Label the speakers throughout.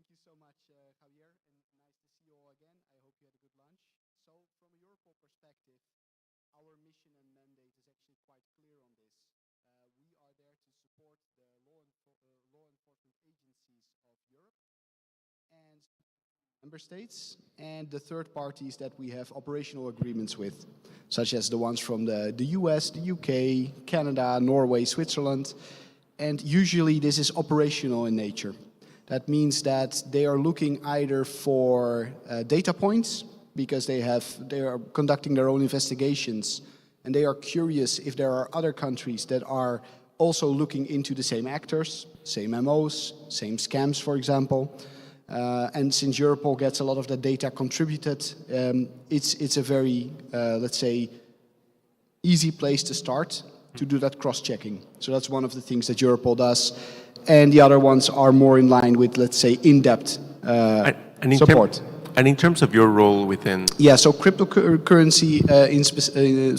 Speaker 1: Thank you so much, Javier, and nice to see you all again. I hope you had a good lunch. So, from a Europol perspective, our mission and mandate is actually quite clear on this. We are there to support the law enforcement agencies of Europe and member states, and the third parties that we have operational agreements with, such as the ones from the US, the UK, Canada, Norway, Switzerland. And usually this is operational in nature. That means that they are looking either for data points, because they are conducting their own investigations, and they are curious if there are other countries that are also looking into the same actors, same MOs, same scams, for example. And since Europol gets a lot of the data contributed, it's a very, let's say, easy place to start to do that cross-checking. So that's one of the things that Europol does. And the other ones are more in line with, let's say, in-depth support.
Speaker 2: And in terms of your role within?
Speaker 1: Yeah, so cryptocurrency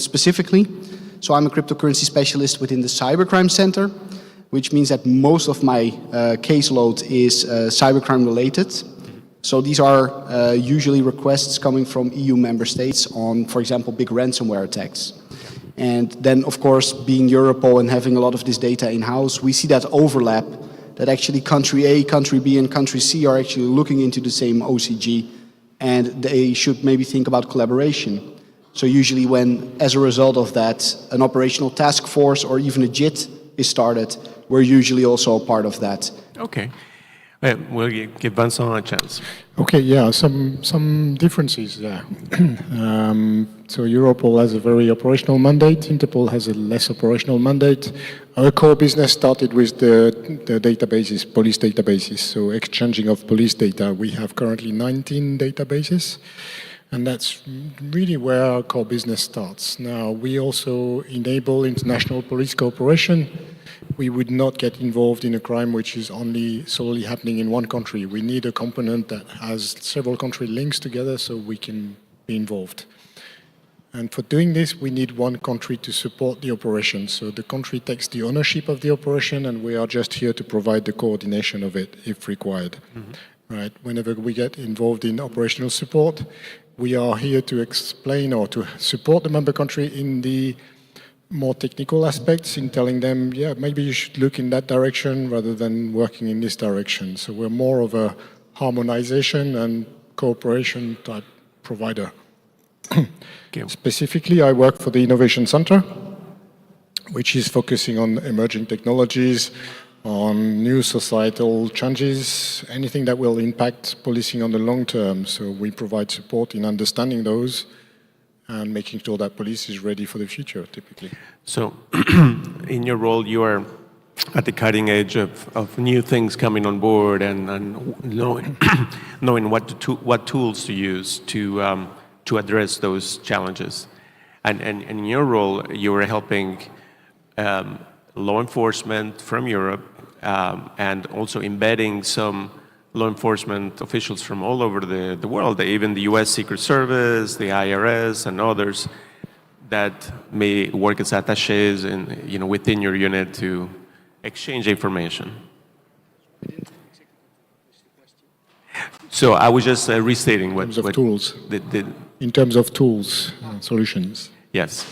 Speaker 1: specifically. So I'm a cryptocurrency specialist within the Cybercrime Center, which means that most of my caseload is cybercrime related. So these are usually requests coming from EU member states on, for example, big ransomware attacks. And then, of course, being Europol and having a lot of this data in-house, we see that overlap, that actually country A, country B, and country C are actually looking into the same OCG, and they should maybe think about collaboration. So usually when, as a result of that, an operational task force or even a JIT is started, we're usually also a part of that.
Speaker 2: Okay. We'll give Vincent a chance.
Speaker 3: Okay, yeah, some differences there. So Europol has a very operational mandate. Interpol has a less operational mandate. Our core business started with the databases, police databases. So exchanging of police data. We have currently 19 databases. And that's really where our core business starts. Now, we also enable international police cooperation. We would not get involved in a crime which is only solely happening in one country. We need a component that has several country links together so we can be involved. And for doing this, we need one country to support the operation. So the country takes the ownership of the operation, and we are just here to provide the coordination of it if required. Mm-hmm. Right? Whenever we get involved in operational support, we are here to explain or to support the member country in the more technical aspects, in telling them, yeah, maybe you should look in that direction rather than working in this direction. So we're more of a harmonization and cooperation type provider. Okay. Specifically, I work for the Innovation Center, which is focusing on emerging technologies, on new societal changes, anything that will impact policing on the long term. So we provide support in understanding those and making sure that police is ready for the future, typically. So,
Speaker 2: in your role, you are at the cutting edge of new things coming on board and knowing what tools to use to address those challenges. And in your role, you are helping law enforcement from Europe and also embedding some law enforcement officials from all over the world, even the US Secret Service, the IRS, and others that may work as attachés within your unit to exchange information. So I was just restating what...
Speaker 3: In terms of tools. In terms of tools and solutions.
Speaker 2: Yes.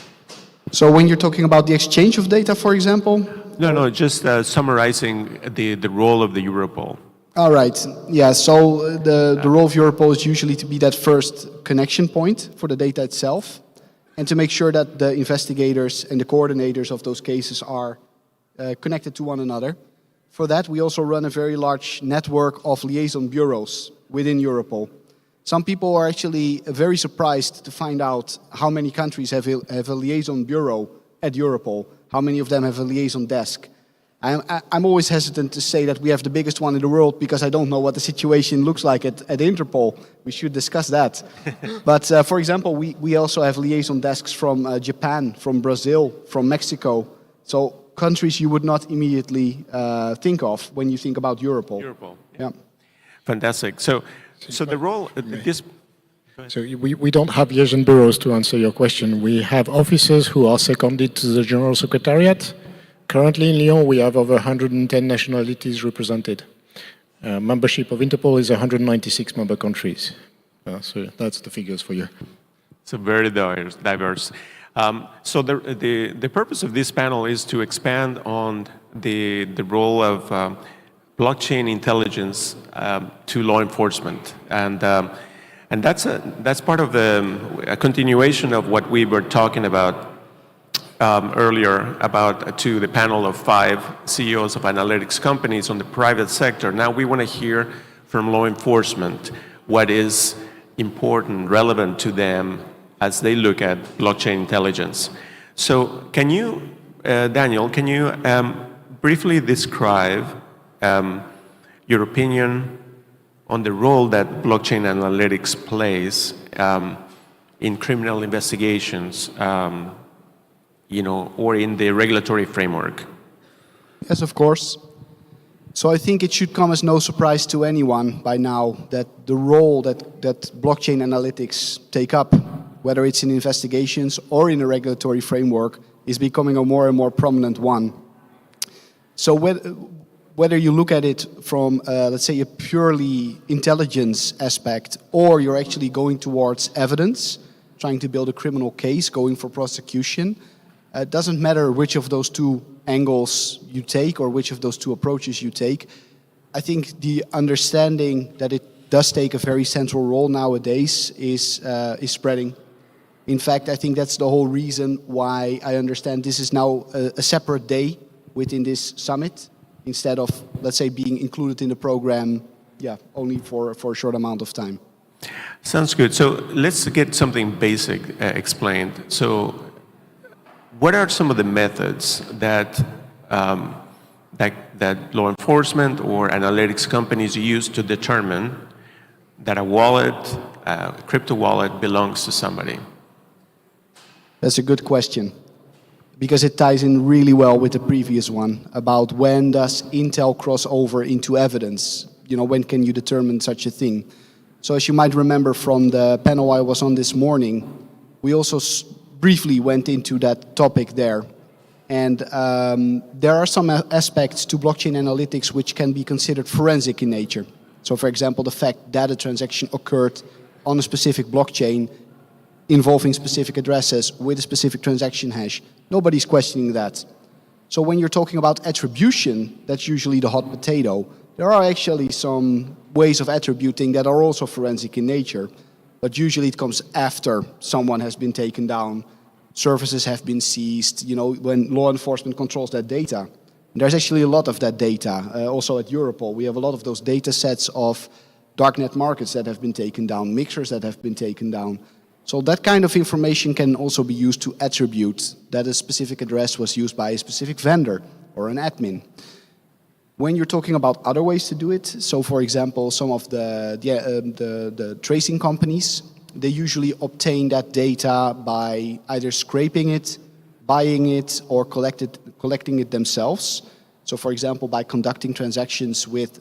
Speaker 1: So when you're talking about the exchange of data, for example?
Speaker 2: No, just summarizing the role of the Europol.
Speaker 1: All right. Yeah, so the role of Europol is usually to be that first connection point for the data itself and to make sure that the investigators and the coordinators of those cases are connected to one another. For that, we also run a very large network of liaison bureaus within Europol. Some people are actually very surprised to find out how many countries have a liaison bureau at Europol, how many of them have a liaison desk. I'm always hesitant to say that we have the biggest one in the world because I don't know what the situation looks like at Interpol. We should discuss that. But for example, we also have liaison desks from Japan, from Brazil, from Mexico. So countries you would not immediately think of when you think about Europol.
Speaker 2: Europol.
Speaker 1: Yeah.
Speaker 2: Fantastic. So the role,
Speaker 3: So we don't have liaison bureaus, to answer your question. We have officers who are seconded to the General Secretariat. Currently in Lyon, we have over 110 nationalities represented. Membership of Interpol is 196 member countries. So that's the figures for you.
Speaker 2: So very diverse. So the purpose of this panel is to expand on the role of blockchain intelligence to law enforcement, and that's part of a continuation of what we were talking about earlier about to the panel of 5 CEOs of analytics companies on the private sector. Now we want to hear from law enforcement what is important, relevant to them as they look at blockchain intelligence. So can you, Daniel, can you briefly describe your opinion on the role that blockchain analytics plays in criminal investigations, or in the regulatory framework?
Speaker 1: Yes, of course. So I think it should come as no surprise to anyone by now that the role that blockchain analytics take up, whether it's in investigations or in a regulatory framework, is becoming a more and more prominent one. So whether you look at it from, let's say, a purely intelligence aspect, or you're actually going towards evidence, trying to build a criminal case, going for prosecution, it doesn't matter which of those two angles you take or which of those two approaches you take. I think the understanding that it does take a very central role nowadays is spreading. In fact, I think that's the whole reason why I understand this is now a separate day within this summit, instead of, let's say, being included in the program, only for a short amount of time.
Speaker 2: Sounds good. So let's get something basic explained. So what are some of the methods that that law enforcement or analytics companies use to determine that a wallet, a crypto wallet, belongs to somebody?
Speaker 1: That's a good question, because it ties in really well with the previous one about when does intel cross over into evidence? When can you determine such a thing? So as you might remember from the panel I was on this morning, we also briefly went into that topic there. And there are some aspects to blockchain analytics which can be considered forensic in nature. So for example, the fact that a transaction occurred on a specific blockchain involving specific addresses with a specific transaction hash. Nobody's questioning that. So when you're talking about attribution, that's usually the hot potato. There are actually some ways of attributing that are also forensic in nature, but usually it comes after someone has been taken down, services have been seized, when law enforcement controls that data. There's actually a lot of that data. Also at Europol, we have a lot of those data sets of darknet markets that have been taken down, mixers that have been taken down. So that kind of information can also be used to attribute that a specific address was used by a specific vendor or an admin. When you're talking about other ways to do it, so for example, some of the tracing companies, they usually obtain that data by either scraping it, buying it, or collecting it themselves. So for example, by conducting transactions with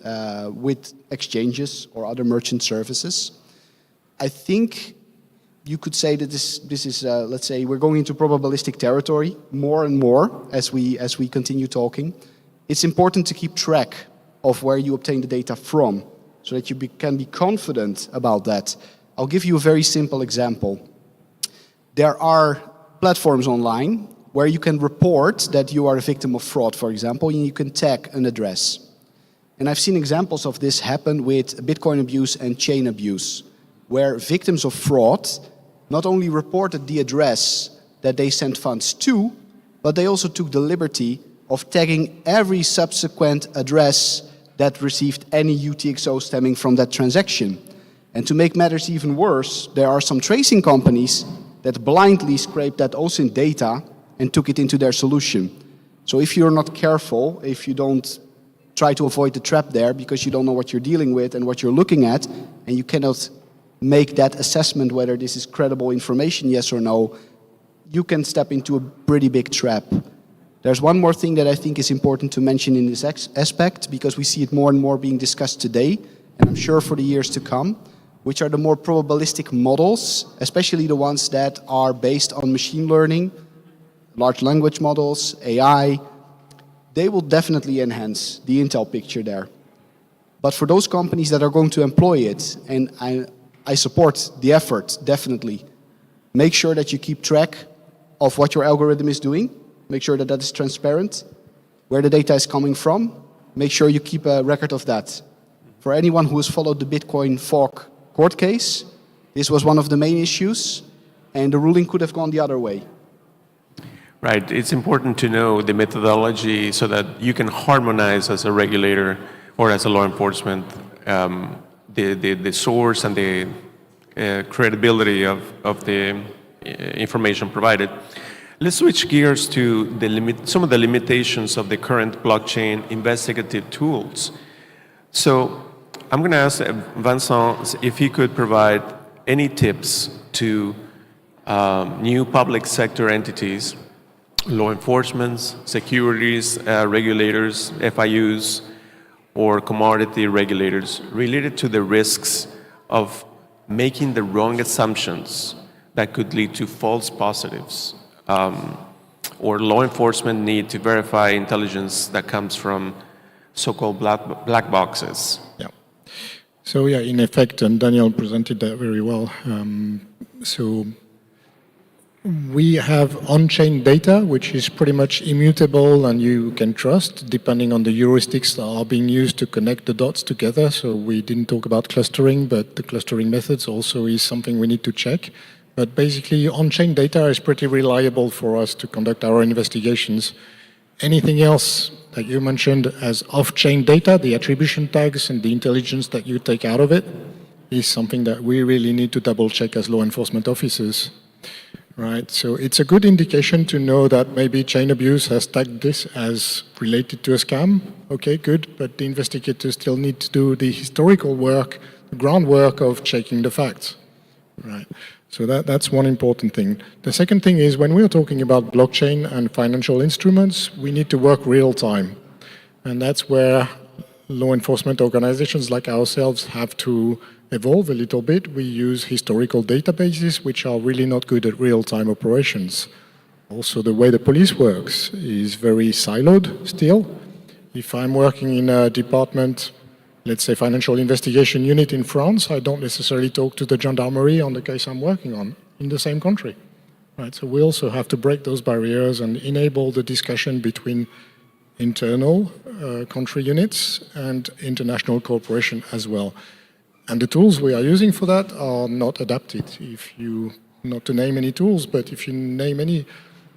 Speaker 1: exchanges or other merchant services. I think you could say that this is, let's say, we're going into probabilistic territory more and more as we continue talking. It's important to keep track of where you obtain the data from so that you can be confident about that. I'll give you a very simple example. There are platforms online where you can report that you are a victim of fraud, for example, and you can tag an address. And I've seen examples of this happen with Bitcoin abuse and chain abuse, where victims of fraud not only reported the address that they sent funds to, but they also took the liberty of tagging every subsequent address that received any UTXO stemming from that transaction. And to make matters even worse, there are some tracing companies that blindly scraped that OSINT data and took it into their solution. So if you're not careful, if you don't try to avoid the trap there because you don't know what you're dealing with and what you're looking at, and you cannot make that assessment whether this is credible information, yes or no, you can step into a pretty big trap. There's one more thing that I think is important to mention in this aspect, because we see it more and more being discussed today, and I'm sure for the years to come, which are the more probabilistic models, especially the ones that are based on machine learning, large language models, AI. They will definitely enhance the intel picture there. But for those companies that are going to employ it, and I support the effort, definitely, make sure that you keep track of what your algorithm is doing. Make sure that that is transparent, where the data is coming from. Make sure you keep a record of that. For anyone who has followed the Bitcoin fork court case, this was one of the main issues, and the ruling could have gone the other way.
Speaker 2: Right. It's important to know the methodology so that you can harmonize as a regulator or as a law enforcement the source and the credibility of the information provided. Let's switch gears to some of the limitations of the current blockchain investigative tools. So I'm going to ask Vincent if he could provide any tips to new public sector entities, law enforcement, securities regulators, FIUs, or commodity regulators related to the risks of making the wrong assumptions that could lead to false positives, or law enforcement need to verify intelligence that comes from so-called black boxes.
Speaker 3: Yeah. So yeah, in effect, and Daniel presented that very well. So we have on-chain data, which is pretty much immutable and you can trust, depending on the heuristics that are being used to connect the dots together. So we didn't talk about clustering, but the clustering methods also is something we need to check. But basically, on-chain data is pretty reliable for us to conduct our investigations. Anything else that you mentioned as off-chain data, the attribution tags and the intelligence that you take out of it, is something that we really need to double-check as law enforcement officers. Right, so it's a good indication to know that maybe chain abuse has tagged this as related to a scam. Okay, good, but the investigators still need to do the historical work, the groundwork of checking the facts. Right, so that's one important thing. The second thing is when we're talking about blockchain and financial instruments, we need to work real time. And that's where law enforcement organizations like ourselves have to evolve a little bit. We use historical databases, which are really not good at real-time operations. Also, the way the police works is very siloed still. If I'm working in a department, let's say financial investigation unit in France, I don't necessarily talk to the gendarmerie on the case I'm working on in the same country. Right? So we also have to break those barriers and enable the discussion between internal country units and international cooperation as well. And the tools we are using for that are not adapted. If you, not to name any tools, but if you name any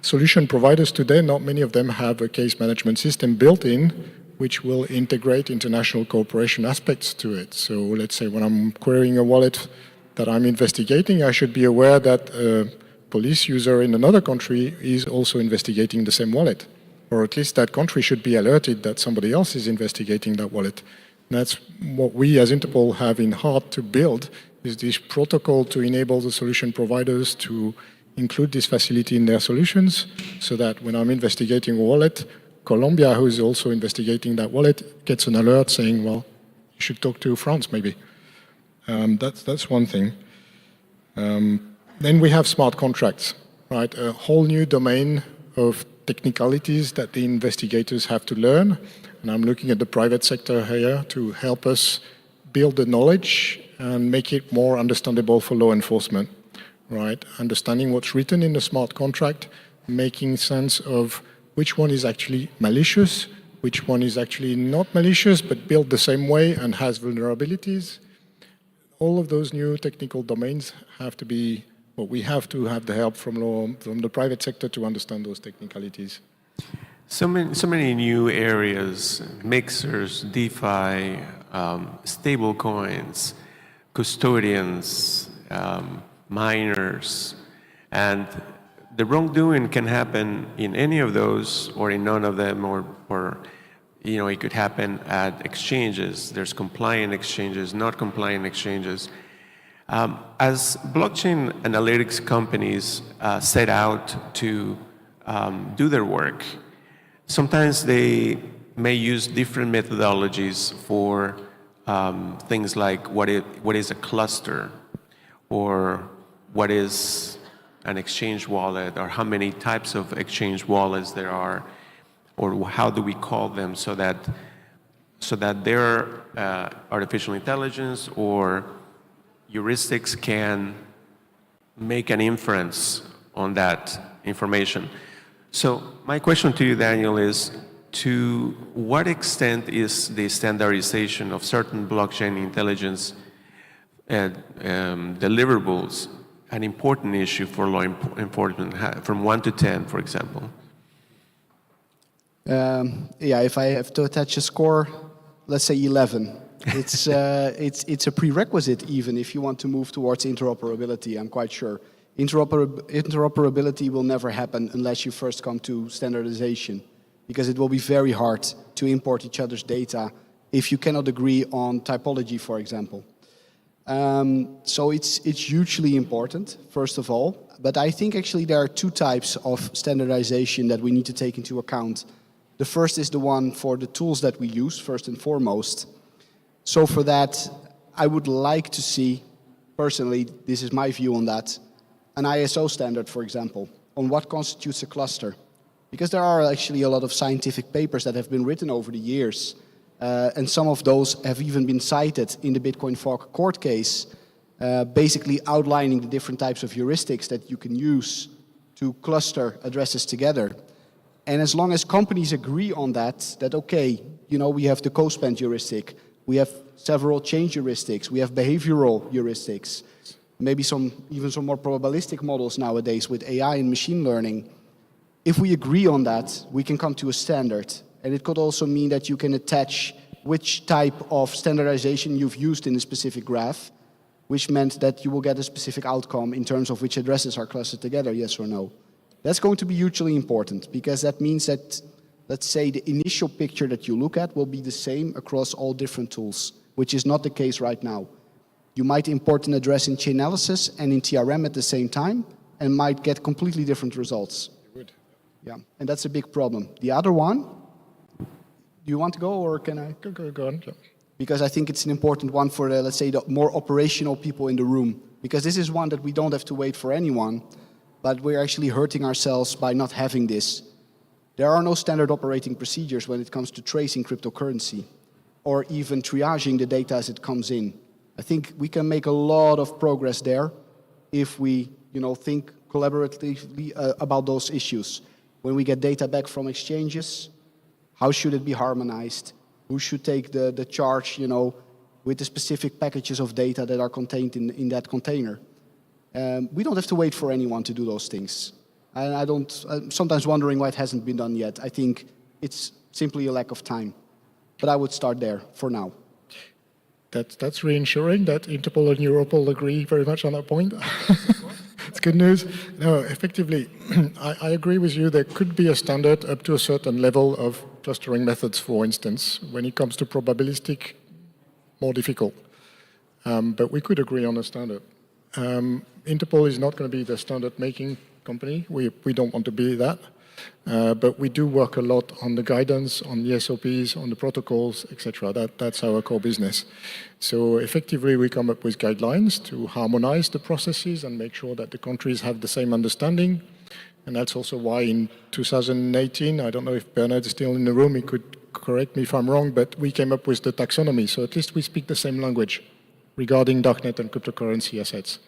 Speaker 3: solution providers today, not many of them have a case management system built in, which will integrate international cooperation aspects to it. So let's say when I'm querying a wallet that I'm investigating, I should be aware that a police user in another country is also investigating the same wallet. Or at least that country should be alerted that somebody else is investigating that wallet. And that's what we as Interpol have in heart to build, is this protocol to enable the solution providers to include this facility in their solutions, so that when I'm investigating a wallet, Colombia, who is also investigating that wallet, gets an alert saying, well, you should talk to France maybe. That's one thing. Then we have smart contracts, right? A whole new domain of technicalities that the investigators have to learn. And I'm looking at the private sector here to help us build the knowledge and make it more understandable for law enforcement, right? Understanding what's written in the smart contract, making sense of which one is actually malicious, which one is actually not malicious, but built the same way and has vulnerabilities. All of those new technical domains have to be, well, we have to have the help from the private sector to understand those technicalities.
Speaker 2: So many new areas, mixers, DeFi, stable coins, custodians, miners, and the wrongdoing can happen in any of those or in none of them, or you know, it could happen at exchanges. There's compliant exchanges, not compliant exchanges. As blockchain analytics companies set out to do their work, sometimes they may use different methodologies for things like what is a cluster, or what is an exchange wallet, or how many types of exchange wallets there are, or how do we call them, so that so that their artificial intelligence or heuristics can make an inference on that information. So my question to you, Daniel, is to what extent is the standardization of certain blockchain intelligence deliverables an important issue for law enforcement, from 1 to 10, for example?
Speaker 1: Yeah, if I have to attach a score, let's say 11. It's a prerequisite even if you want to move towards interoperability, I'm quite sure. Interoperability will never happen unless you first come to standardization, because it will be very hard to import each other's data if you cannot agree on typology, for example. So it's hugely important, first of all, but I think actually there are two types of standardization that we need to take into account. The first is the one for the tools that we use, first and foremost. So for that, I would like to see, personally, this is my view on that, an ISO standard, for example, on what constitutes a cluster. Because there are actually a lot of scientific papers that have been written over the years, and some of those have even been cited in the Bitcoin fork court case, basically outlining the different types of heuristics that you can use to cluster addresses together. And as long as companies agree on that okay, you know, we have the co-spend heuristic, we have several change heuristics, we have behavioral heuristics, maybe even some more probabilistic models nowadays with AI and machine learning. If we agree on that, we can come to a standard. And it could also mean that you can attach which type of standardization you've used in a specific graph, which meant that you will get a specific outcome in terms of which addresses are clustered together, yes or no. That's going to be hugely important, because that means that, let's say, the initial picture that you look at will be the same across all different tools, which is not the case right now. You might import an address in Chainalysis and in TRM at the same time, and might get completely different results.
Speaker 3: Good.
Speaker 1: Yeah, and that's a big problem. The other one, do you want to go, or can I?
Speaker 3: Go on. Yeah.
Speaker 1: Because I think it's an important one for, let's say, the more operational people in the room. Because this is one that we don't have to wait for anyone, but we're actually hurting ourselves by not having this. There are no standard operating procedures when it comes to tracing cryptocurrency, or even triaging the data as it comes in. I think we can make a lot of progress there if we, you know, think collaboratively about those issues. When we get data back from exchanges, how should it be harmonized? Who should take the charge, you know, with the specific packages of data that are contained in that container? We don't have to wait for anyone to do those things. And I'm sometimes wondering why it hasn't been done yet. I think it's simply a lack of time. But I would start there for now.
Speaker 3: That's reassuring that Interpol and Europol agree very much on that point. It's good news. No, effectively, I agree with you. There could be a standard up to a certain level of clustering methods, for instance. When it comes to probabilistic, more difficult. But we could agree on a standard. Interpol is not going to be the standard-making company. We don't want to be that. But we do work a lot on the guidance, on the SOPs, on the protocols, etc. That's our core business. So effectively, we come up with guidelines to harmonize the processes and make sure that the countries have the same understanding. And that's also why in 2018, I don't know if Bernard is still in the room, he could correct me if I'm wrong, but we came up with the taxonomy. So at least we speak the same language regarding darknet and cryptocurrency assets.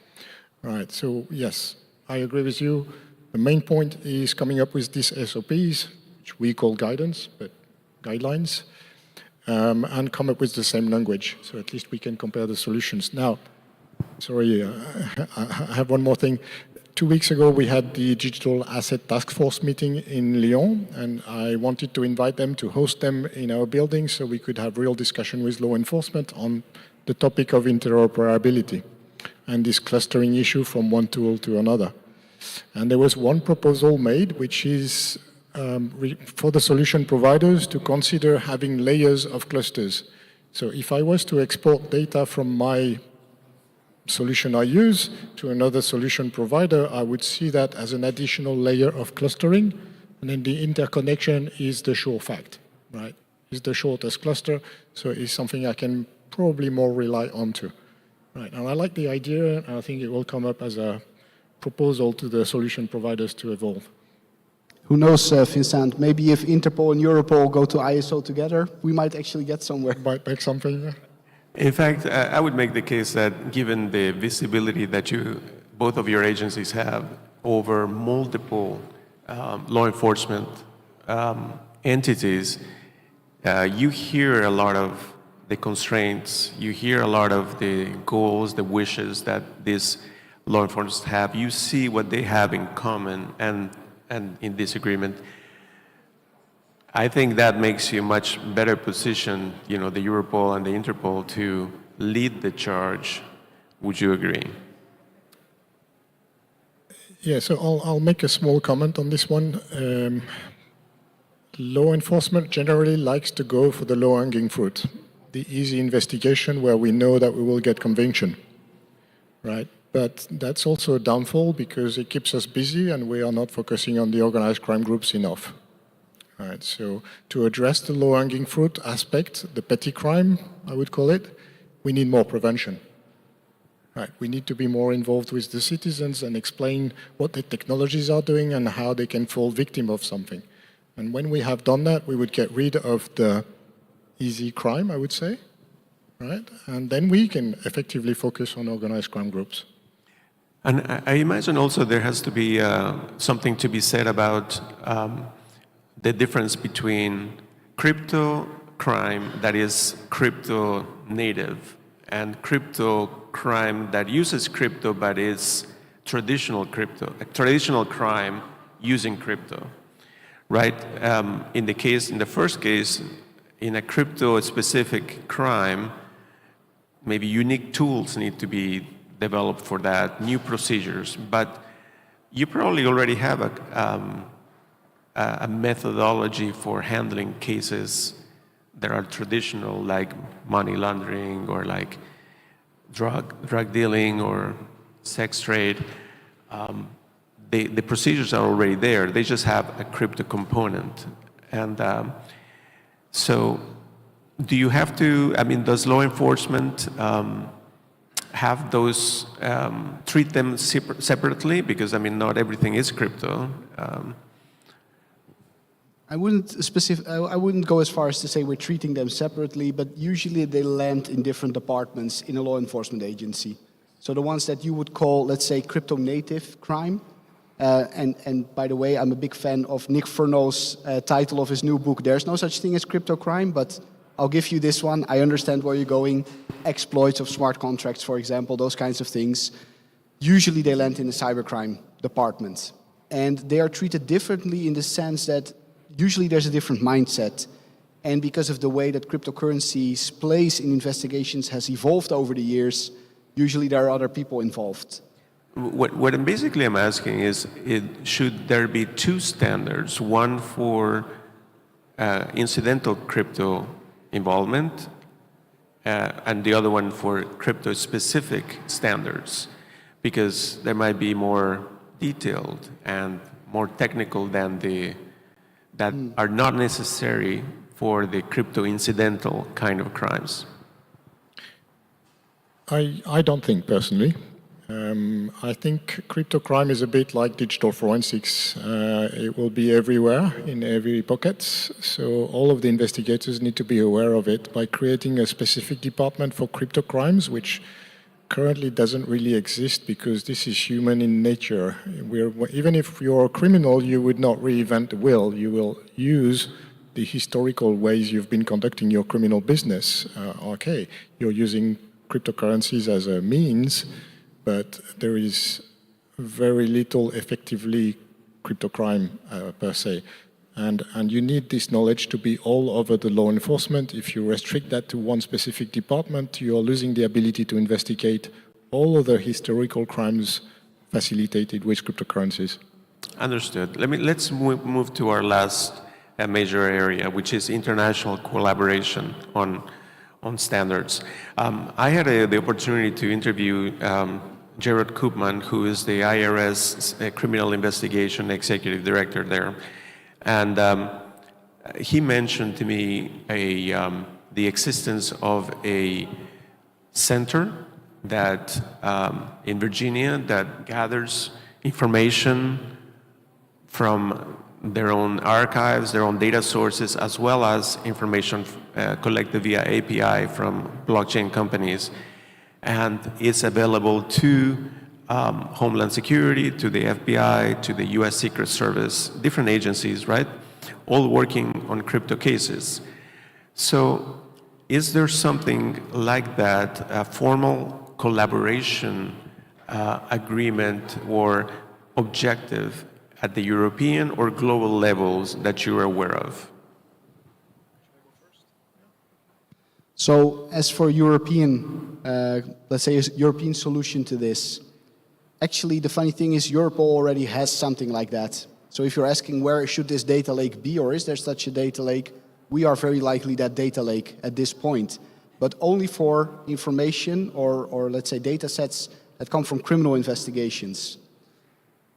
Speaker 3: Right, so yes, I agree with you. The main point is coming up with these SOPs, which we call guidance, but guidelines, and come up with the same language. So at least we can compare the solutions. Now, sorry, I have one more thing. 2 weeks ago, we had the Digital Asset Task Force meeting in Lyon, and I wanted to invite them to host them in our building so we could have real discussion with law enforcement on the topic of interoperability and this clustering issue from one tool to another. And there was one proposal made, which is for the solution providers to consider having layers of clusters. So if I was to export data from my solution I use to another solution provider, I would see that as an additional layer of clustering, and then the interconnection is the sure fact, right? Is the shortest cluster, so it's something I can probably more rely on to. Right, and I like the idea, and I think it will come up as a proposal to the solution providers to evolve.
Speaker 1: Who knows, Vincent, maybe if Interpol and Europol go to ISO together, we might actually get somewhere.
Speaker 3: Might make something. Yeah.
Speaker 2: In fact, I would make the case that given the visibility that both of your agencies have over multiple law enforcement entities, you hear a lot of the constraints, you hear a lot of the goals, the wishes that these law enforcement have. You see what they have in common and in this agreement. I think that makes you much better positioned, you know, the Europol and the Interpol to lead the charge. Would you agree?
Speaker 3: Yeah, so I'll make a small comment on this one. Law enforcement generally likes to go for the low-hanging fruit, the easy investigation where we know that we will get conviction, right? But that's also a downfall because it keeps us busy and we are not focusing on the organized crime groups enough. All right, so to address the low-hanging fruit aspect, the petty crime, I would call it, we need more prevention. Right, we need to be more involved with the citizens and explain what the technologies are doing and how they can fall victim of something. And when we have done that, we would get rid of the easy crime, I would say, right? And then we can effectively focus on organized crime groups.
Speaker 2: And I imagine also there has to be something to be said about the difference between crypto crime that is crypto native and crypto crime that uses crypto but is traditional crime using crypto, right? In the first case, in a crypto specific crime, maybe unique tools need to be developed for that, new procedures, but you probably already have a methodology for handling cases that are traditional, like money laundering or like drug dealing or sex trade. The procedures are already there. They just have a crypto component. And so do you have to, I mean, does law enforcement have those, treat them separately? Because, I mean, not everything is crypto.
Speaker 1: I wouldn't go as far as to say we're treating them separately, but usually they land in different departments in a law enforcement agency. So the ones that you would call, let's say, crypto native crime, and by the way, I'm a big fan of Nick Furneaux's title of his new book, There's No Such Thing as Crypto Crime, but I'll give you this one. I understand where you're going. Exploits of smart contracts, for example, those kinds of things. Usually they land in the cybercrime department. And they are treated differently in the sense that usually there's a different mindset. And because of the way that cryptocurrency's place in investigations has evolved over the years, usually there are other people involved.
Speaker 2: What I'm asking is, should there be two standards, one for incidental crypto involvement and the other one for crypto-specific standards? Because they might be more detailed and more technical than that are not necessary for the crypto-incidental kind of crimes.
Speaker 3: I don't think personally. I think crypto crime is a bit like digital forensics. It will be everywhere, in every pocket. So all of the investigators need to be aware of it by creating a specific department for crypto crimes, which currently doesn't really exist because this is human in nature. Even if you're a criminal, you would not reinvent the wheel. You will use the historical ways you've been conducting your criminal business. Okay, you're using cryptocurrencies as a means, but there is very little effectively crypto crime per se. And you need this knowledge to be all over the law enforcement. If you restrict that to one specific department, you are losing the ability to investigate all other historical crimes facilitated with cryptocurrencies.
Speaker 2: Understood. Let's move to our last major area, which is international collaboration on standards. I had the opportunity to interview Gerard Koopman, who is the IRS Criminal Investigation Executive Director there. And he mentioned to me the existence of a center that in Virginia that gathers information from their own archives, their own data sources, as well as information collected via API from blockchain companies. And it's available to Homeland Security, to the FBI, to the US Secret Service, different agencies, right? All working on crypto cases. So is there something like that, a formal collaboration agreement or objective at the European or global levels that you're aware of?
Speaker 1: So as for European, let's say a European solution to this, actually the funny thing is Europol already has something like that. So if you're asking where should this data lake be or is there such a data lake, we are very likely that data lake at this point, but only for information or let's say data sets that come from criminal investigations.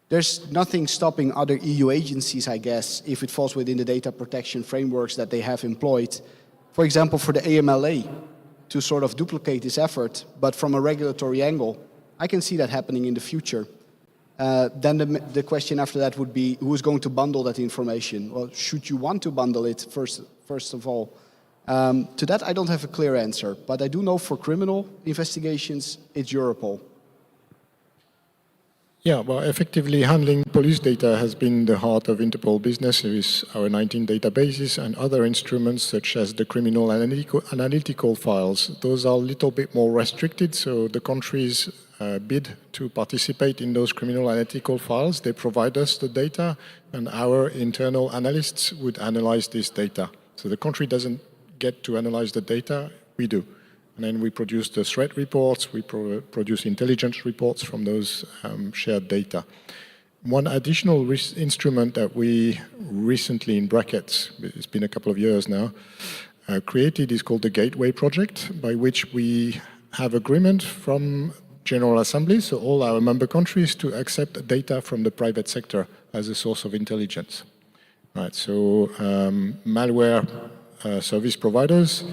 Speaker 1: There's nothing stopping other EU agencies, I guess, if it falls within the data protection frameworks that they have employed. For example, for the AMLA, to sort of duplicate this effort, but from a regulatory angle, I can see that happening in the future. Then the question after that would be, who is going to bundle that information? Well, should you want to bundle it, first of all? To that, I don't have a clear answer, but I do know for criminal investigations, it's Europol.
Speaker 3: Yeah, well, effectively handling police data has been the heart of Interpol business with our 19 databases and other instruments such as the criminal analytical files. Those are a little bit more restricted, so the countries bid to participate in those criminal analytical files. They provide us the data and our internal analysts would analyze this data. So the country doesn't get to analyze the data, we do. And then we produce the threat reports, we produce intelligence reports from those shared data. One additional instrument that we recently, in brackets, it's been a couple of years now, created is called the Gateway Project, by which we have agreement from General Assembly, so all our member countries, to accept data from the private sector as a source of intelligence. Right, so malware service providers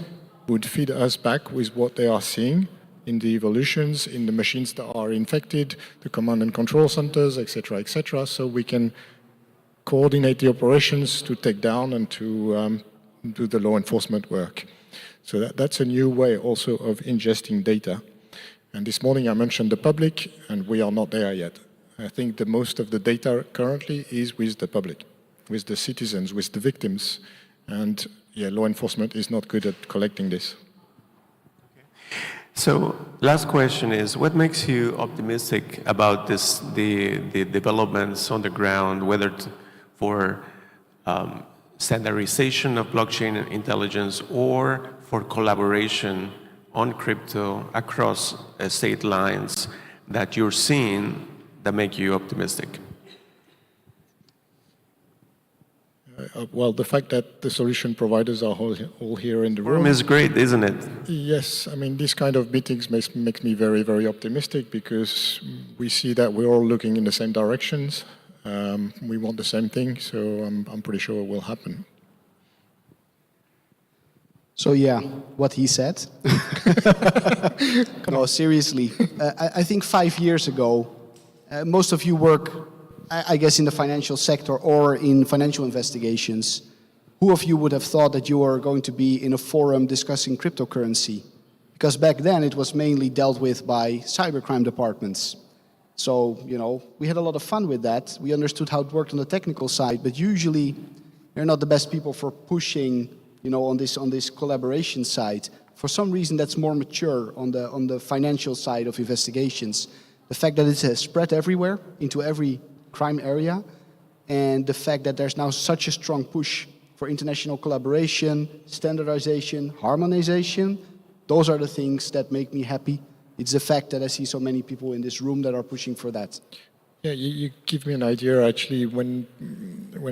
Speaker 3: would feed us back with what they are seeing in the evolutions, in the machines that are infected, the command and control centers, etc., so we can coordinate the operations to take down and to do the law enforcement work. So that's a new way also of ingesting data. And this morning I mentioned the public, and we are not there yet. I think that most of the data currently is with the public, with the citizens, with the victims. And yeah, law enforcement is not good at collecting this.
Speaker 2: So, last question is, what makes you optimistic about the developments on the ground, whether for standardization of blockchain intelligence or for collaboration on crypto across state lines that you're seeing that make you optimistic?
Speaker 3: Well, the fact that the solution providers are all here in the room
Speaker 2: is great, isn't it?
Speaker 3: Yes, I mean, this kind of meetings makes me very, very optimistic because we see that we're all looking in the same directions. We want the same thing, so I'm pretty sure it will happen.
Speaker 1: So yeah, what he said. No, seriously. I think 5 years ago, most of you work, I guess, in the financial sector or in financial investigations. Who of you would have thought that you were going to be in a forum discussing cryptocurrency? Because back then it was mainly dealt with by cybercrime departments. So, you know, we had a lot of fun with that. We understood how it worked on the technical side, but usually they're not the best people for pushing, you know, on this collaboration side. For some reason that's more mature on the financial side of investigations. The fact that it has spread everywhere into every crime area, and the fact that there's now such a strong push for international collaboration, standardization, harmonization, those are the things that make me happy. It's the fact that I see so many people in this room that are pushing for that.
Speaker 3: Yeah, you give me an idea, actually. When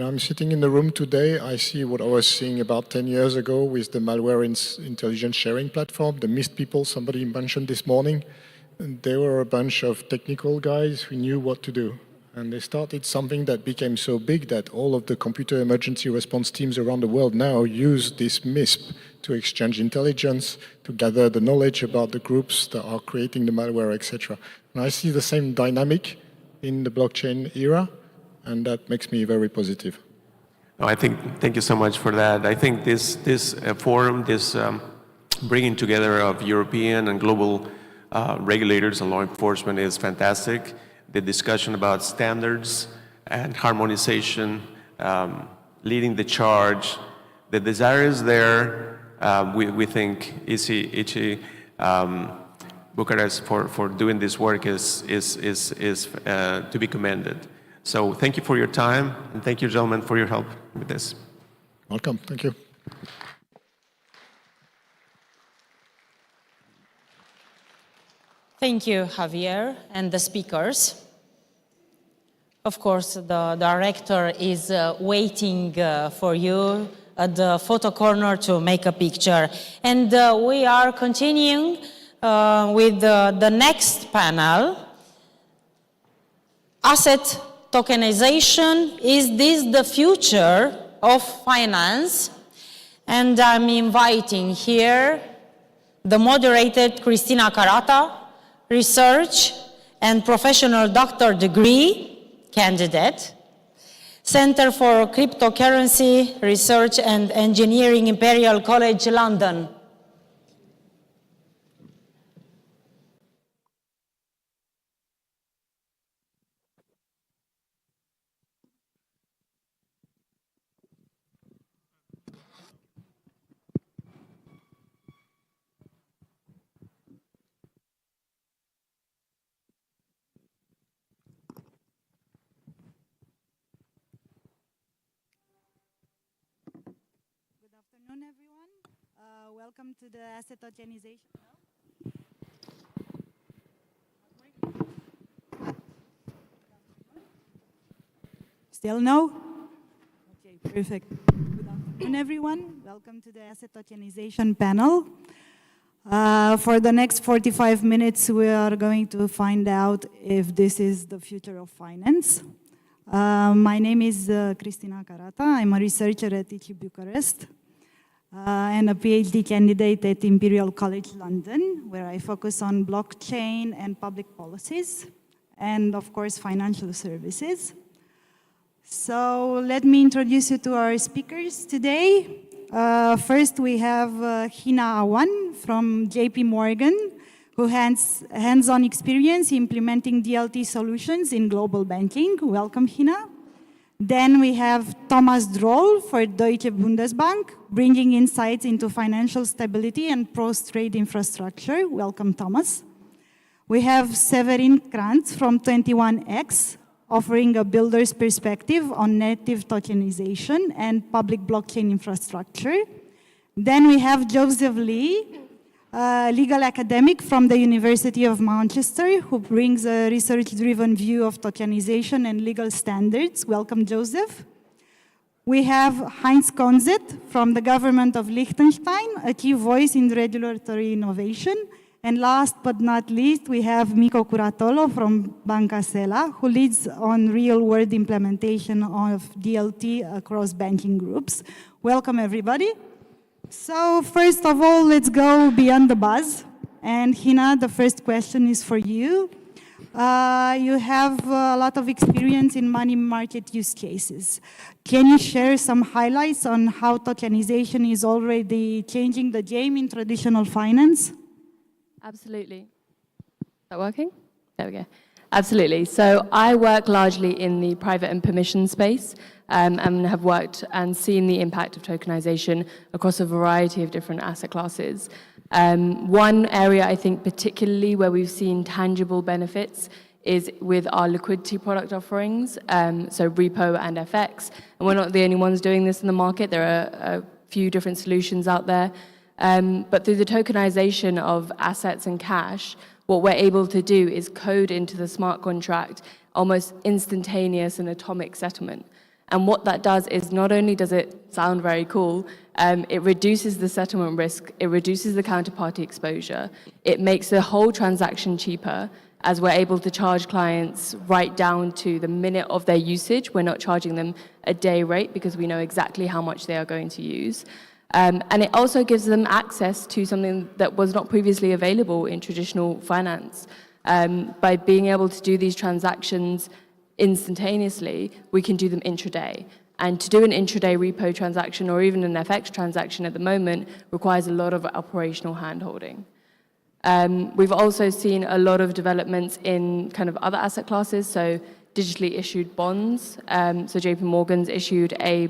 Speaker 3: I'm sitting in the room today, I see what I was seeing about 10 years ago with the malware intelligence sharing platform, the MIST people somebody mentioned this morning. And they were a bunch of technical guys who knew what to do. And they started something that became so big that all of the computer emergency response teams around the world now use this MISP to exchange intelligence, to gather the knowledge about the groups that are creating the malware, etc. And I see the same dynamic in the blockchain era, and that makes me very positive.
Speaker 2: No, thank you so much for that. I think this forum, this bringing together of European and global regulators and law enforcement is fantastic. The discussion about standards and harmonization, leading the charge, the desire is there. We think ICI Bucharest for doing this work is to be commended. So thank you for your time, and thank you, gentlemen, for your help with this.
Speaker 3: Welcome. Thank you.
Speaker 4: Thank you, Javier, and the speakers. Of course, the director is waiting for you at the photo corner to make a picture. And we are continuing with the next panel. Asset tokenization, is this the future of finance? And I'm inviting here the moderator, Cristina Carata, research and professional doctor degree candidate, Center for Cryptocurrency Research and Engineering, Imperial College London.
Speaker 5: Everyone. Welcome to the asset tokenization. Still no? Okay, perfect. Good afternoon, everyone. Welcome to the asset tokenization panel. For the next 45 minutes, we are going to find out if this is the future of finance. My name is Cristina Carata. I'm a researcher at ICI Bucharest. And a PhD candidate at Imperial College London, where I focus on blockchain and public policies, and of course, financial services. So let me introduce you to our speakers today. First, we have Hina Awan from JP Morgan, who has hands-on experience implementing DLT solutions in global banking. Welcome, Hina. Then we have Thomas Droll for Deutsche Bundesbank, bringing insights into financial stability and post-trade infrastructure. Welcome, Thomas. We have Severin Krantz from 21X, offering a builder's perspective on native tokenization and public blockchain infrastructure. Then we have Joseph Lee, legal academic from the University of Manchester, who brings a research-driven view of tokenization and legal standards. Welcome, Joseph. We have Heinz Konzet from the government of Liechtenstein, a key voice in regulatory innovation. And last but not least, we have Miko Curatolo from Banca Sela, who leads on real-world implementation of DLT across banking groups. Welcome, everybody. So first of all, let's go beyond the buzz. And Hina, the first question is for you. You have a lot of experience in money market use cases. Can you share some highlights on how tokenization is already changing the game in traditional finance?
Speaker 6: Absolutely. Is that working? There we go. Absolutely. So I work largely in the private and permission space and have worked and seen the impact of tokenization across a variety of different asset classes. One area I think particularly where we've seen tangible benefits is with our liquidity product offerings, so repo and FX. And we're not the only ones doing this in the market. There are a few different solutions out there. But through the tokenization of assets and cash, what we're able to do is code into the smart contract almost instantaneous and atomic settlement. And what that does is not only does it sound very cool, it reduces the settlement risk, it reduces the counterparty exposure, it makes the whole transaction cheaper as we're able to charge clients right down to the minute of their usage. We're not charging them a day rate because we know exactly how much they are going to use. And it also gives them access to something that was not previously available in traditional finance. By being able to do these transactions instantaneously, we can do them intraday. And to do an intraday repo transaction or even an FX transaction at the moment requires a lot of operational handholding. We've also seen a lot of developments in kind of other asset classes, so digitally issued bonds. So JP Morgan's issued a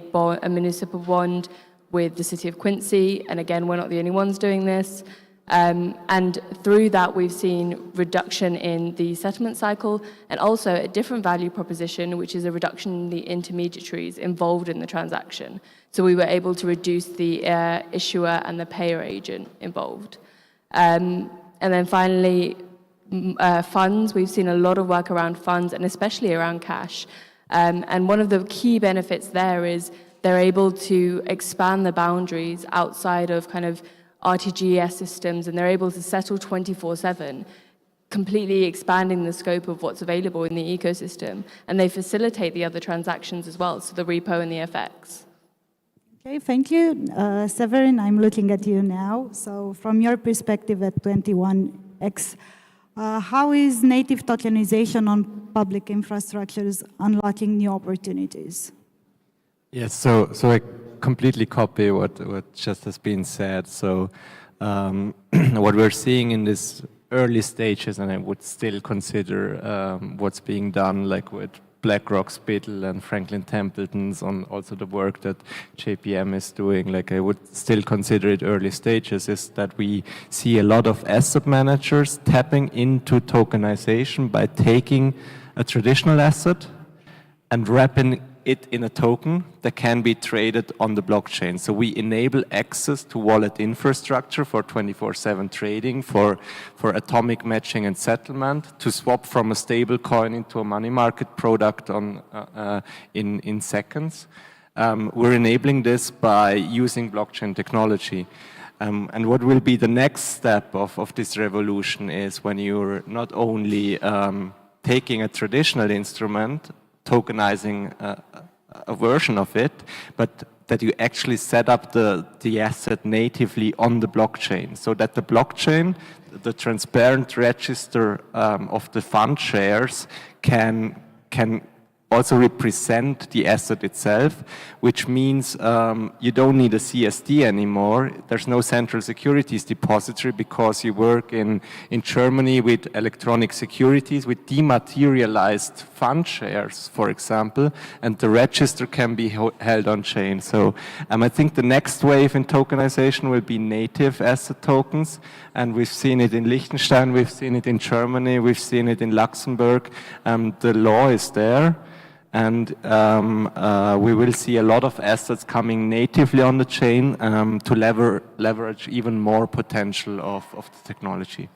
Speaker 6: municipal bond with the city of Quincy, and again, we're not the only ones doing this. And through that, we've seen reduction in the settlement cycle and also a different value proposition, which is a reduction in the intermediaries involved in the transaction. So we were able to reduce the issuer and the payer agent involved. And then finally, funds. We've seen a lot of work around funds and especially around cash. And one of the key benefits there is they're able to expand the boundaries outside of kind of RTGS systems, and they're able to settle 24/7, completely expanding the scope of what's available in the ecosystem. And they facilitate the other transactions as well, so the repo and the FX.
Speaker 5: Okay, thank you. Severin, I'm looking at you now. So from your perspective at 21X, how is native tokenization on public infrastructures unlocking new opportunities?
Speaker 7: Yes, so I completely copy what just has been said. So what we're seeing in this early stages, and I would still consider what's being done like with BlackRock's Biddle and Franklin Templeton's on also the work that JPM is doing, like I would still consider it early stages, is that we see a lot of asset managers tapping into tokenization by taking a traditional asset and wrapping it in a token that can be traded on the blockchain. So we enable access to wallet infrastructure for 24/7 trading, for atomic matching and settlement, to swap from a stable coin into a money market product in seconds. We're enabling this by using blockchain technology. And what will be the next step of this revolution is when you're not only taking a traditional instrument, tokenizing a version of it, but that you actually set up the asset natively on the blockchain, so that the blockchain, the transparent register of the fund shares can also represent the asset itself, which means you don't need a CSD anymore. There's no central securities depository because you work in Germany with electronic securities, with dematerialized fund shares, for example, and the register can be held on chain. So I think the next wave in tokenization will be native asset tokens, and we've seen it in Liechtenstein, we've seen it in Germany, we've seen it in Luxembourg. The law is there. And we will see a lot of assets coming natively on the chain to leverage even more potential of the technology.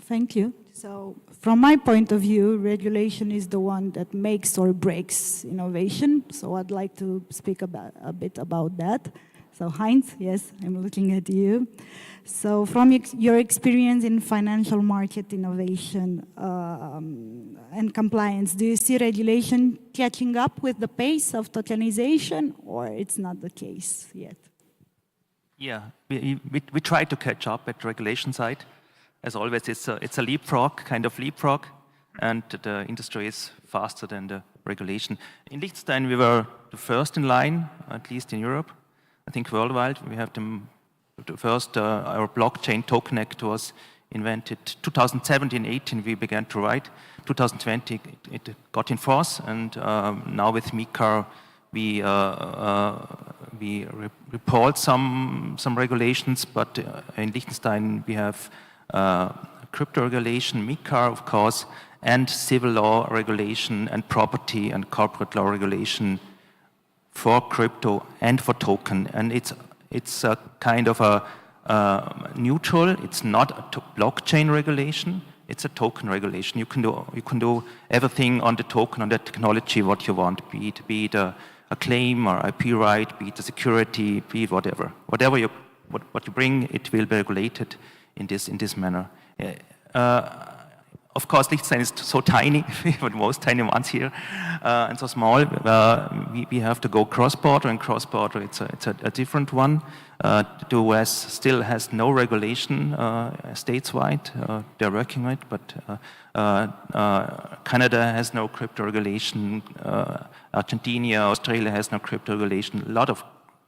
Speaker 5: Thank you. So from my point of view, regulation is the one that makes or breaks innovation. So I'd like to speak a bit about that. So Heinz, yes, I'm looking at you. So from your experience in financial market innovation and compliance, do you see regulation catching up with the pace of tokenization, or it's not the case yet?
Speaker 8: Yeah, we try to catch up at the regulation side. As always, it's a leapfrog, kind of leapfrog, and the industry is faster than the regulation. In Liechtenstein, we were the first in line, at least in Europe. I think worldwide, we have the first, our blockchain token act was invented 2017-18, we began to write. 2020, it got in force, and now with MiCAR, we report some regulations, but in Liechtenstein, we have crypto regulation, MiCAR, of course, and civil law regulation, and property and corporate law regulation for crypto and for token, and it's a kind of a neutral. It's not a blockchain regulation. It's a token regulation. You can do everything on the token, on the technology, what you want, be it a claim or IP right, be it a security, be it whatever. Whatever what you bring, it will be regulated in this manner. Of course, Liechtenstein is so tiny, we're the most tiny ones here, and so small. We have to go cross-border, and cross-border, it's a different one. The US still has no regulation stateswide. They're working on it, but Canada has no crypto regulation. Argentina, Australia has no crypto regulation. A lot of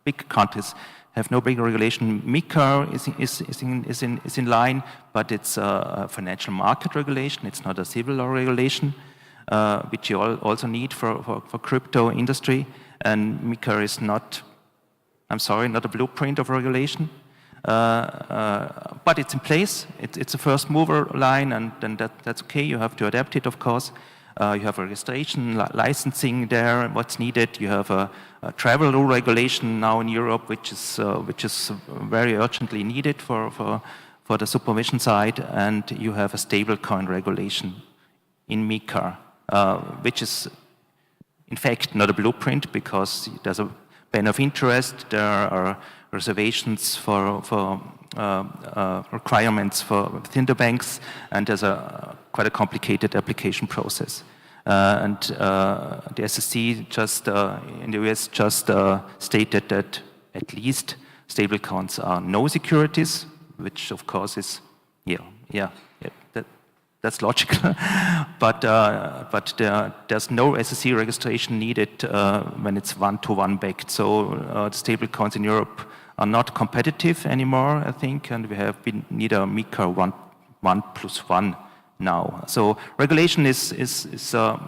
Speaker 8: big countries have no big regulation. MiCA is in line, but it's a financial market regulation. It's not a civil law regulation, which you also need for crypto industry. And MiCA is not, I'm sorry, not a blueprint of regulation. But it's in place. It's a first mover line, and then that's okay. You have to adapt it, of course. You have registration, licensing there, what's needed. You have a travel rule regulation now in Europe, which is very urgently needed for the supervision side. And you have a stablecoin regulation in MiCA, which is in fact not a blueprint because there's a ban of interest. There are reservations for requirements within the banks, and there's quite a complicated application process. And the SEC just in the US just stated that at least stablecoins are no securities, which of course is that's logical. but there's no SEC registration needed when it's one-to-one backed. So the stablecoins in Europe are not competitive anymore, I think, and we need a MiCA 1+1 now. So regulation is a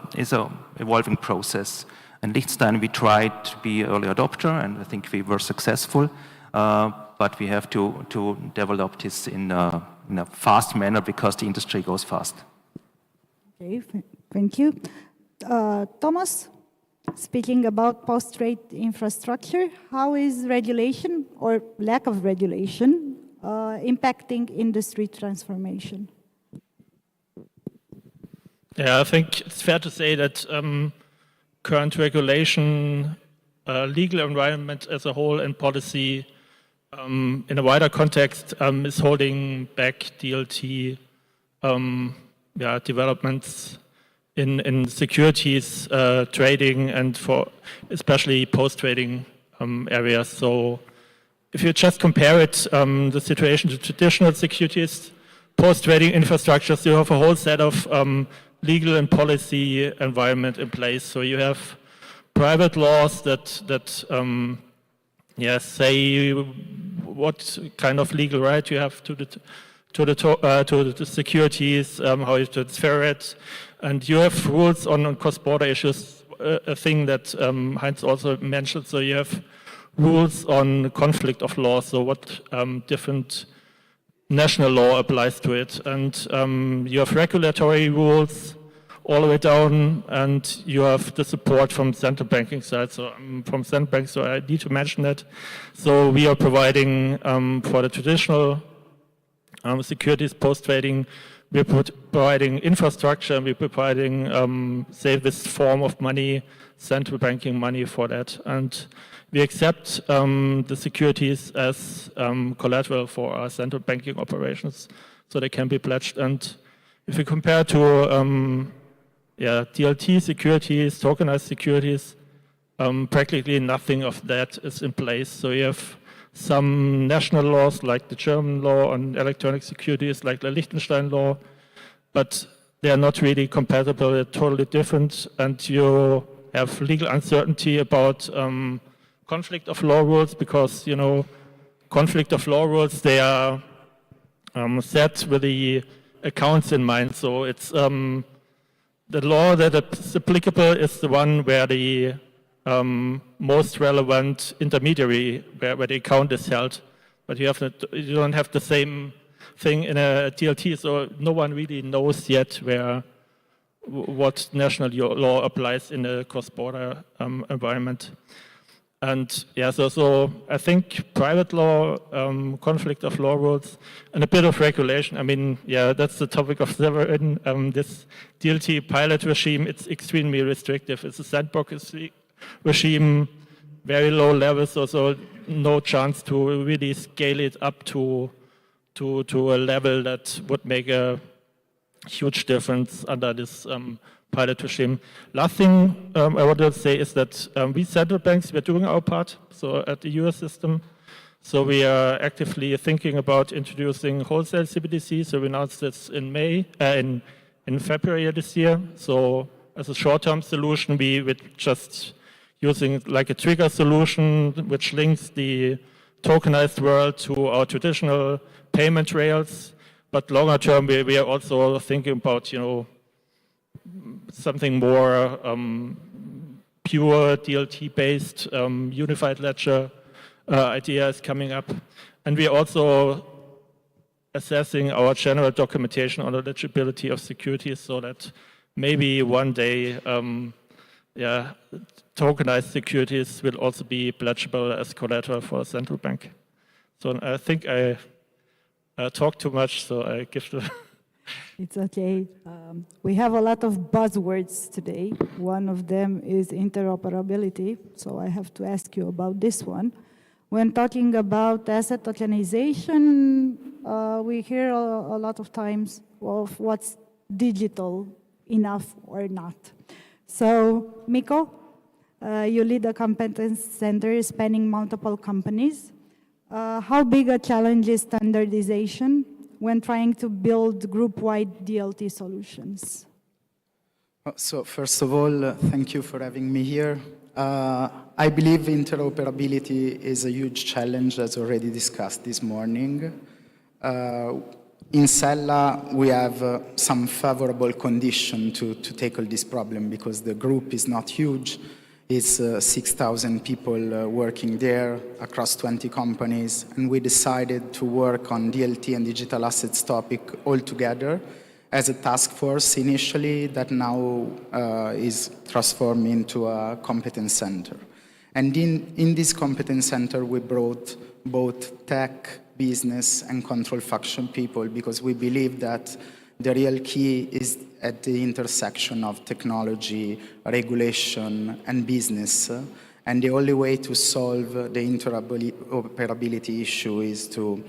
Speaker 8: evolving process. In Liechtenstein, we tried to be early adopter, and I think we were successful. But we have to develop this in a fast manner because the industry goes fast.
Speaker 5: Okay, thank you. Thomas, speaking about post-trade infrastructure, how is regulation or lack of regulation impacting industry transformation?
Speaker 9: Yeah, I think it's fair to say that current regulation, legal environment as a whole, and policy in a wider context is holding back DLT developments in securities trading and for especially post-trading areas. So if you just compare it, the situation to traditional securities, post-trading infrastructures, you have a whole set of legal and policy environment in place. So you have private laws that say what kind of legal right you have to the securities, how you transfer it, and you have rules on cross-border issues, a thing that Heinz also mentioned. So you have rules on conflict of law, so what different national law applies to it, and you have regulatory rules all the way down, and you have the support from central banking side, so from central banks, so I need to mention that. So we are providing for the traditional securities post-trading, we're providing infrastructure, and we're providing, say, this form of money, central banking money for that. And we accept the securities as collateral for our central banking operations, so they can be pledged. And if you compare to DLT securities, tokenized securities, practically nothing of that is in place. So you have some national laws like the German law on electronic securities, like the Liechtenstein law, but they are not really compatible, they're totally different, and you have legal uncertainty about conflict of law rules because, you know, conflict of law rules, they are set with the accounts in mind. So it's the law that is applicable is the one where the most relevant intermediary, where the account is held, but you don't have the same thing in a DLT, so no one really knows yet what national law applies in a cross-border environment. And yeah, so I think private law, conflict of law rules, and a bit of regulation. I mean, yeah, that's the topic of Severin. This DLT pilot regime, it's extremely restrictive. It's a sandbox regime, very low levels, so no chance to really scale it up to a level that would make a huge difference under this pilot regime. Last thing I want to say is that we central banks, we're doing our part, so at the US system. So we are actively thinking about introducing wholesale CBDC. So we announced this in May, in in February this year. So as a short-term solution, we would just using like a trigger solution which links the tokenized world to our traditional payment rails. But longer term, we are also thinking about, something more pure DLT-based unified ledger idea is coming up. And we are also assessing our general documentation on the legibility of securities so that maybe one day, tokenized securities will also be pledgeable as collateral for a central bank. So I think I talk too much, so I give the...
Speaker 5: It's okay. We have a lot of buzzwords today. One of them is interoperability, so I have to ask you about this one. When talking about asset tokenization, we hear a lot of times of what's digital enough or not. So, Miko, you lead a competence center spanning multiple companies. How big a challenge is standardization when trying to build group-wide DLT solutions?
Speaker 10: So first of all, thank you for having me here. I believe interoperability is a huge challenge, as already discussed this morning. In Sella, we have some favorable condition to tackle this problem because the group is not huge. It's 6,000 people working there across 20 companies, and we decided to work on DLT and digital assets topic all together as a task force initially that now is transformed into a competence center. And in this competence center, we brought both tech, business, and control function people because we believe that the real key is at the intersection of technology, regulation, and business. And the only way to solve the interoperability issue is to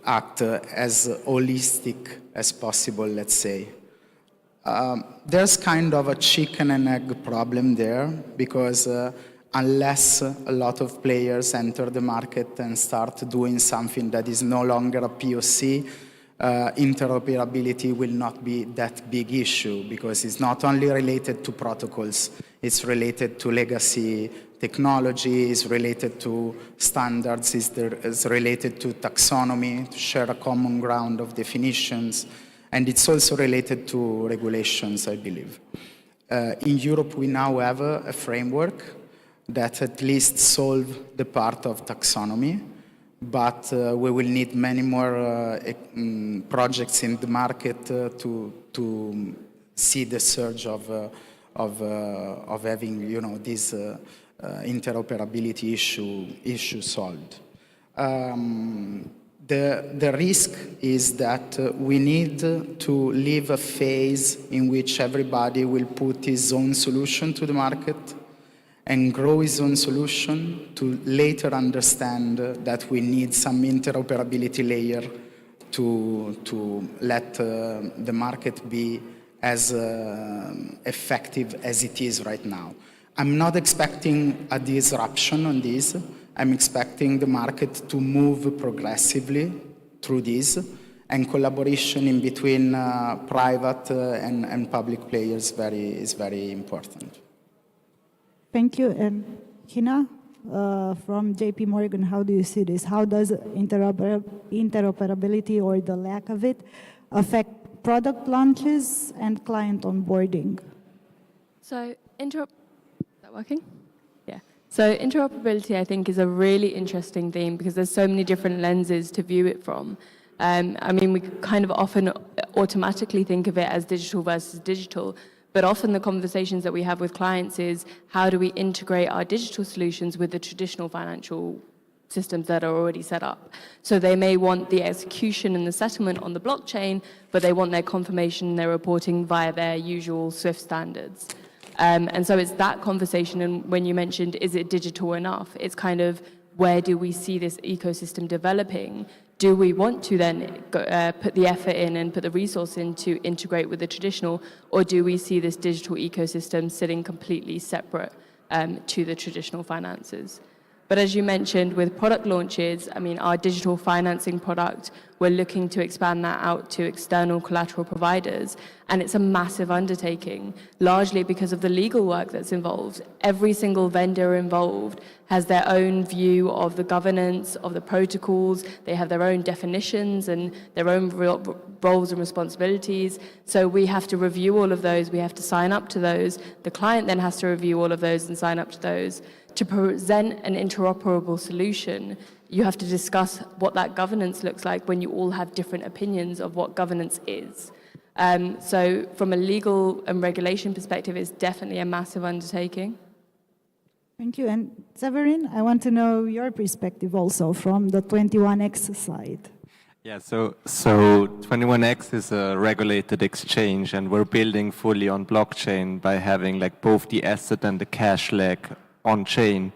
Speaker 10: act as holistic as possible, let's say. There's kind of a chicken and egg problem there because unless a lot of players enter the market and start doing something that is no longer a POC, interoperability will not be that big issue because it's not only related to protocols, it's related to legacy technology, it's related to standards, it's related to taxonomy, to share a common ground of definitions, and it's also related to regulations, I believe. In Europe, we now have a framework that at least solves the part of taxonomy, but we will need many more projects in the market to see the surge of having this interoperability issue solved. The risk is that we need to leave a phase in which everybody will put his own solution to the market and grow his own solution to later understand that we need some interoperability layer to let the market be as effective as it is right now. I'm not expecting a disruption on this. I'm expecting the market to move progressively through this, and collaboration in between private and public players is very important.
Speaker 5: Thank you. And Hina, from JP Morgan, how do you see this? How does interoperability or the lack of it affect product launches and client onboarding?
Speaker 6: So, is that working? Yeah. So interoperability, I think, is a really interesting theme because there's so many different lenses to view it from. I mean, we kind of often automatically think of it as digital versus digital, but often the conversations that we have with clients is how do we integrate our digital solutions with the traditional financial systems that are already set up. So they may want the execution and the settlement on the blockchain, but they want their confirmation and their reporting via their usual SWIFT standards. And so it's that conversation, and when you mentioned, is it digital enough? It's kind of, where do we see this ecosystem developing? Do we want to then put the effort in and put the resource in to integrate with the traditional, or do we see this digital ecosystem sitting completely separate to the traditional finances? But as you mentioned, with product launches, I mean, our digital financing product, we're looking to expand that out to external collateral providers. And it's a massive undertaking, largely because of the legal work that's involved. Every single vendor involved has their own view of the governance, of the protocols. They have their own definitions and their own roles and responsibilities. So we have to review all of those. We have to sign up to those. The client then has to review all of those and sign up to those. To present an interoperable solution, you have to discuss what that governance looks like when you all have different opinions of what governance is. So from a legal and regulation perspective, it's definitely a massive undertaking.
Speaker 5: Thank you. And Severin, I want to know your perspective also from the 21X side.
Speaker 7: Yeah, so 21X is a regulated exchange, and we're building fully on blockchain by having like both the asset and the cash leg on chain.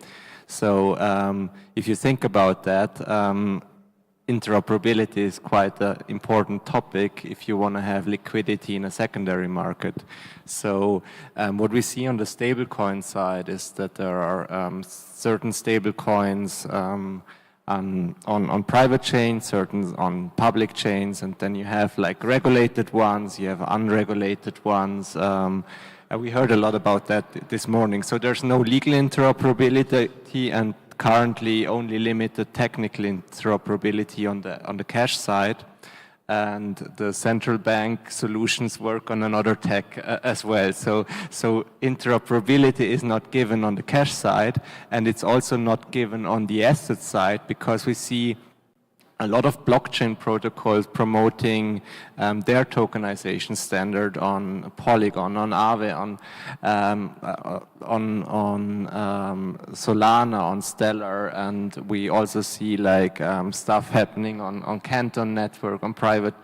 Speaker 7: So if you think about that, interoperability is quite an important topic if you want to have liquidity in a secondary market. So what we see on the stablecoin side is that there are certain stablecoins on private chains, certain on public chains, and then you have like regulated ones, you have unregulated ones. We heard a lot about that this morning. So there's no legal interoperability and currently only limited technical interoperability on the cash side. And the central bank solutions work on another tech as well. So interoperability is not given on the cash side, and it's also not given on the asset side, because we see a lot of blockchain protocols promoting their tokenization standard on Polygon, on Aave, on Solana, on Stellar, and we also see like stuff happening on Canton Network, on private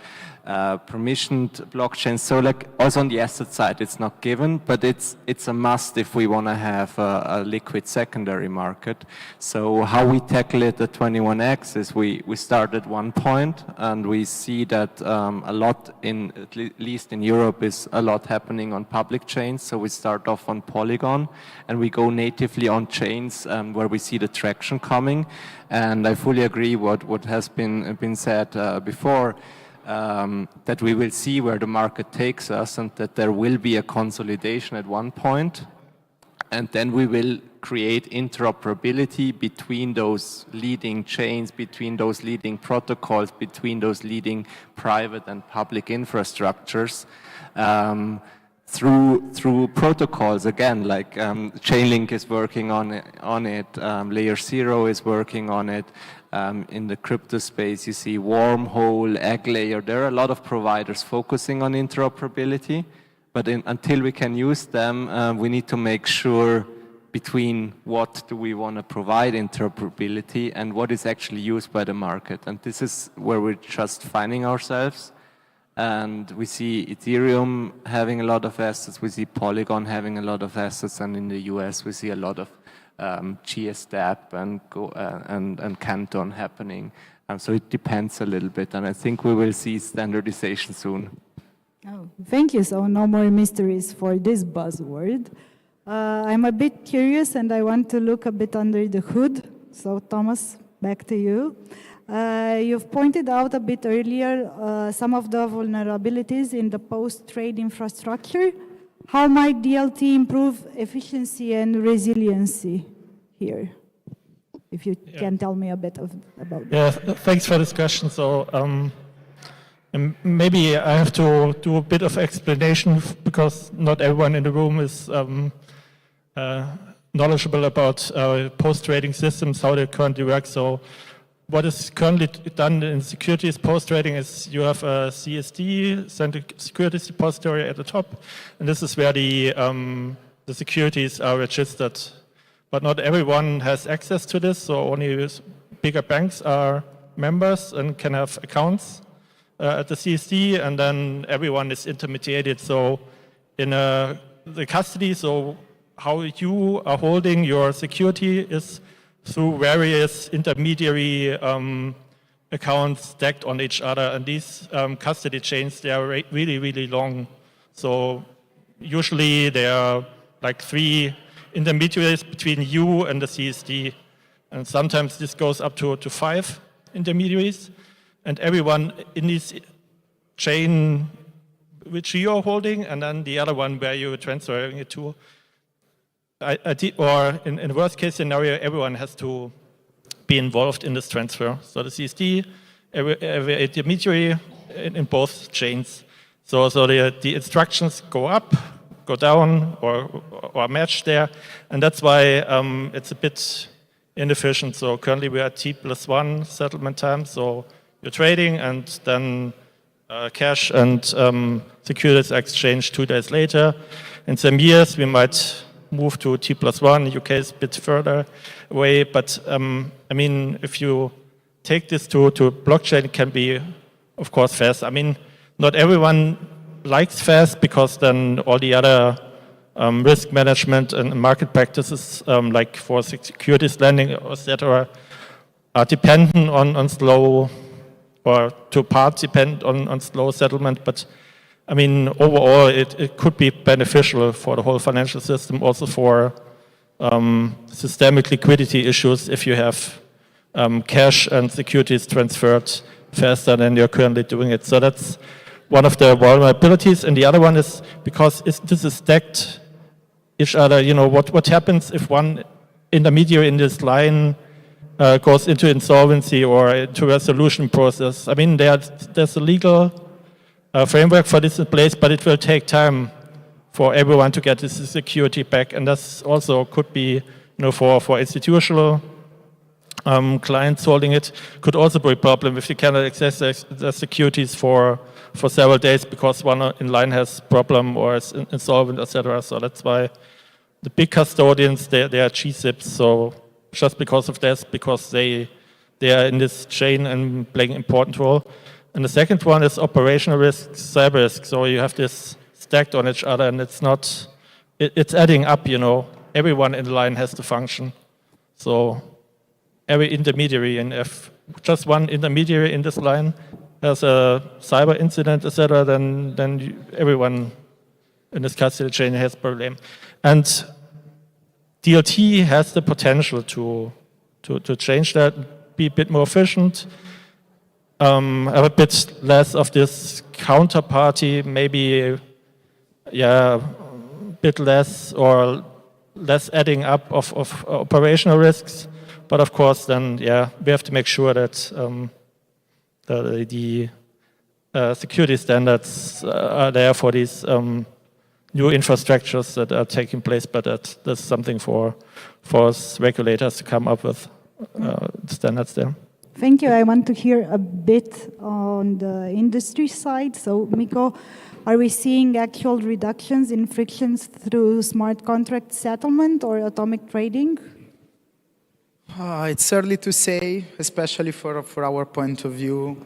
Speaker 7: permissioned blockchains. So like also on the asset side, it's not given, but it's a must if we want to have a liquid secondary market. So how we tackle it at 21X is we start at one point, and we see that a lot at least in Europe is a lot happening on public chains. So we start off on Polygon and we go natively on chains where we see the traction coming. And I fully agree what has been said before. That we will see where the market takes us, and that there will be a consolidation at one point, and then we will create interoperability between those leading chains, between those leading protocols, between those leading private and public infrastructures, through protocols. Again, like Chainlink is working on it, Layer 0 is working on it. In the crypto space, you see Wormhole, EggLayer. There are a lot of providers focusing on interoperability, but until we can use them, we need to make sure between what do we want to provide interoperability and what is actually used by the market. And this is where we're just finding ourselves. And we see Ethereum having a lot of assets, we see Polygon having a lot of assets, and in the US we see a lot of GSDApp and Canton happening. So it depends a little bit, and I think we will see standardization soon.
Speaker 5: Oh, thank you. So no more mysteries for this buzzword. I'm a bit curious, and I want to look a bit under the hood. So Thomas, back to you. You've pointed out a bit earlier some of the vulnerabilities in the post-trade infrastructure. How might DLT improve efficiency and resiliency here? If you can tell me a bit about that.
Speaker 9: Yeah, thanks for this question. So maybe I have to do a bit of explanation, because not everyone in the room is knowledgeable about post-trading systems, how they currently work. So what is currently done in securities post-trading is you have a CSD, Central Securities Depository, at the top, and this is where the securities are registered. But not everyone has access to this, so only bigger banks are members and can have accounts at the CSD, and then everyone is intermediated. So in the custody, so how you are holding your security is through various intermediary accounts stacked on each other. And these custody chains, they are really, really long. So usually there are like 3 intermediaries between you and the CSD. And sometimes this goes up to 5 intermediaries, and everyone in this chain which you are holding, and then the other one where you're transferring it to. Or in the worst case scenario, everyone has to be involved in this transfer. So the CSD, every intermediary in both chains. So the instructions go up, go down, or match there, and that's why it's a bit inefficient. So currently we are at T+1 settlement time, so you're trading and then cash and securities exchange 2 days later. In some years we might move to T+1, UK is a bit further away, but I mean, if you take this to blockchain, it can be, of course, fast. I mean, not everyone likes fast because then all the other risk management and market practices, like for securities lending, etc., are dependent on slow, or to part depend on slow settlement. But I mean, overall, it could be beneficial for the whole financial system, also for systemic liquidity issues if you have cash and securities transferred faster than you're currently doing it. So that's one of the vulnerabilities. And the other one is because this is stacked each other, you know, what happens if one intermediary in this line goes into insolvency or into resolution process? I mean, there's a legal framework for this in place, but it will take time for everyone to get this security back, and that's also could be, you know, for institutional clients holding it, could also be a problem if you cannot access the securities for several days because one in line has problem or is insolvent, etc. So that's why the big custodians, they are GSIPs. So just because of this, because they are in this chain and playing an important role. And the second one is operational risk, cyber risk. So you have this stacked on each other, and it's adding up, you know. Everyone in the line has to function. So every intermediary, and if just one intermediary in this line has a cyber incident, etc., then everyone in this custody chain has a problem. And DLT has the potential to change that, be a bit more efficient, have a bit less of this counterparty, maybe, yeah, a bit less or less adding up of operational risks. But of course, then, yeah, we have to make sure that the security standards are there for these new infrastructures that are taking place, but that's something for us regulators to come up with standards there.
Speaker 5: Thank you. I want to hear a bit on the industry side. So, Mikko, are we seeing actual reductions in frictions through smart contract settlement or atomic trading?
Speaker 10: It's early to say, especially for our point of view.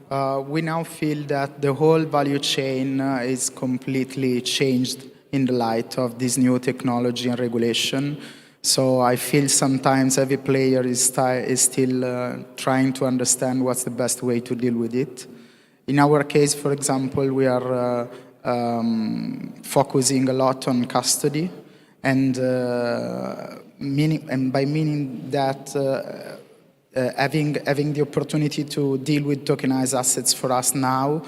Speaker 10: We now feel that the whole value chain is completely changed in the light of this new technology and regulation. So I feel sometimes every player is still trying to understand what's the best way to deal with it. In our case, for example, we are focusing a lot on custody, and by meaning that having the opportunity to deal with tokenized assets for us now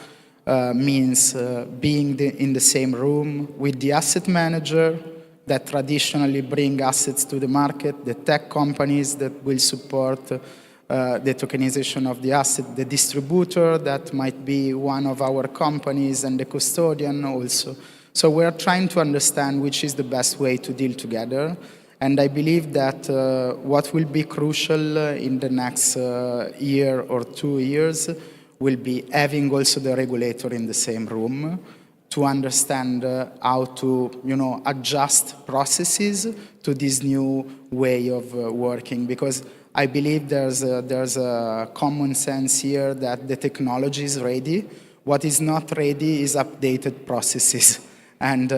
Speaker 10: means being in the same room with the asset manager that traditionally bring assets to the market, the tech companies that will support the tokenization of the asset, the distributor that might be one of our companies, and the custodian also. So we're trying to understand which is the best way to deal together. And I believe that what will be crucial in the next year or 2 years will be having also the regulator in the same room to understand how to, adjust processes to this new way of working. Because I believe there's a common sense here that the technology is ready. What is not ready is updated processes. And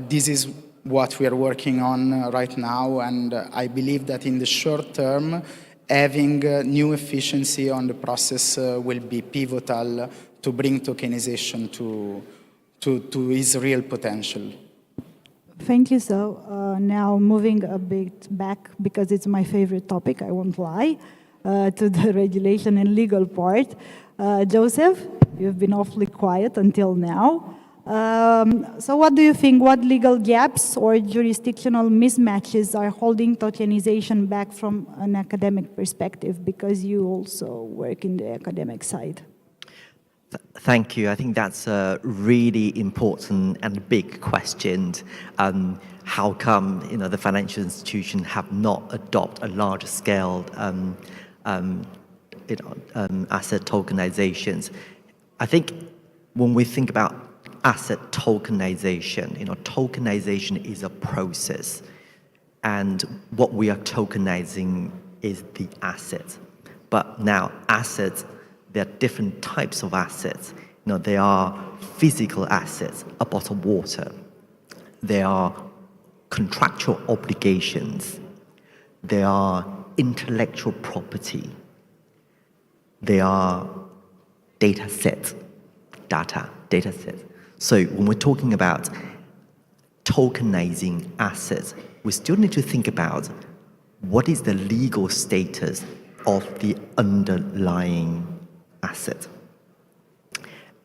Speaker 10: this is what we are working on right now. And I believe that in the short term, having new efficiency on the process will be pivotal to bring tokenization to its real potential.
Speaker 5: Thank you. So now moving a bit back, because it's my favorite topic, I won't lie, to the regulation and legal part. Joseph, you've been awfully quiet until now. So what do you think, what legal gaps or jurisdictional mismatches are holding tokenization back from an academic perspective, because you also work in the academic side?
Speaker 11: Thank you. I think that's a really important and big question. How come the financial institutions have not adopted a larger scale asset tokenizations? I think when we think about asset tokenization, tokenization is a process, and what we are tokenizing is the asset. But now assets, there are different types of assets. There are physical assets, a bottle of water. There are contractual obligations. There are intellectual property. There are data sets. So when we're talking about tokenizing assets, we still need to think about what is the legal status of the underlying asset.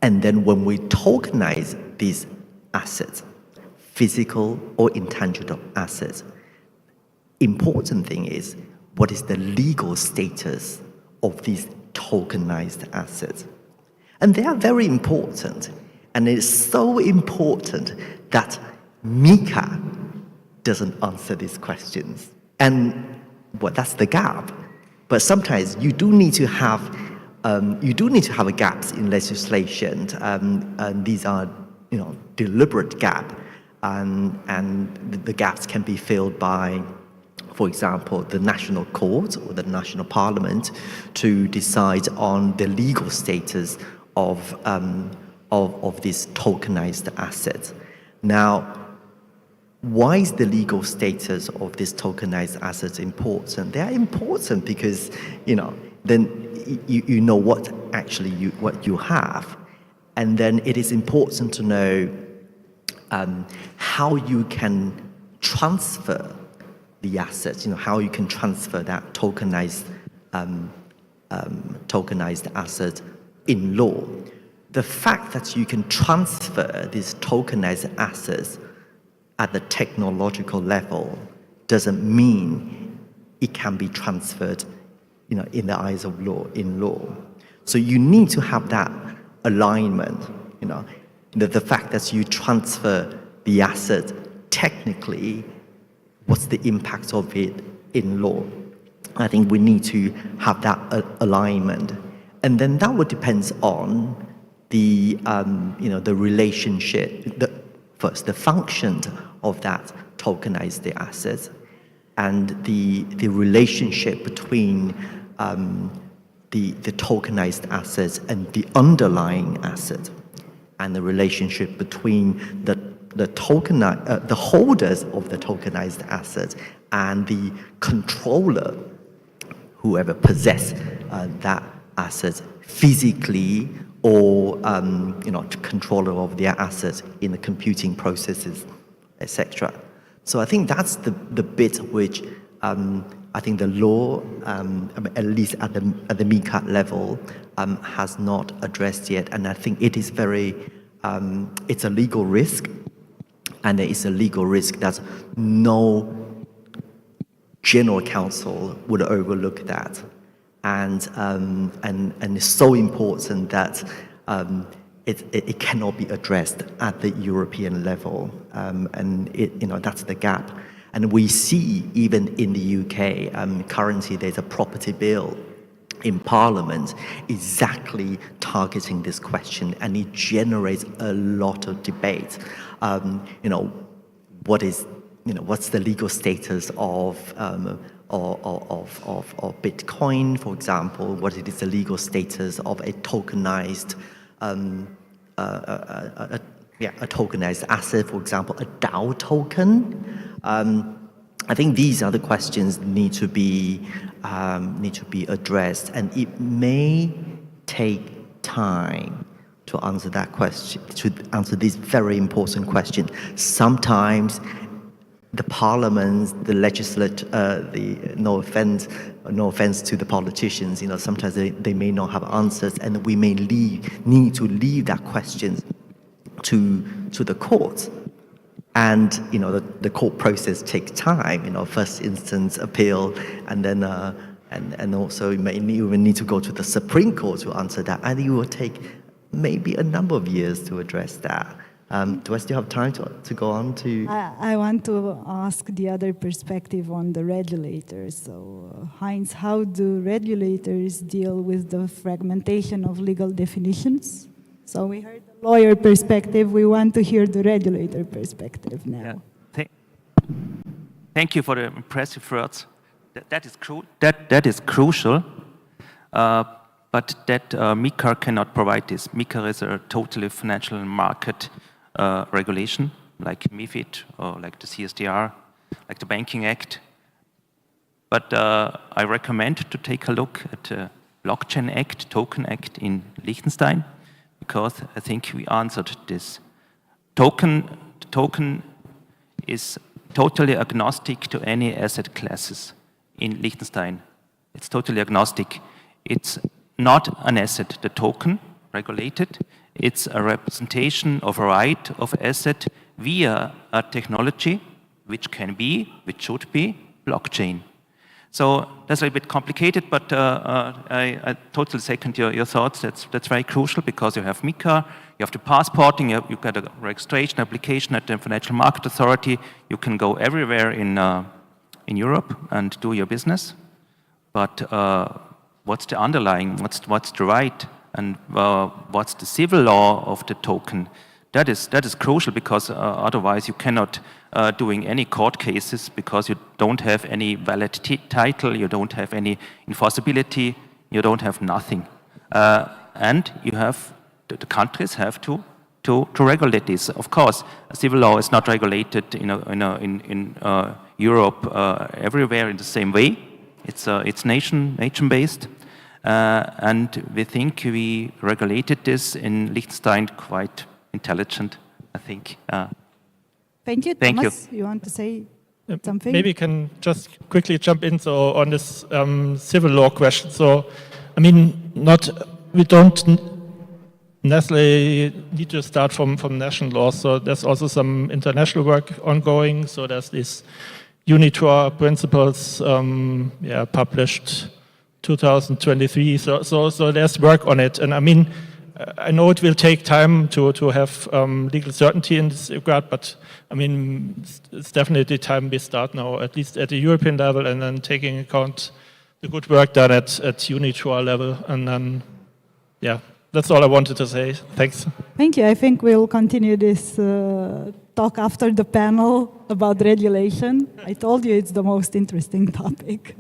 Speaker 11: And then when we tokenize these assets, physical or intangible assets, important thing is what is the legal status of these tokenized assets. And they are very important. And it's so important that MiCA doesn't answer these questions. And that's the gap. But sometimes you do need to have gaps in legislation, and these are deliberate gaps, and the gaps can be filled by, for example, the national court or the national parliament to decide on the legal status of these tokenized assets. Now, why is the legal status of these tokenized assets important? They are important because then you know what you have, and then it is important to know how you can transfer the assets. How you can transfer that tokenized asset in law. The fact that you can transfer these tokenized assets at the technological level doesn't mean it can be transferred in the eyes of law, in law. So you need to have that alignment, the fact that you transfer the asset technically, what's the impact of it in law? I think we need to have that alignment. And then that would depend on the relationship, the function of that tokenized assets, and the relationship between the tokenized assets and the underlying asset, and the relationship between the holders of the tokenized assets and the controller, whoever possess that asset physically, or controller of their assets in the computing processes, etc. So I think that's the bit which I think the law, at least at the MiCA level, has not addressed yet. And I think it is it's a legal risk, and there is a legal risk that no general counsel would overlook that. And it's so important that it cannot be addressed at the European level, and that's the gap. And we see even in the UK, currently there's a property bill in Parliament exactly targeting this question, and it generates a lot of debate. What's the legal status of Bitcoin, for example? What is the legal status of a tokenized a tokenized asset, for example, a DAO token? I think these are the questions need to be addressed, and it may take time to answer that question, to answer this very important question. Sometimes the parliaments, the legislature, no offense to the politicians, sometimes they may not have answers, and we may need to leave that question to the courts. And the court process takes time. First instance appeal, and then and also you may even need to go to the Supreme Court to answer that, and it will take maybe a number of years to address that. Do I still have time to go on to?
Speaker 5: I want to ask the other perspective on the regulators. So, Heinz, how do regulators deal with the fragmentation of legal definitions? So we heard the lawyer perspective. We want to hear the regulator perspective now.
Speaker 8: Yeah. Thank you for the impressive words. That is crucial. But that MiCAR cannot provide this. MiCAR is a totally financial market regulation, like MiFID or like the CSDR, like the Banking Act. But I recommend to take a look at the Blockchain Act, Token Act in Liechtenstein, because I think we answered this. The token is totally agnostic to any asset classes in Liechtenstein. It's totally agnostic. It's not an asset, the token, regulated. It's a representation of a right of asset via a technology, which should be blockchain. So that's a little bit complicated, but I totally second your thoughts. That's very crucial, because you have MiCAR, you have the passporting, you got a registration application at the Financial Market Authority. You can go everywhere in Europe and do your business. But what's the underlying, what's the right, and what's the civil law of the token? That is crucial, because otherwise you cannot doing any court cases, because you don't have any valid title, you don't have any enforceability, you don't have nothing, and you have the countries have to regulate this. Of course, civil law is not regulated in Europe everywhere in the same way. It's nation-based, and we think we regulated this in Liechtenstein quite intelligent, I think.
Speaker 5: Thank you, Thomas. You want to say something?
Speaker 9: Maybe you can just quickly jump in on this civil law question. So, I mean, we don't necessarily need to start from national law. So there's also some international work ongoing. So there's these UNITROA principles, published 2023. So there's work on it, and I mean, I know it will take time to have legal certainty in this regard, but I mean, it's definitely time we start now, at least at the European level, and then taking account the good work done at UNITROA level, and then, yeah, that's all I wanted to say. Thanks.
Speaker 5: Thank you. I think we'll continue this talk after the panel about regulation. I told you it's the most interesting topic.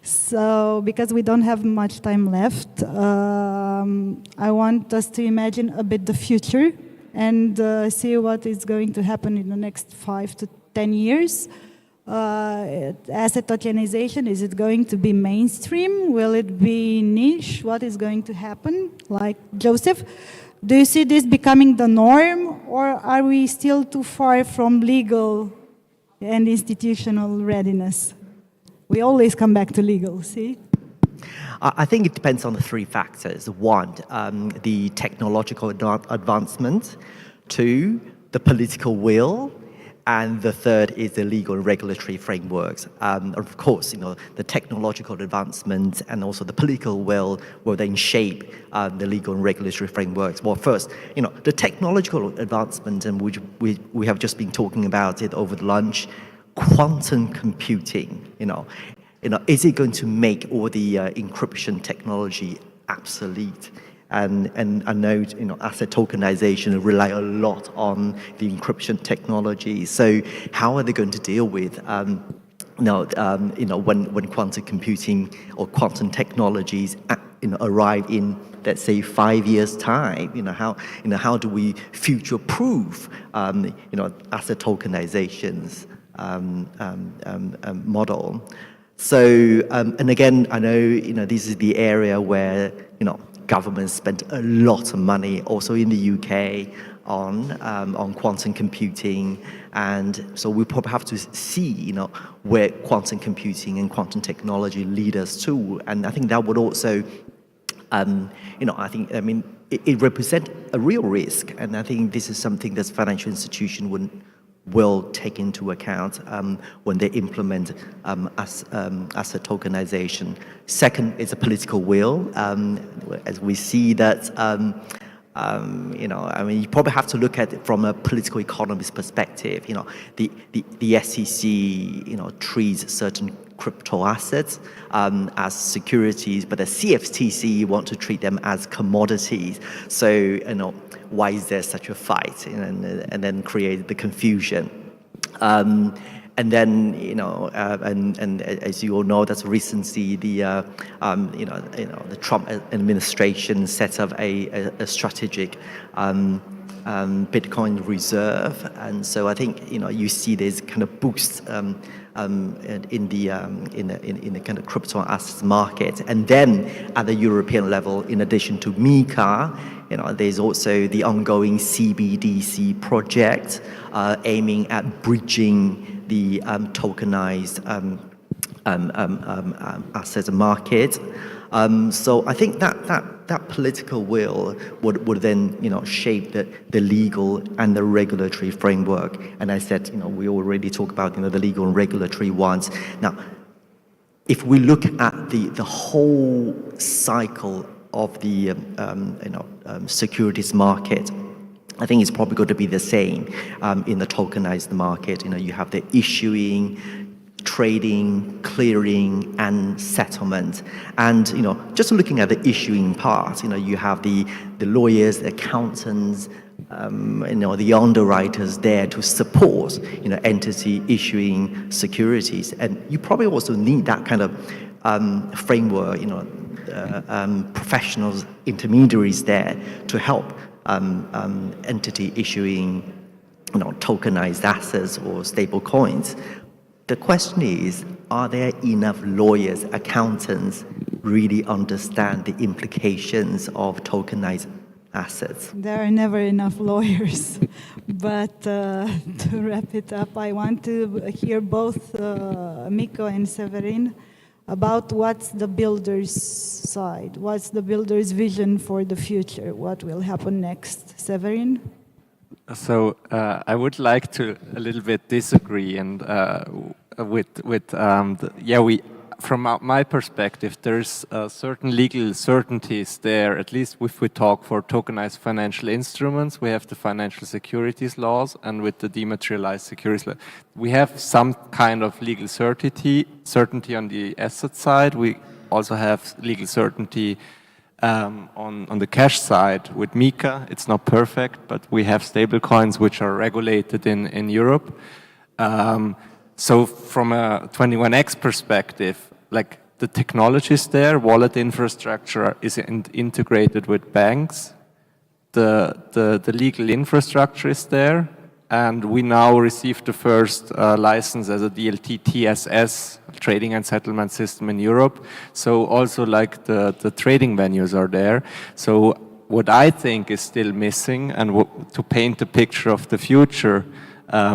Speaker 5: So, because we don't have much time left, I want us to imagine a bit the future and see what is going to happen in the next 5 to 10 years. Asset tokenization, is it going to be mainstream? Will it be niche? What is going to happen? Like Joseph, do you see this becoming the norm, or are we still too far from legal and institutional readiness? We always come back to legal, see?
Speaker 11: I think it depends on the three factors. One, the technological advancement. Two, the political will. And the third is the legal and regulatory frameworks. Of course, the technological advancement and also the political will then shape the legal and regulatory frameworks. Well, first, the technological advancement, and which we have just been talking about it over the lunch, quantum computing. Is it going to make all the encryption technology obsolete? And I know, asset tokenization rely a lot on the encryption technology. So how are they going to deal with, when quantum computing or quantum technologies, arrive in, let's say, 5 years' time? How do we future-proof, asset tokenization's model? So, and again, I know, this is the area where, governments spent a lot of money, also in the UK, on quantum computing, and so we probably have to see, where quantum computing and quantum technology lead us to, and I think that would also, it represents a real risk, and I think this is something that financial institution will take into account when they implement asset tokenization. Second is a political will, as we see that. You probably have to look at it from a political economist perspective. The SEC, treats certain crypto assets as securities, but the CFTC want to treat them as commodities. So, why is there such a fight? And then create the confusion. And then, and as you all know, that's recently the Trump administration set up a strategic Bitcoin reserve, and so I think you see this kind of boost in the kind of crypto assets market, and then at the European level, in addition to MiCA, there's also the ongoing CBDC project aiming at bridging the tokenized assets market. So I think that political will would then shape the legal and the regulatory framework. And I said we already talked about the legal and regulatory ones. Now, if we look at the whole cycle of the securities market, I think it's probably going to be the same in the tokenized market. You have the issuing, trading, clearing, and settlement. And just looking at the issuing part, you have the lawyers, the accountants, the underwriters there to support entity issuing securities. And you probably also need that kind of framework, professionals, intermediaries there to help entity issuing tokenized assets or stable coins. The question is, are there enough lawyers, accountants really understand the implications of tokenized assets?
Speaker 5: There are never enough lawyers. But to wrap it up, I want to hear both Mikko and Severin about what's the builder's side, what's the builder's vision for the future, what will happen next. Severin?
Speaker 7: So I would like to a little bit disagree, and from my perspective, there's certain legal certainties there. At least if we talk for tokenized financial instruments, we have the financial securities laws, and with the dematerialized securities law, we have some kind of legal certainty on the asset side. We also have legal certainty on the cash side with MiCA. It's not perfect, but we have stable coins which are regulated in Europe. So from a 21X perspective, like the technology is there, wallet infrastructure is integrated with banks, the legal infrastructure is there, and we now received the first license as a DLT TSS, trading and settlement system in Europe. So also like the trading venues are there. So what I think is still missing, and to paint the picture of the future,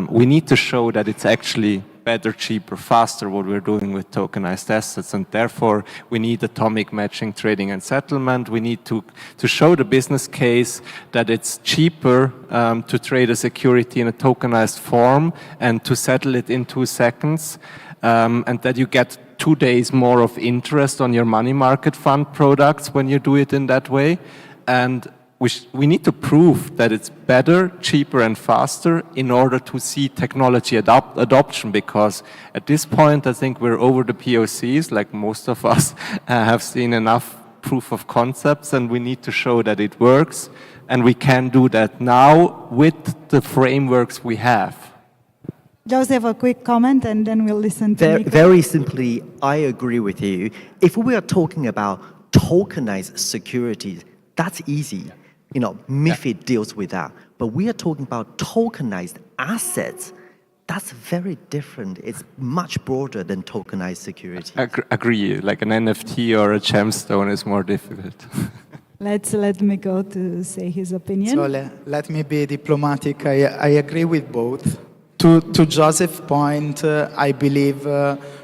Speaker 7: we need to show that it's actually better, cheaper, faster what we're doing with tokenized assets, and therefore we need atomic matching trading and settlement. We need to show the business case that it's cheaper to trade a security in a tokenized form and to settle it in 2 seconds, and that you get 2 days more of interest on your money market fund products when you do it in that way. And we need to prove that it's better, cheaper, and faster in order to see technology adoption, because at this point, I think we're over the POCs, like most of us have seen enough proof of concepts, and we need to show that it works, and we can do that now with the frameworks we have.
Speaker 5: Joseph, a quick comment, and then we'll listen to Mikko.
Speaker 11: Very simply, I agree with you. If we are talking about tokenized securities, that's easy. MiFID deals with that. But we are talking about tokenized assets. That's very different. It's much broader than tokenized securities.
Speaker 7: Agree. Like an NFT or a gemstone is more difficult.
Speaker 5: Let me go to say his opinion.
Speaker 10: So let me be diplomatic. I agree with both. To Joseph's point, I believe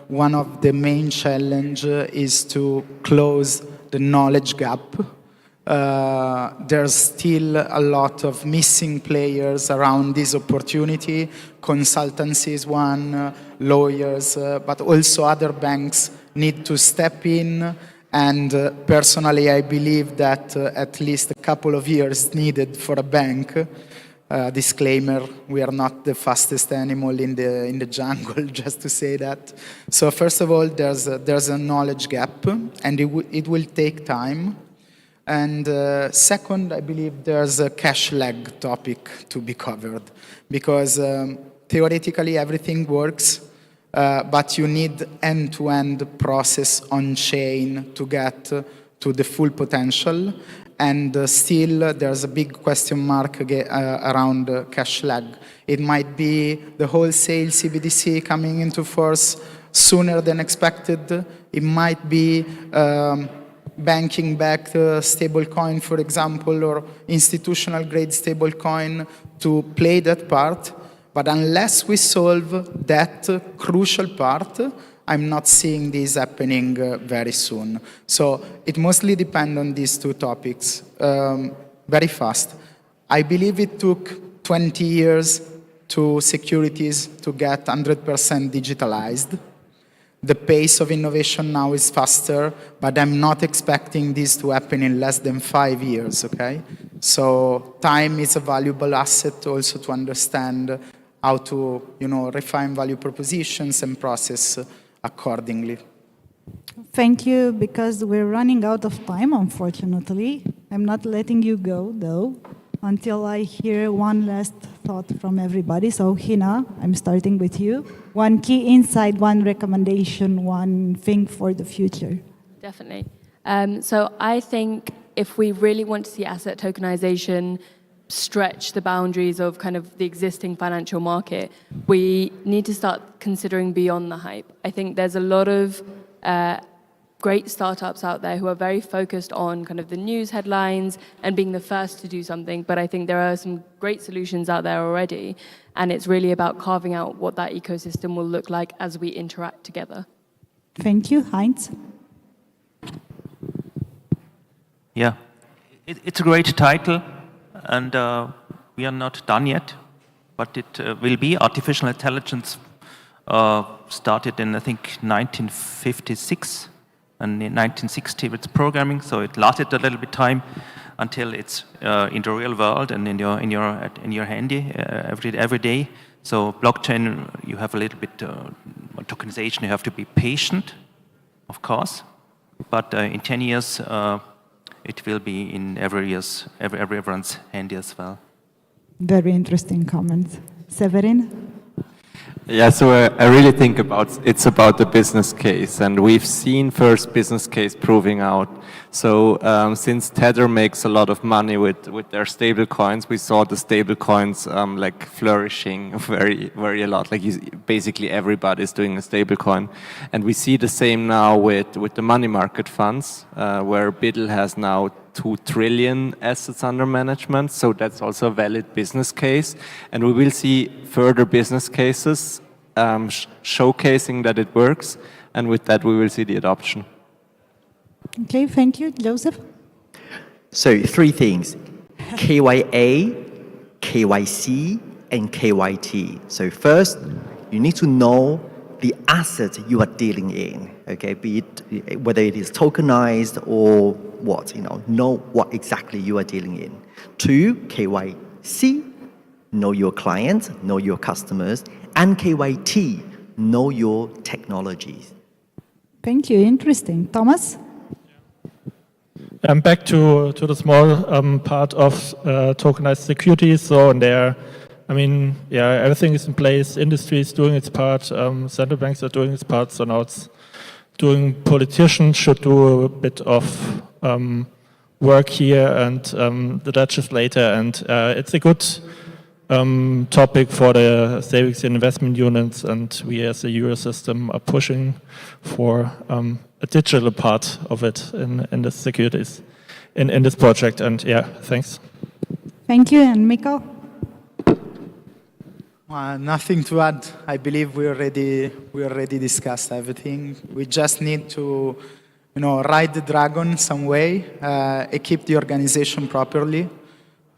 Speaker 10: one of the main challenge is to close the knowledge gap. There's still a lot of missing players around this opportunity. Consultancies, one, lawyers, but also other banks need to step in. And personally, I believe that at least a couple of years needed for a bank. Disclaimer, we are not the fastest animal in the jungle, just to say that. So first of all, there's a knowledge gap, and it will take time. And second, I believe there's a cash lag topic to be covered, because theoretically everything works, but you need end-to-end process on-chain to get to the full potential. And still, there's a big question mark around cash lag. It might be the wholesale CBDC coming into force sooner than expected. It might be banking-backed stablecoin, for example, or institutional-grade stablecoin to play that part. But unless we solve that crucial part, I'm not seeing this happening very soon. So it mostly depends on these two topics very fast. I believe it took 20 years to securities to get 100% digitalized. The pace of innovation now is faster, but I'm not expecting this to happen in less than 5 years, okay? So time is a valuable asset also to understand how to, refine value propositions and process accordingly.
Speaker 5: Thank you, because we're running out of time, unfortunately. I'm not letting you go, though, until I hear one last thought from everybody. So, Hina, I'm starting with you. One key insight, one recommendation, one thing for the future.
Speaker 6: Definitely. So I think if we really want to see asset tokenization stretch the boundaries of kind of the existing financial market, we need to start considering beyond the hype. I think there's a lot of great startups out there who are very focused on kind of the news headlines and being the first to do something, but I think there are some great solutions out there already, and it's really about carving out what that ecosystem will look like as we interact together.
Speaker 5: Thank you. Heinz?
Speaker 8: Yeah, it's a great title. And we are not done yet, but it will be. Artificial intelligence started in, I think, 1956, and in 1960 it's programming, so it lasted a little bit time until it's in the real world and in your handy every day. So blockchain, you have a little bit tokenization. You have to be patient, of course, but in 10 years. It will be in everyone's handy as well.
Speaker 5: Very interesting comment. Severin?
Speaker 7: Yeah, so I really think it's about the business case, and we've seen first business case proving out. So since Tether makes a lot of money with their stable coins, we saw the stable coins like flourishing very a lot. Like basically everybody is doing a stable coin, and we see the same now with the money market funds, where BIDL has now 2 trillion assets under management, so that's also a valid business case. And we will see further business cases showcasing that it works, and with that we will see the adoption.
Speaker 5: Okay, thank you. Joseph?
Speaker 11: So 3 things, KYA, KYC, and KYT. So first, you need to know the asset you are dealing in, okay, be it whether it is tokenized or what, know what exactly you are dealing in. 2, KYC, know your clients, know your customers, and KYT, know your technologies.
Speaker 5: Thank you. Interesting. Thomas?
Speaker 9: Back to the small part of tokenized securities. So in there, everything is in place. Industry is doing its part. Central banks are doing its part. So now it's doing. Politicians should do a bit of work here, and the legislator. And it's a good topic for the savings and investment units. And we, as a Eurosystem, are pushing for a digital part of it in the securities. in this project. And yeah, thanks.
Speaker 5: Thank you, and Mikko?
Speaker 10: Nothing to add. I believe we already discussed everything. We just need to, ride the dragon some way, equip the organization properly.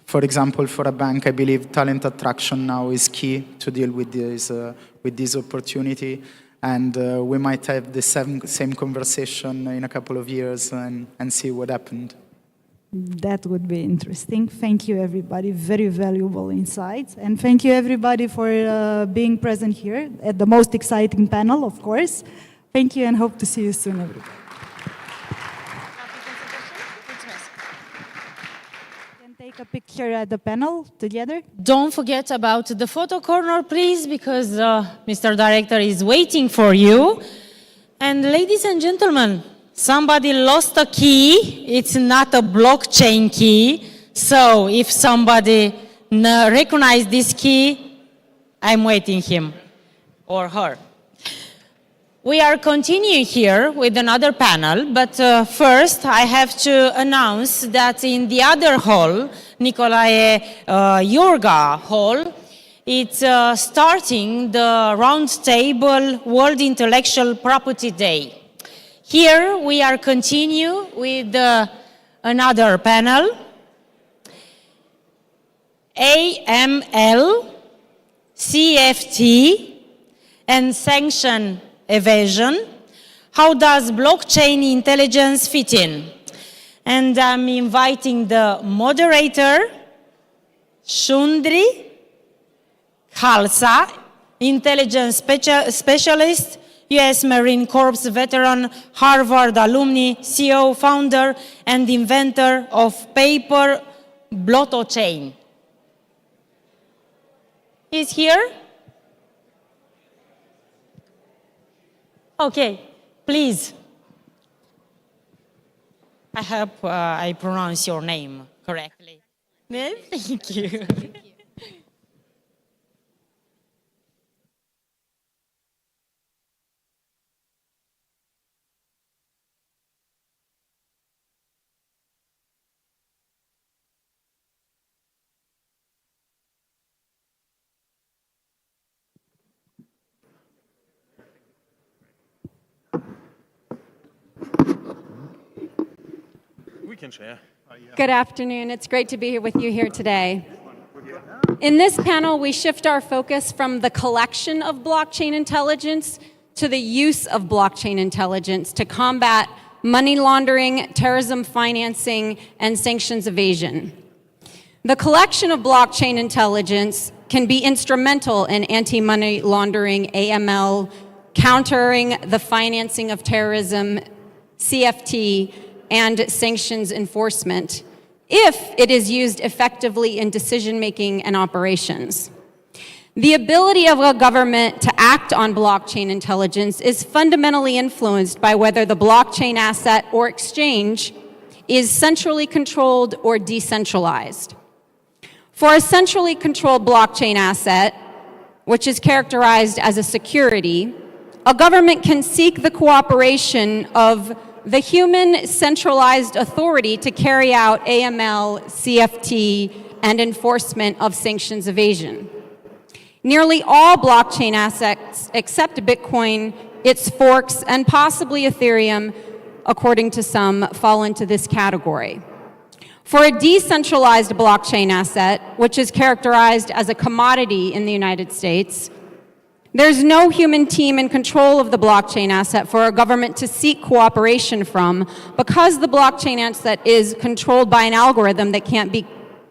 Speaker 10: For example, for a bank, I believe talent attraction now is key to deal with this opportunity. And we might have the same conversation in a couple of years and see what happened.
Speaker 5: That would be interesting. Thank you, everybody. Very valuable insights. And thank you, everybody, for being present here at the most exciting panel, of course. Thank you, and hope to see you soon, everybody. Can take a picture at the panel together.
Speaker 4: Don't forget about the photo corner, please, because Mr. Director is waiting for you. And ladies and gentlemen, somebody lost a key. It's not a blockchain key. So if somebody recognizes this key, I'm waiting him or her. We are continuing here with another panel, but first I have to announce that in the other hall, Nicolae Iorga Hall, it's starting the Roundtable World Intellectual Property Day. Here we are continue with another panel, AML, CFT, and sanction evasion. How does blockchain intelligence fit in? And I'm inviting the moderator, Shundri Khalsa, intelligence specialist, U.S. Marine Corps veteran, Harvard alumni, CEO, founder, and inventor of paper blockchain. He's here? Okay, please. I hope I pronounce your name correctly. Thank you.
Speaker 12: We can share.
Speaker 13: Good afternoon. It's great to be with you here today. In this panel, we shift our focus from the collection of blockchain intelligence to the use of blockchain intelligence to combat money laundering, terrorism financing, and sanctions evasion. The collection of blockchain intelligence can be instrumental in anti-money laundering, AML, countering the financing of terrorism, CFT, and sanctions enforcement, if it is used effectively in decision-making and operations. The ability of a government to act on blockchain intelligence is fundamentally influenced by whether the blockchain asset or exchange is centrally controlled or decentralized. For a centrally controlled blockchain asset, which is characterized as a security, a government can seek the cooperation of the human centralized authority to carry out AML, CFT, and enforcement of sanctions evasion. Nearly all blockchain assets, except Bitcoin, its forks, and possibly Ethereum, according to some, fall into this category. For a decentralized blockchain asset, which is characterized as a commodity in the United States, there's no human team in control of the blockchain asset for a government to seek cooperation from because the blockchain asset is controlled by an algorithm that can't be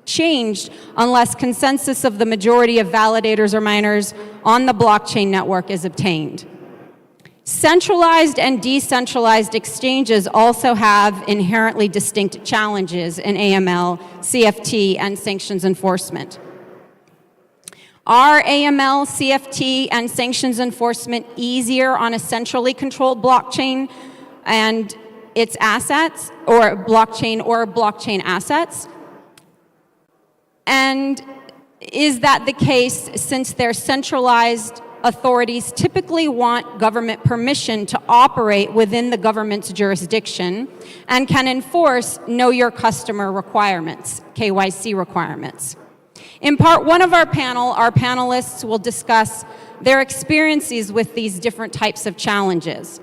Speaker 13: changed unless consensus of the majority of validators or miners on the blockchain network is obtained. Centralized and decentralized exchanges also have inherently distinct challenges in AML, CFT, and sanctions enforcement. Are AML, CFT, and sanctions enforcement easier on a centrally controlled blockchain and its assets, or blockchain assets? And is that the case since they're centralized authorities typically want government permission to operate within the government's jurisdiction and can enforce Know Your Customer requirements, KYC requirements. In part one of our panel, our panelists will discuss their experiences with these different types of challenges.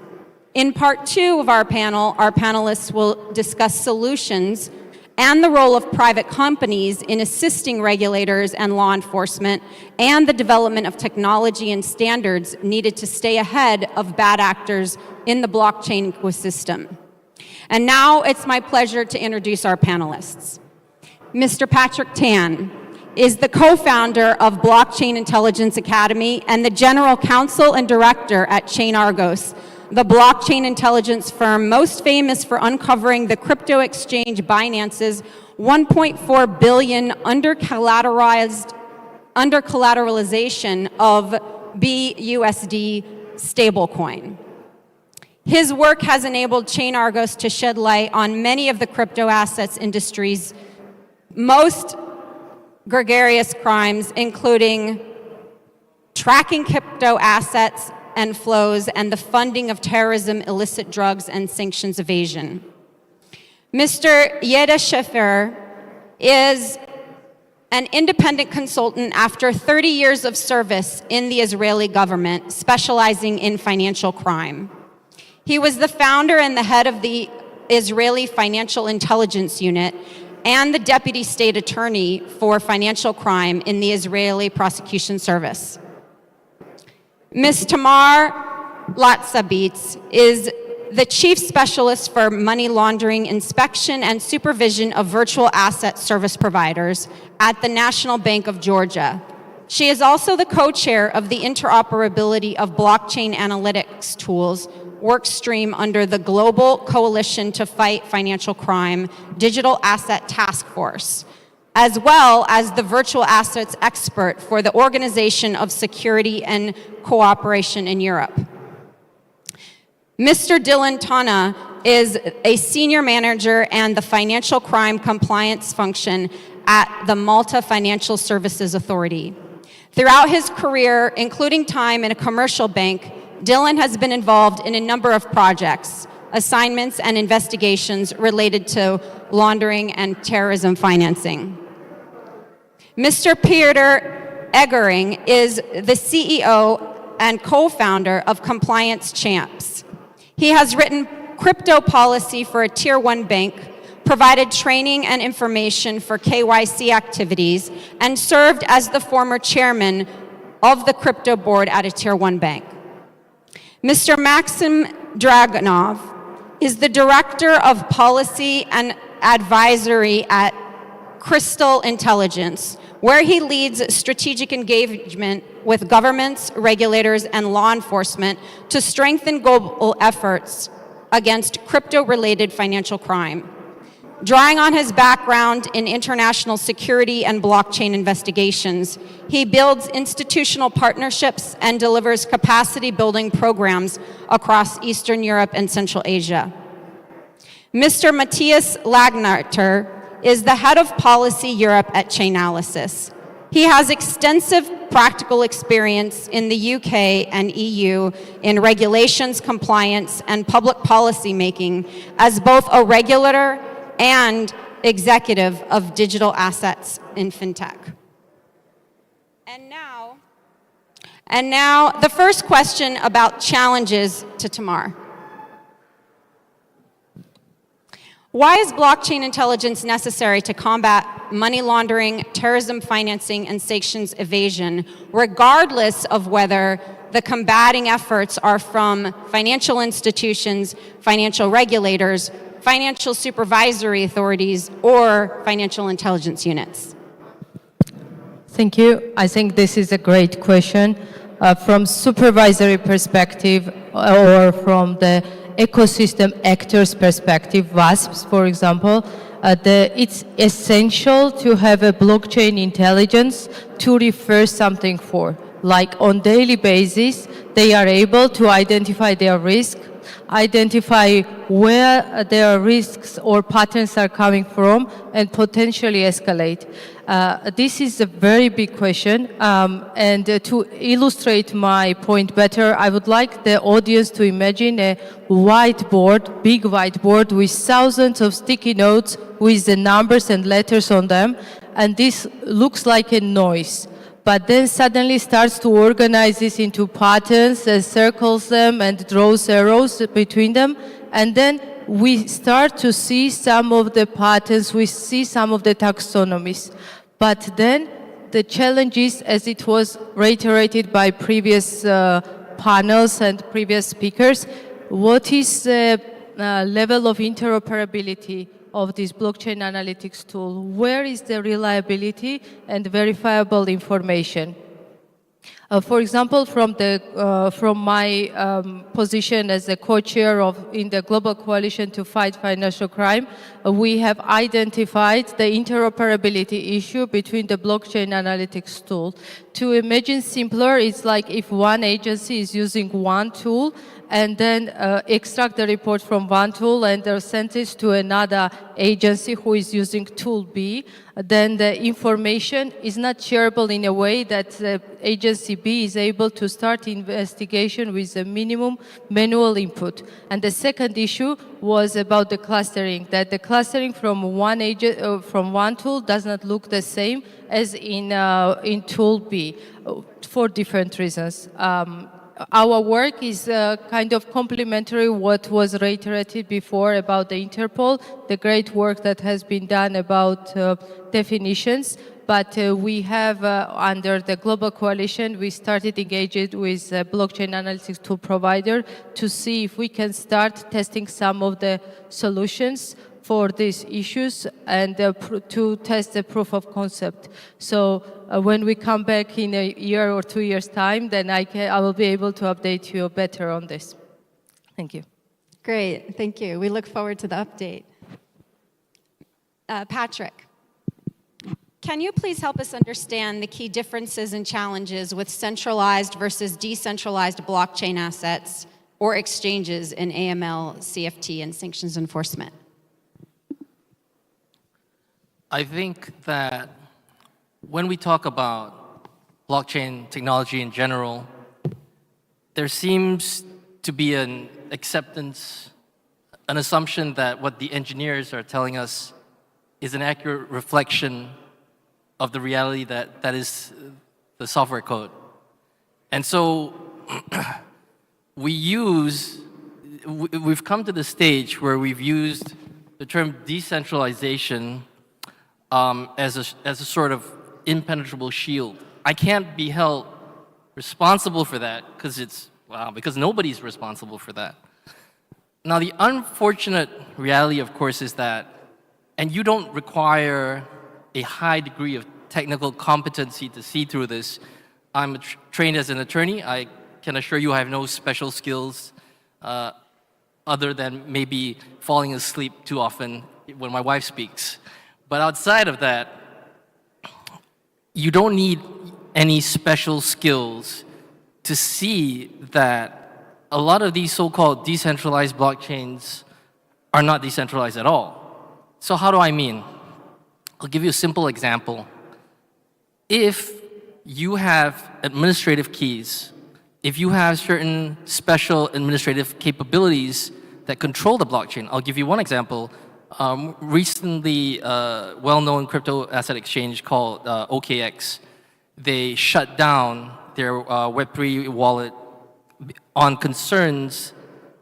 Speaker 13: In part two of our panel, our panelists will discuss solutions and the role of private companies in assisting regulators and law enforcement and the development of technology and standards needed to stay ahead of bad actors in the blockchain ecosystem. And now it's my pleasure to introduce our panelists. Mr. Patrick Tan is the co-founder of Blockchain Intelligence Academy and the general counsel and director at Chain Argos, the blockchain intelligence firm most famous for uncovering the crypto exchange Binance's $1.4 billion under-collateralization of BUSD stablecoin. His work has enabled Chain Argos to shed light on many of the crypto assets industry's most gregarious crimes, including tracking crypto assets and flows and the funding of terrorism, illicit drugs, and sanctions evasion. Mr. Yeda Shefer is an independent consultant after 30 years of service in the Israeli government, specializing in financial crime. He was the founder and the head of the Israeli Financial Intelligence Unit and the Deputy State Attorney for Financial Crime in the Israeli Prosecution Service. Ms. Tamar Latzabitz is the Chief Specialist for Money Laundering Inspection and Supervision of Virtual Asset Service Providers at the National Bank of Georgia. She is also the co-chair of the Interoperability of Blockchain Analytics Tools work stream under the Global Coalition to Fight Financial Crime Digital Asset Task Force, as well as the virtual assets expert for the Organization of Security and Cooperation in Europe. Mr. Dylan Tana is a senior manager and the financial crime compliance function at the Malta Financial Services Authority. Throughout his career, including time in a commercial bank, Dylan has been involved in a number of projects, assignments, and investigations related to laundering and terrorism financing. Mr. Peter Eggering is the CEO and co-founder of Compliance Champs. He has written crypto policy for a Tier 1 bank, provided training and information for KYC activities, and served as the former chairman of the crypto board at a Tier 1 bank. Mr. Maxim Dragunov is the Director of Policy and Advisory at Crystal Intelligence, where he leads strategic engagement with governments, regulators, and law enforcement to strengthen global efforts against crypto-related financial crime. Drawing on his background in international security and blockchain investigations, he builds institutional partnerships and delivers capacity-building programs across Eastern Europe and Central Asia. Mr. Matthias Lagnarter is the head of policy Europe at Chainalysis. He has extensive practical experience in the UK and EU in regulations, compliance, and public policy making as both a regulator and executive of digital assets in fintech. And now the first question about challenges to Tamar. Why is blockchain intelligence necessary to combat money laundering, terrorism financing, and sanctions evasion, regardless of whether the combating efforts are from financial institutions, financial regulators, financial supervisory authorities, or financial intelligence units?
Speaker 12: Thank you. I think this is a great question. From supervisory perspective or from the ecosystem actors perspective, WASPs, for example, it's essential to have a blockchain intelligence to refer something for. Like on daily basis, they are able to identify their risk, identify where their risks or patterns are coming from, and potentially escalate. This is a very big question, and to illustrate my point better, I would like the audience to imagine a whiteboard, big whiteboard with thousands of sticky notes with the numbers and letters on them, and this looks like a noise. But then suddenly starts to organize this into patterns and circles them and draws arrows between them. And then we start to see some of the patterns, we see some of the taxonomies. But then the challenge is, as it was reiterated by previous panels and previous speakers, what is the level of interoperability of this blockchain analytics tool? Where is the reliability and verifiable information? For example, from my position as a co-chair in the Global Coalition to Fight Financial Crime, we have identified the interoperability issue between the blockchain analytics tool. To imagine simpler, it's like if one agency is using one tool and then extract the report from one tool and send it to another agency who is using tool B, then the information is not shareable in a way that agency B is able to start investigation with a minimum manual input. And the second issue was about the clustering, that the clustering from one tool does not look the same as in tool B for different reasons. Our work is kind of complementary what was reiterated before about the Interpol, the great work that has been done about definitions. But we have, under the Global Coalition, we started engaging with a blockchain analytics tool provider to see if we can start testing some of the solutions for these issues and to test the proof of concept. So when we come back in a year or 2 years' time, then I will be able to update you better on this. Thank you.
Speaker 13: Great, thank you. We look forward to the update. Patrick, can you please help us understand the key differences and challenges with centralized versus decentralized blockchain assets or exchanges in AML, CFT, and sanctions enforcement?
Speaker 14: I think that when we talk about blockchain technology in general, there seems to be an acceptance, an assumption that what the engineers are telling us is an accurate reflection of the reality that is the software code. And so we've come to the stage where we've used the term decentralization as a sort of impenetrable shield. I can't be held responsible for that because nobody's responsible for that. Now, the unfortunate reality, of course, is that, and you don't require a high degree of technical competency to see through this. I'm trained as an attorney. I can assure you I have no special skills other than maybe falling asleep too often when my wife speaks. But outside of that, you don't need any special skills to see that a lot of these so-called decentralized blockchains are not decentralized at all. So how do I mean? I'll give you a simple example. If you have administrative keys, if you have certain special administrative capabilities that control the blockchain, I'll give you one example. Recently, well-known crypto asset exchange called OKX, they shut down their Web3 wallet on concerns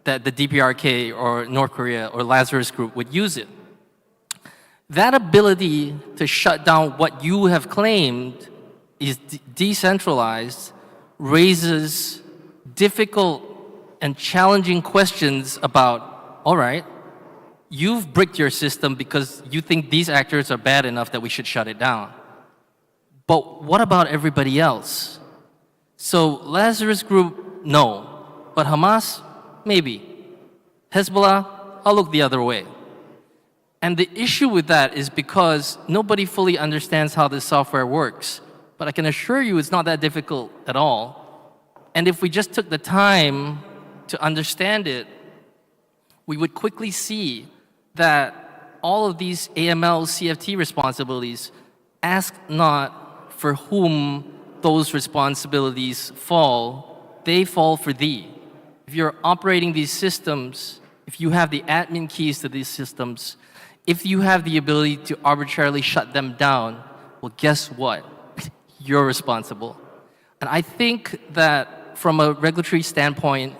Speaker 14: that the DPRK or North Korea or Lazarus Group would use it. That ability to shut down what you have claimed is decentralized raises difficult and challenging questions about, all right, you've bricked your system because you think these actors are bad enough that we should shut it down. But what about everybody else? So Lazarus Group, no. But Hamas, maybe. Hezbollah, I'll look the other way. And the issue with that is because nobody fully understands how this software works. but I can assure you it's not that difficult at all. And if we just took the time to understand it, we would quickly see that all of these AML CFT responsibilities ask not for whom those responsibilities fall, they fall for thee. If you're operating these systems, if you have the admin keys to these systems, if you have the ability to arbitrarily shut them down, well, guess what? You're responsible. And I think that from a regulatory standpoint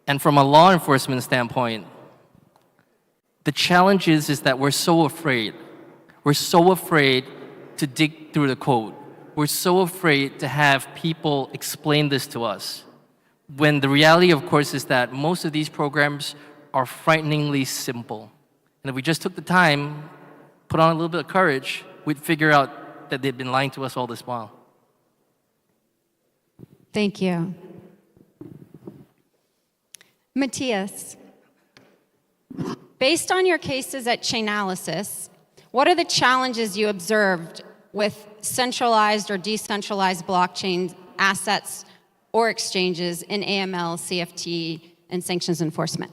Speaker 14: and from a law enforcement standpoint, the challenge is that we're so afraid. We're so afraid to dig through the code. We're so afraid to have people explain this to us. When the reality, of course, is that most of these programs are frighteningly simple. And if we just took the time, put on a little bit of courage, we'd figure out that they've been lying to us all this while.
Speaker 13: Thank you. Matthias, based on your cases at Chainalysis, what are the challenges you observed with centralized or decentralized blockchain assets or exchanges in AML, CFT, and sanctions enforcement?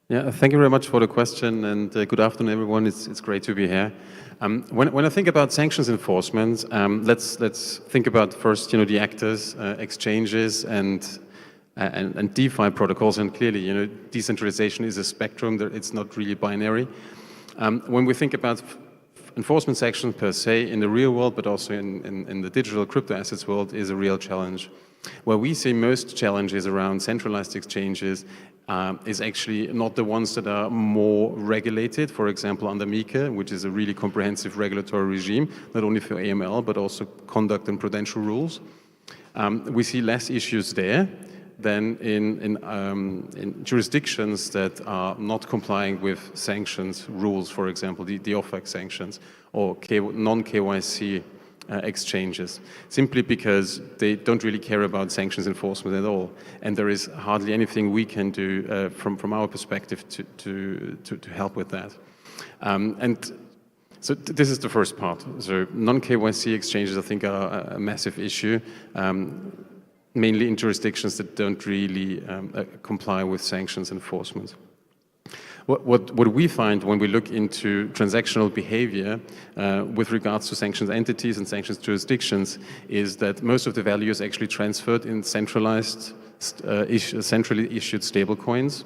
Speaker 15: Yeah, thank you very much for the question, and good afternoon, everyone. It's great to be here. When I think about sanctions enforcement, let's think about first, the actors, exchanges, and DeFi protocols. And clearly, decentralization is a spectrum. It's not really binary. When we think about enforcement sanctions per se in the real world, but also in the digital crypto assets world, is a real challenge. Where we see most challenges around centralized exchanges is actually not the ones that are more regulated, for example, under MiCA, which is a really comprehensive regulatory regime, not only for AML, but also conduct and prudential rules. We see less issues there than in jurisdictions that are not complying with sanctions rules, for example, the OFAC sanctions or non-KYC exchanges, simply because they don't really care about sanctions enforcement at all. And there is hardly anything we can do from our perspective to help with that. And so this is the first part. So non-KYC exchanges, I think, are a massive issue, mainly in jurisdictions that don't really comply with sanctions enforcement. What we find when we look into transactional behavior with regards to sanctions entities and sanctions jurisdictions is that most of the value is actually transferred in centralized, centrally issued stablecoins,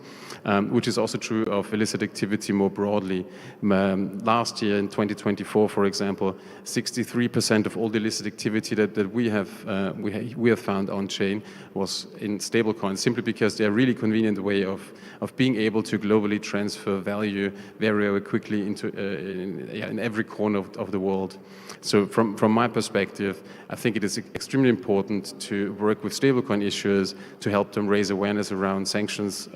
Speaker 15: which is also true of illicit activity more broadly. Last year in 2024, for example, 63% of all the illicit activity that we have found on chain was in stablecoins, simply because they are really convenient way of being able to globally transfer value very, very quickly into in every corner of the world. So from my perspective, I think it is extremely important to work with stablecoin issuers to help them raise awareness around sanctions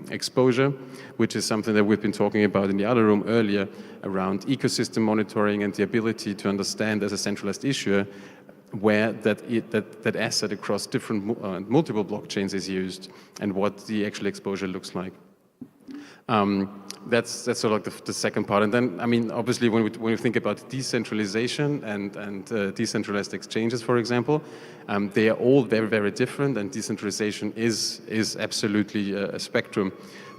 Speaker 15: exposure, which is something that we've been talking about in the other room earlier, around ecosystem monitoring and the ability to understand as a centralized issuer where that asset across different multiple blockchains is used and what the actual exposure looks like. That's sort of like the second part. And then, I mean, obviously, when we think about decentralization and decentralized exchanges, for example, they are all very, very different, and decentralization is absolutely a spectrum.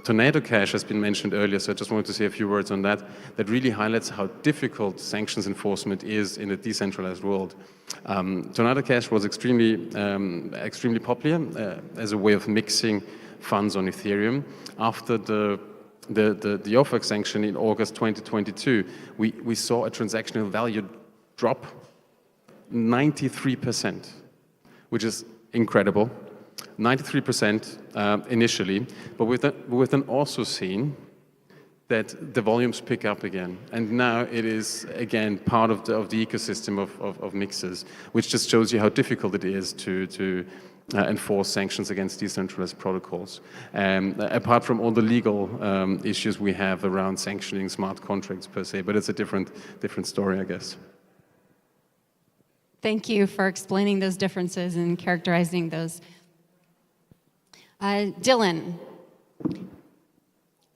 Speaker 15: Tornado Cash has been mentioned earlier, so I just wanted to say a few words on that. That really highlights how difficult sanctions enforcement is in a decentralized world. Tornado Cash was extremely popular as a way of mixing funds on Ethereum. After the OFAC sanction in August 2022, we saw a transactional value drop 93%, which is incredible. 93% initially, but we've then also seen that the volumes pick up again. And now it is, again, part of the ecosystem of mixers, which just shows you how difficult it is to enforce sanctions against decentralized protocols. Apart from all the legal issues we have around sanctioning smart contracts per se, but it's a different story, I guess.
Speaker 13: Thank you for explaining those differences and characterizing those. Dylan,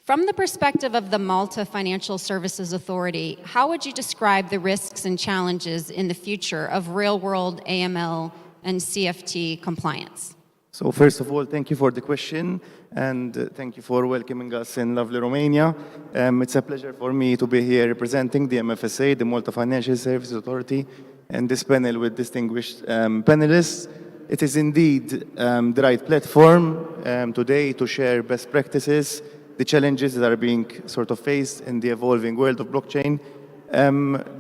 Speaker 13: From the perspective of the Malta Financial Services Authority, how would you describe the risks and challenges in the future of real-world AML and CFT compliance?
Speaker 16: So first of all, thank you for the question, and thank you for welcoming us in lovely Romania. It's a pleasure for me to be here representing the MFSA, the Malta Financial Services Authority, and this panel with distinguished panelists. It is indeed the right platform today to share best practices, the challenges that are being sort of faced in the evolving world of blockchain.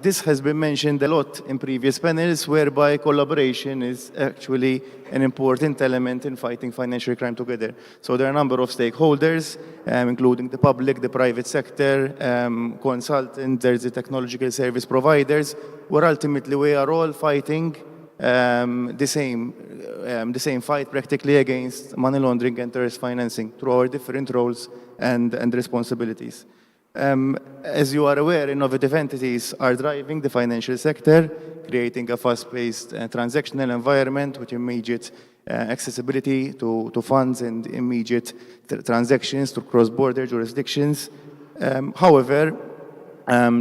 Speaker 16: This has been mentioned a lot in previous panels, whereby collaboration is actually an important element in fighting financial crime together. So there are a number of stakeholders, including the public, the private sector, consultants, there's the technological service providers, where ultimately we are all fighting the same fight practically against money laundering and terrorist financing through our different roles and responsibilities. As you are aware, innovative entities are driving the financial sector, creating a fast-paced transactional environment with immediate accessibility to funds and immediate transactions to cross-border jurisdictions. However,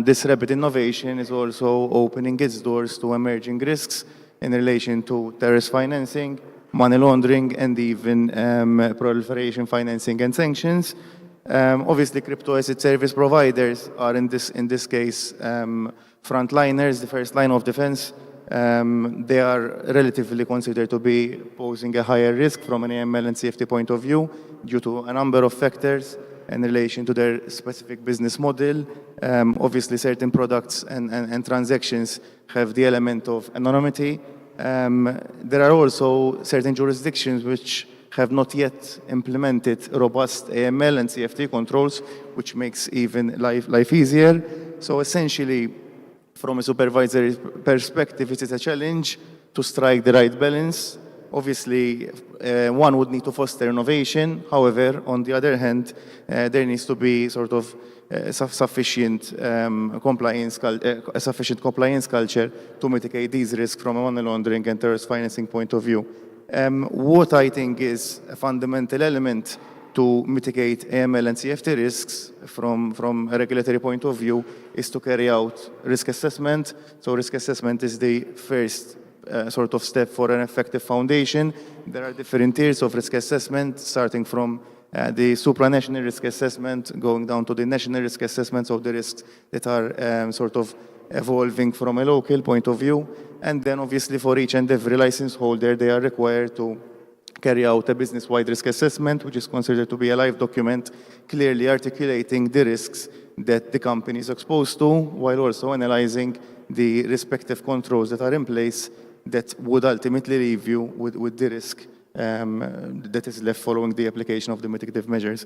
Speaker 16: this rapid innovation is also opening its doors to emerging risks in relation to terrorist financing, money laundering, and even proliferation financing and sanctions. Obviously, crypto asset service providers are in this case frontliners, the first line of defense. They are relatively considered to be posing a higher risk from an AML and CFT point of view due to a number of factors in relation to their specific business model. Obviously, certain products and transactions have the element of anonymity. There are also certain jurisdictions which have not yet implemented robust AML and CFT controls, which makes even life easier. So essentially, from a supervisory perspective, it is a challenge to strike the right balance. Obviously, one would need to foster innovation. However, on the other hand, there needs to be sort of sufficient compliance culture to mitigate these risks from a money laundering and terrorist financing point of view. What I think is a fundamental element to mitigate AML and CFT risks from a regulatory point of view is to carry out risk assessment. So risk assessment is the first sort of step for an effective foundation. There are different tiers of risk assessment, starting from the supranational risk assessment, going down to the national risk assessments of the risks that are sort of evolving from a local point of view. And then obviously for each and every license holder, they are required to carry out a business-wide risk assessment, which is considered to be a live document, clearly articulating the risks that the company is exposed to, while also analyzing the respective controls that are in place that would ultimately leave you with the risk that is left following the application of the mitigative measures.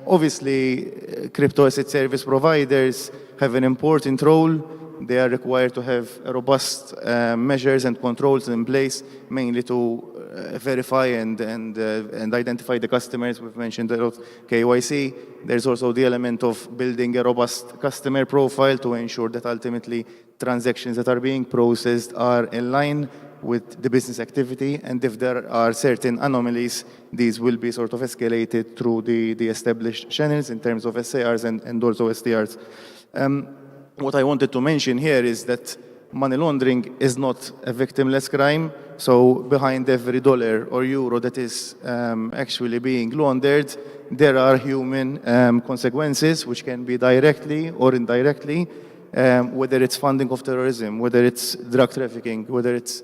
Speaker 16: Obviously, crypto asset service providers have an important role. They are required to have robust measures and controls in place, mainly to verify and identify the customers. We've mentioned a lot KYC. There's also the element of building a robust customer profile to ensure that ultimately transactions that are being processed are in line with the business activity, and if there are certain anomalies, these will be sort of escalated through the established channels in terms of SARs and also STRs. What I wanted to mention here is that money laundering is not a victimless crime. So behind every dollar or euro that is actually being laundered, there are human consequences, which can be directly or indirectly, whether it's funding of terrorism, whether it's drug trafficking, whether it's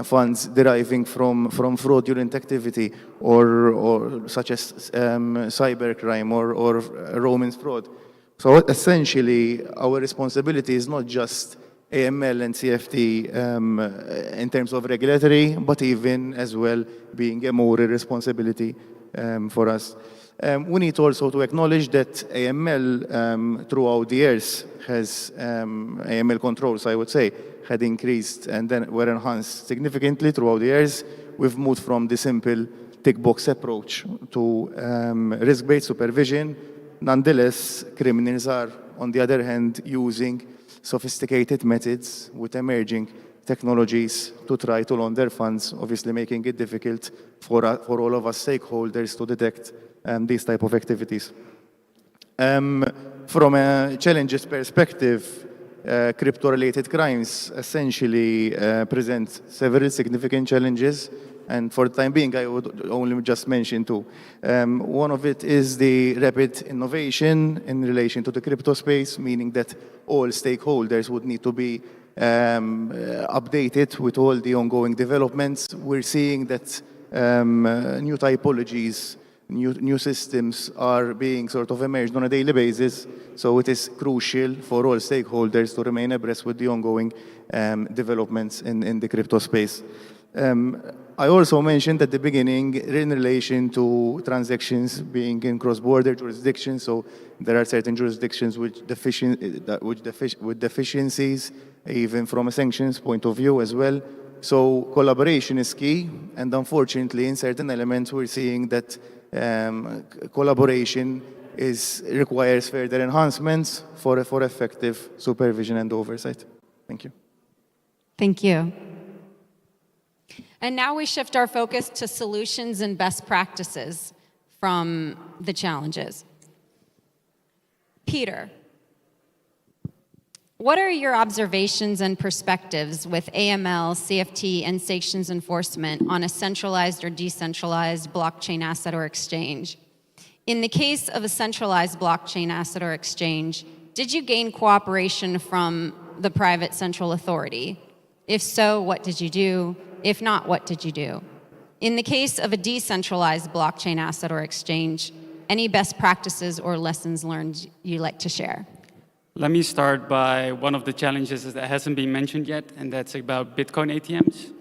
Speaker 16: funds deriving from fraudulent activity or such as cybercrime or Romance fraud. So essentially, our responsibility is not just AML and CFT in terms of regulatory, but even as well being a moral responsibility for us. We need also to acknowledge that AML throughout the years has, AML controls, I would say, had increased and then were enhanced significantly throughout the years. We've moved from the simple tick box approach to risk-based supervision. Nonetheless, criminals are, on the other hand, using sophisticated methods with emerging technologies to try to launder funds, obviously making it difficult for all of us stakeholders to detect these type of activities. From a challenges perspective, crypto-related crimes essentially present several significant challenges, and for the time being, I would only just mention two. One of it is the rapid innovation in relation to the crypto space, meaning that all stakeholders would need to be updated with all the ongoing developments. We're seeing that new typologies, new systems are being sort of emerged on a daily basis, so it is crucial for all stakeholders to remain abreast with the ongoing developments in the crypto space. I also mentioned at the beginning in relation to transactions being in cross-border jurisdictions, so there are certain jurisdictions with deficiencies, even from a sanctions point of view as well. So collaboration is key, and unfortunately in certain elements we're seeing that collaboration requires further enhancements for effective supervision and oversight. Thank you.
Speaker 13: Thank you. And now we shift our focus to solutions and best practices from the challenges. Peter, what are your observations and perspectives with AML, CFT, and sanctions enforcement on a centralized or decentralized blockchain asset or exchange? In the case of a centralized blockchain asset or exchange, did you gain cooperation from the private central authority? If so, what did you do? If not, what did you do? In the case of a decentralized blockchain asset or exchange, any best practices or lessons learned you'd like to share?
Speaker 17: Let me start by one of the challenges that hasn't been mentioned yet, and that's about Bitcoin ATMs.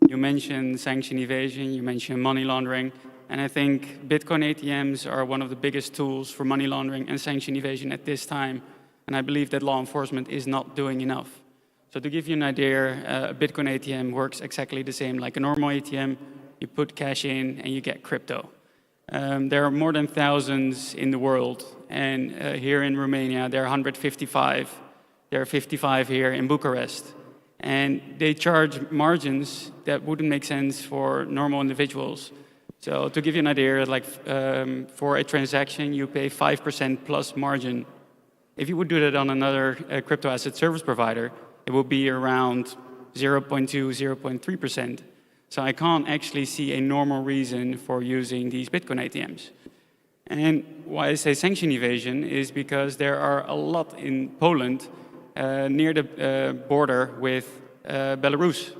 Speaker 17: You mentioned sanction evasion, you mentioned money laundering, and I think Bitcoin ATMs are one of the biggest tools for money laundering and sanction evasion at this time, and I believe that law enforcement is not doing enough. So to give you an idea, a Bitcoin ATM works exactly the same like a normal ATM. You put cash in and you get crypto. There are more than thousands in the world, and here in Romania there are 155. There are 55 here in Bucharest. And they charge margins that wouldn't make sense for normal individuals. So to give you an idea, like for a transaction you pay 5% plus margin. If you would do that on another crypto asset service provider, it will be around 0.2, 0.3%. So I can't actually see a normal reason for using these Bitcoin ATMs. And why I say sanction evasion is because there are a lot in Poland near the border with Belarus.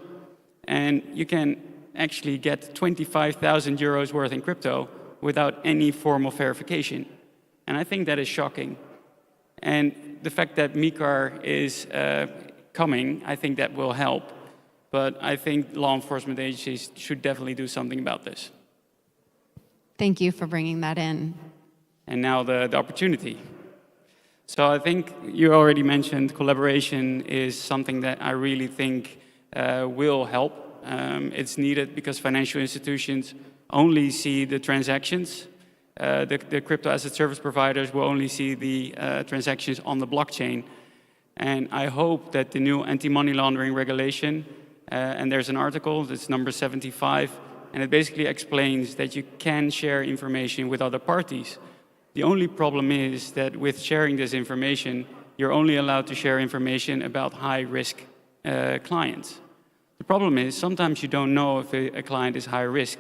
Speaker 17: And you can actually get 25,000 euros worth in crypto without any form of verification. And I think that is shocking. And the fact that MiCAR is coming, I think that will help. But I think law enforcement agencies should definitely do something about this.
Speaker 13: Thank you for bringing that in.
Speaker 17: And now the opportunity. So I think you already mentioned collaboration is something that I really think will help. It's needed because financial institutions only see the transactions. The crypto asset service providers will only see the transactions on the blockchain. And I hope that the new anti-money laundering regulation, and there's an article, that's number 75, and it basically explains that you can share information with other parties. The only problem is that with sharing this information, you're only allowed to share information about high-risk clients. The problem is sometimes you don't know if a client is high risk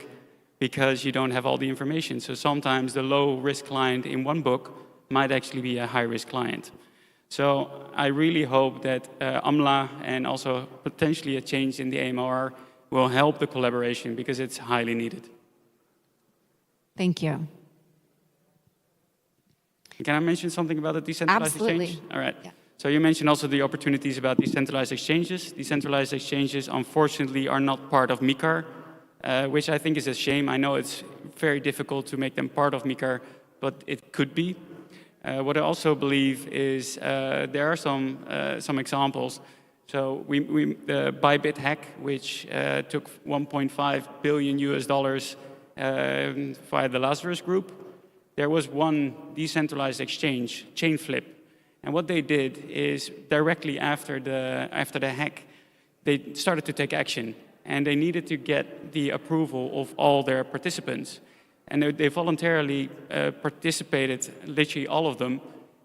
Speaker 17: because you don't have all the information. So sometimes the low-risk client in one book might actually be a high-risk client. So I really hope that AMLA and also potentially a change in the AMR will help the collaboration because it's highly needed.
Speaker 13: Thank you.
Speaker 17: Can I mention something about the decentralized exchange? All right. Yeah. So you mentioned also the opportunities about decentralized exchanges. Decentralized exchanges, unfortunately, are not part of MiCAR, which I think is a shame. I know it's very difficult to make them part of MiCAR, but it could be. What I also believe is there are some examples. So Bybit hack, which took 1.5 billion US dollars via the Lazarus Group. There was one decentralized exchange, Chainflip, and what they did is directly after the hack, they started to take action, and they needed to get the approval of all their participants. And they voluntarily participated, literally all of them,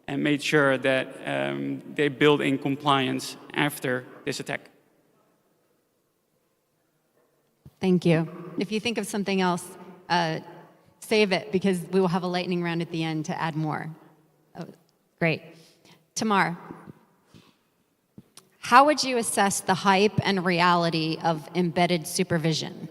Speaker 17: and made sure that they build in compliance after this attack.
Speaker 13: Thank you. If you think of something else, save it, because we will have a lightning round at the end to add more. Oh, great. Tamar, how would you assess the hype and reality of embedded supervision?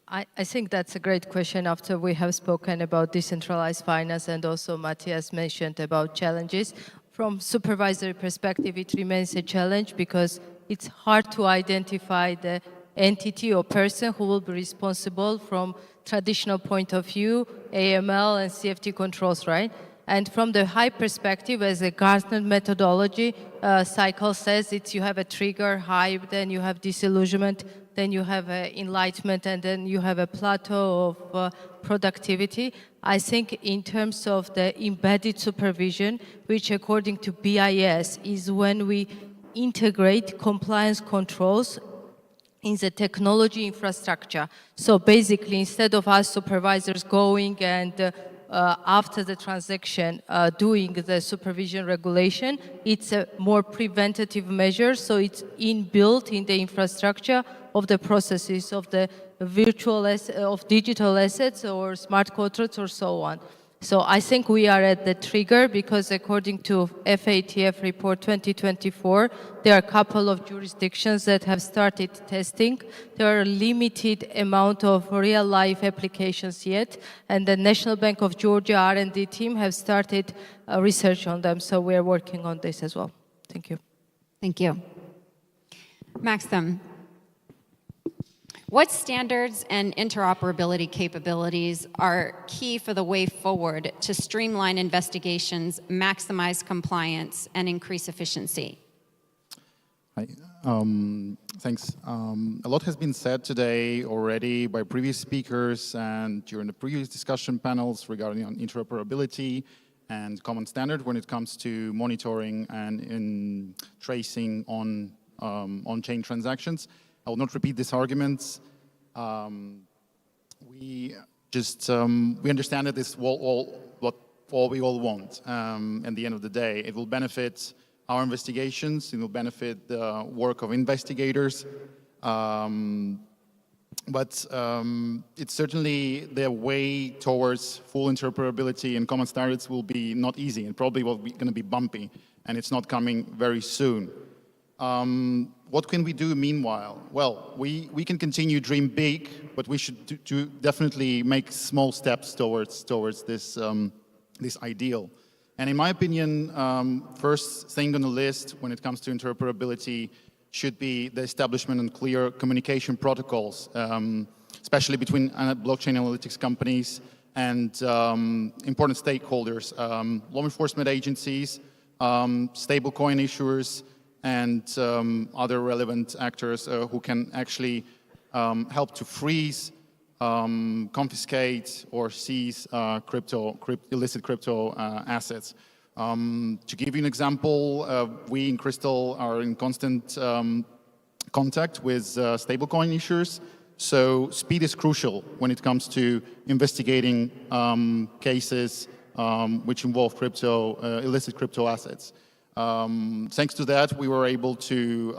Speaker 12: I think that's a great question after we have spoken about decentralized finance and also Matthias mentioned about challenges. From supervisory perspective, it remains a challenge because it's hard to identify the entity or person who will be responsible from traditional point of view, AML and CFT controls, right? And from the high perspective, as a Gartner methodology cycle says, it's you have a trigger, hype, then you have disillusionment, then you have enlightenment, and then you have a plateau of productivity. I think in terms of the embedded supervision, which according to BIS is when we integrate compliance controls in the technology infrastructure. So basically, instead of us supervisors going and after the transaction doing the supervision regulation, it's a more preventative measure, so it's inbuilt in the infrastructure of the processes of the of digital assets or smart contracts or so on. So I think we are at the trigger because according to FATF report 2024, there are a couple of jurisdictions that have started testing. There are a limited amount of real-life applications yet, and the National Bank of Georgia R&D team have started research on them, so we're working on this as well. Thank you.
Speaker 13: Thank you. Maxim, what standards and interoperability capabilities are key for the way forward to streamline investigations, maximize compliance, and increase efficiency?
Speaker 18: Hi. Thanks. A lot has been said today already by previous speakers and during the previous discussion panels regarding interoperability and common standard when it comes to monitoring and in tracing on on-chain transactions. I will not repeat these arguments. We understand that this is what we all want. At the end of the day, it will benefit our investigations. It will benefit the work of investigators. But it's certainly the way towards full interoperability and common standards will be not easy and probably will be going to be bumpy, and it's not coming very soon. What can we do meanwhile? Well, we can continue dream big, but we should definitely make small steps towards this this ideal. And in my opinion, first thing on the list when it comes to interoperability should be the establishment of clear communication protocols, especially between blockchain analytics companies and important stakeholders, law enforcement agencies, stablecoin issuers, and other relevant actors who can actually help to freeze, confiscate, or seize illicit crypto assets. To give you an example, we in Crystal are in constant contact with stablecoin issuers. So speed is crucial when it comes to investigating cases which involve illicit crypto assets. Thanks to that, we were able to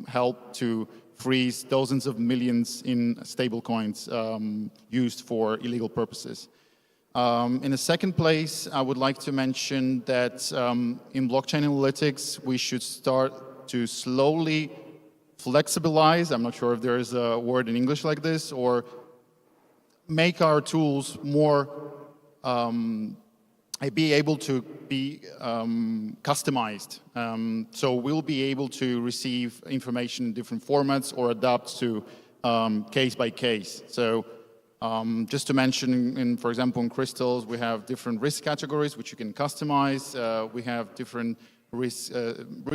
Speaker 18: help to freeze dozens of millions in stablecoins used for illegal purposes. In the second place, I would like to mention that in blockchain analytics, we should start to slowly flexibilize, I'm not sure if there is a word in English like this, or make our tools more be able to be customized. So we'll be able to receive information in different formats or adapt to case by case. So just to mention, for example, in Crystals, we have different risk categories which you can customize. We have different risk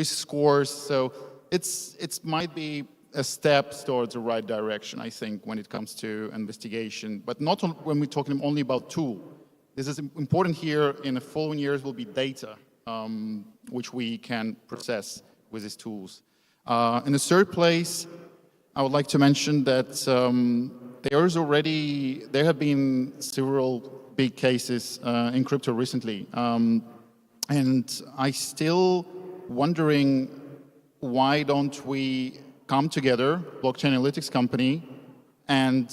Speaker 18: scores. So it might be a step towards the right direction, I think, when it comes to investigation. But not when we're talking only about tool. This is important here in the following years will be data, which we can process with these tools. In the third place, I would like to mention that there have been several big cases in crypto recently. And I still wondering why don't we come together, blockchain analytics company, and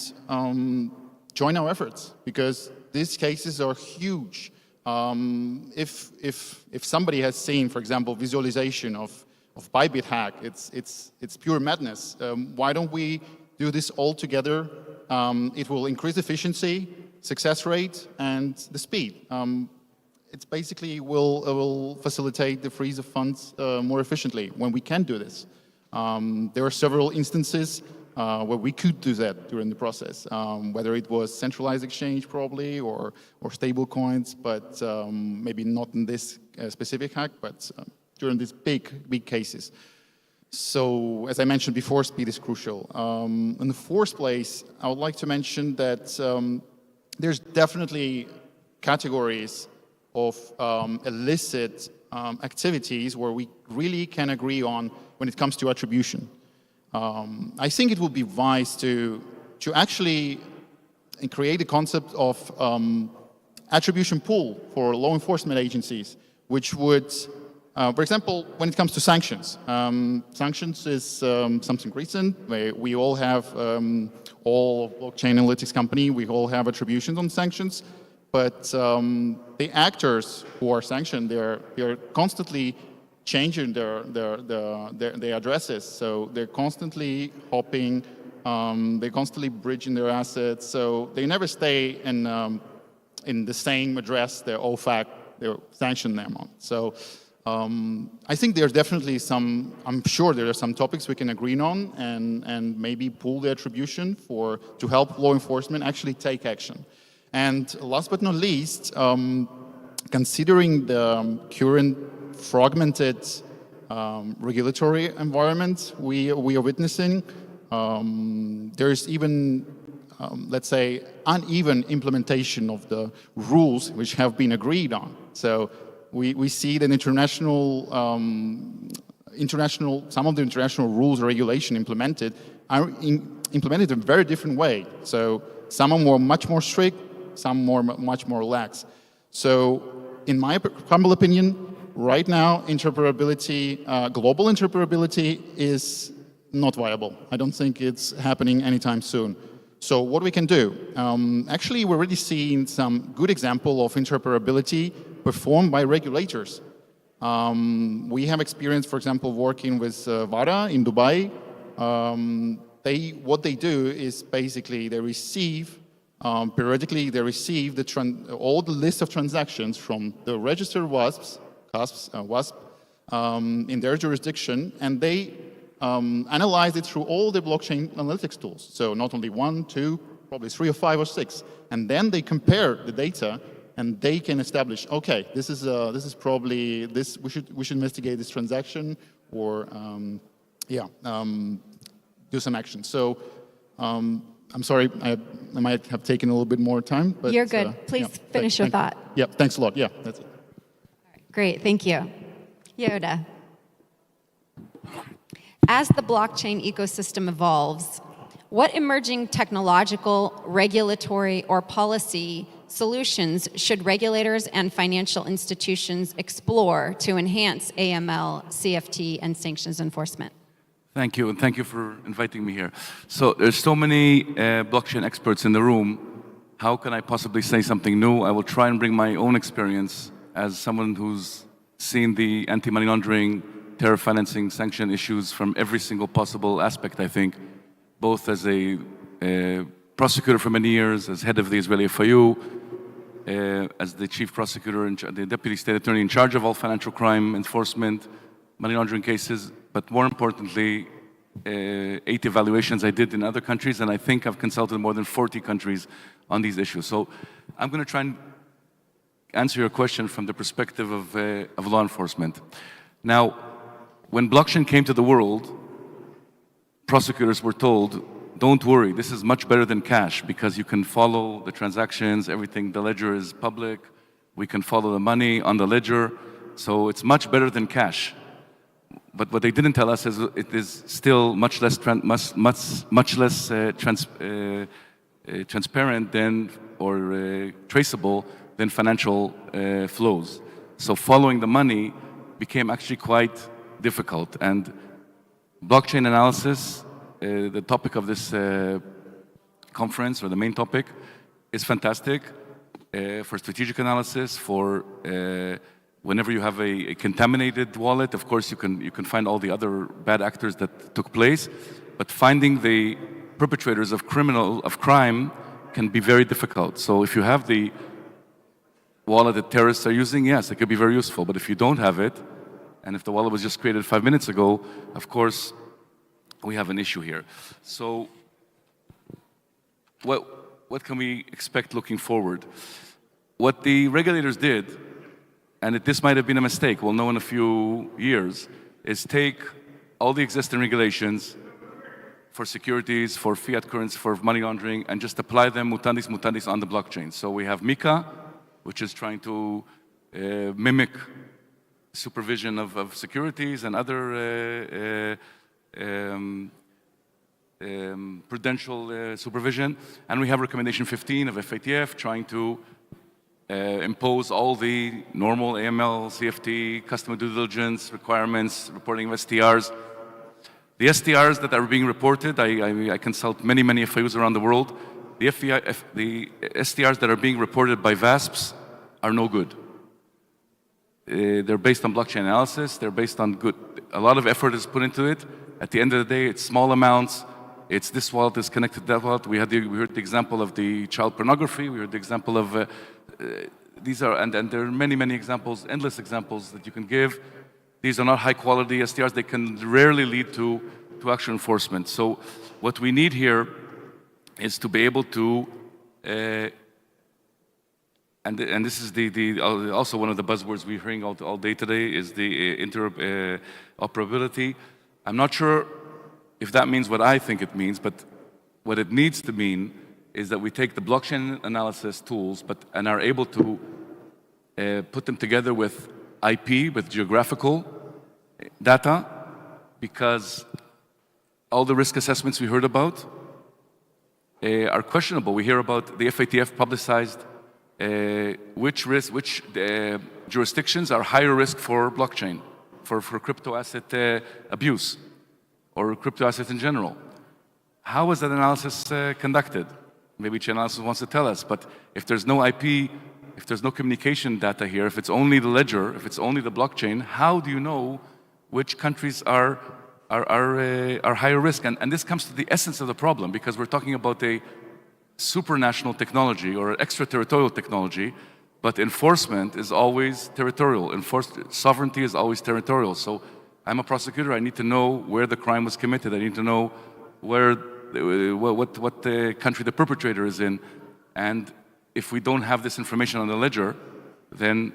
Speaker 18: join our efforts, because these cases are huge. If somebody has seen, for example, visualization of Bybit hack, it's pure madness. Why don't we do this all together? It will increase efficiency, success rate, and the speed. It basically will facilitate the freeze of funds more efficiently when we can do this. There are several instances where we could do that during the process, whether it was centralized exchange probably or stable coins, but maybe not in this specific hack, but during these big cases. So, as I mentioned before, speed is crucial. In the fourth place, I would like to mention that there's definitely categories of illicit activities where we really can agree on when it comes to attribution. I think it would be wise to actually create a concept of attribution pool for law enforcement agencies, which would, for example, when it comes to sanctions. Sanctions is something recent. We all have, all blockchain analytics company, we all have attributions on sanctions. But the actors who are sanctioned, they're constantly changing their addresses. So they're constantly hopping, they're constantly bridging their assets. So they never stay in the same address they're OFAC, they're sanctioned them on. So I think there's definitely I'm sure there are some topics we can agree on and maybe pool the attribution to help law enforcement actually take action. And last but not least, considering the current fragmented regulatory environment we are witnessing, there's even, let's say, uneven implementation of the rules which have been agreed on. So we see that some of the international rules or regulation implemented are implemented in a very different way. So some are much more strict, some much more lax. So in my humble opinion, right now, interoperability, global interoperability is not viable. I don't think it's happening anytime soon. So what we can do? Actually, we're already seeing some good example of interoperability performed by regulators. We have experience, for example, working with VARA in Dubai. What they do is basically they receive periodically, they receive all the list of transactions from the registered WASP in their jurisdiction, and they analyze it through all the blockchain analytics tools. So not only 1, 2, probably 3 or 5 or 6, and then they compare the data, and they can establish, okay, this is probably this. We should investigate this transaction, or do some action. So. I'm sorry, I might have taken a little bit more time. But,
Speaker 13: you're good. Please finish your thought.
Speaker 18: Yeah, thanks a lot. Yeah, that's it.
Speaker 13: All right, great, thank you. Yoda. As the blockchain ecosystem evolves, what emerging technological, regulatory, or policy solutions should regulators and financial institutions explore to enhance AML, CFT, and sanctions enforcement?
Speaker 19: Thank you, and thank you for inviting me here. So there's so many blockchain experts in the room. How can I possibly say something new? I will try and bring my own experience as someone who's seen the anti-money laundering, terror financing, sanction issues from every single possible aspect, I think, both as a prosecutor for many years, as head of the Israeli FIU, as the chief prosecutor, the deputy state attorney in charge of all financial crime enforcement, money laundering cases, but more importantly, 8 evaluations I did in other countries, and I think I've consulted more than 40 countries on these issues. So I'm going to try and answer your question from the perspective of law enforcement. Now, when blockchain came to the world, prosecutors were told, don't worry, this is much better than cash because you can follow the transactions, everything, the ledger is public, we can follow the money on the ledger, so it's much better than cash. But what they didn't tell us is it is still much less transparent than, or traceable than financial flows. So following the money became actually quite difficult. And blockchain analysis, the topic of this conference, or the main topic, is fantastic for strategic analysis, for whenever you have a contaminated wallet. Of course, you can find all the other bad actors that took place, but finding the perpetrators of crime can be very difficult. So if you have the wallet that terrorists are using, yes, it could be very useful. But if you don't have it, and if the wallet was just created 5 minutes ago, of course, we have an issue here. So what can we expect looking forward? What the regulators did, and this might have been a mistake, we'll know in a few years, is take all the existing regulations for securities, for fiat currency, for money laundering, and just apply them mutandis mutandis on the blockchain. So we have MiCA, which is trying to mimic supervision of securities and other prudential supervision. And we have recommendation 15 of FATF trying to impose all the normal AML, CFT, customer due diligence requirements, reporting of STRs. The STRs that are being reported, I consult many FIUs around the world. The STRs that are being reported by VASPs are no good. They're based on blockchain analysis. They're based on a lot of effort is put into it. At the end of the day, it's small amounts. It's this wallet is connected to that wallet. We heard the example of the child pornography. We heard the example of these are, and there are many examples, endless examples that you can give. These are not high quality STRs. They can rarely lead to actual enforcement. So what we need here is to be able to, and this is also one of the buzzwords we're hearing all day today, is the interoperability. I'm not sure if that means what I think it means, but what it needs to mean is that we take the blockchain analysis tools and are able to put them together with IP, with geographical data, because all the risk assessments we heard about are questionable. We hear about the FATF publicized which jurisdictions are higher risk for blockchain, for crypto asset abuse, or crypto assets in general. How is that analysis conducted? Maybe Chain Analysis wants to tell us, but if there's no IP, if there's no communication data here, if it's only the ledger, if it's only the blockchain, how do you know which countries are higher risk? And this comes to the essence of the problem, because we're talking about a supranational technology or extraterritorial technology, but enforcement is always territorial. Sovereignty is always territorial. So I'm a prosecutor, I need to know where the crime was committed. I need to know what the country the perpetrator is in. And if we don't have this information on the ledger, then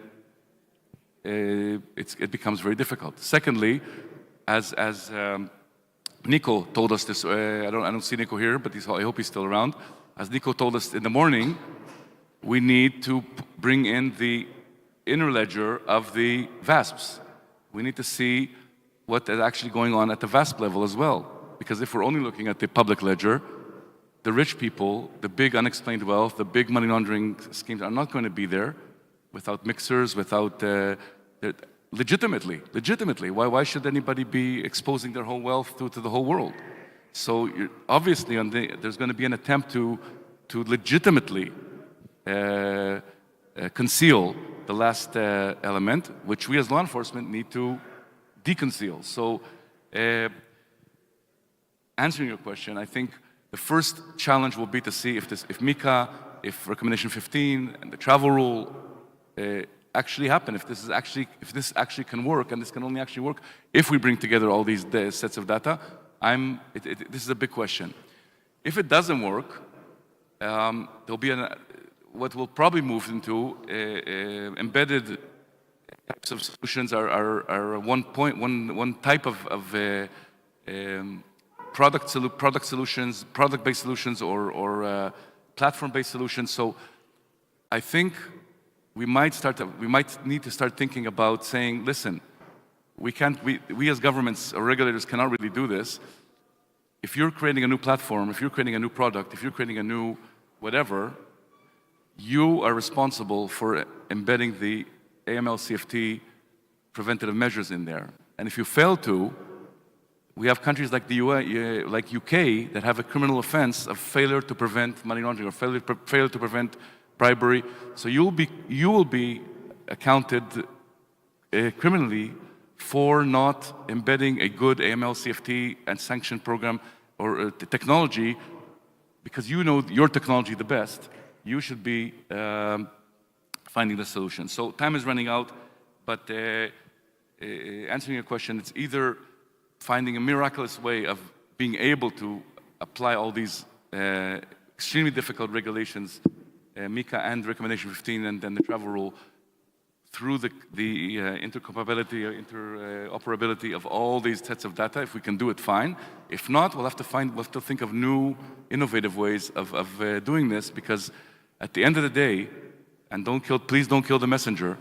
Speaker 19: it becomes very difficult. Secondly, as Nico told us this, I don't see Nico here, but I hope he's still around. As Nico told us in the morning, we need to bring in the inner ledger of the VASPs. We need to see what is actually going on at the VASP level as well. Because if we're only looking at the public ledger, the rich people, the big unexplained wealth, the big money laundering schemes are not going to be there without mixers, without legitimately. Why should anybody be exposing their whole wealth to the whole world? So obviously there's going to be an attempt to legitimately conceal the last element, which we as law enforcement need to deconceal. So answering your question, I think the first challenge will be to see if MiCA, if recommendation 15 and the travel rule actually happen, if this actually can work, and this can only actually work if we bring together all these sets of data. This is a big question. If it doesn't work, there'll be what will probably move into embedded types of solutions are one type of product solutions, product-based solutions, or platform-based solutions. So I think we might need to start thinking about saying, listen, we as governments or regulators cannot really do this. If you're creating a new platform, if you're creating a new product, if you're creating a new whatever, you are responsible for embedding the AML-CFT preventative measures in there. And if you fail to, we have countries like the like UK that have a criminal offense of failure to prevent money laundering or failure to prevent bribery. So you will be accounted criminally for not embedding a good AML-CFT and sanction program or technology, because you know your technology the best. You should be finding the solution. So time is running out, but answering your question, it's either finding a miraculous way of being able to apply all these extremely difficult regulations, MiCA and Recommendation 15 and then the travel rule, through the interoperability of all these sets of data. If we can do it, fine. If not, we'll have to think of new, innovative ways of doing this, because at the end of the day, and please don't kill the messenger,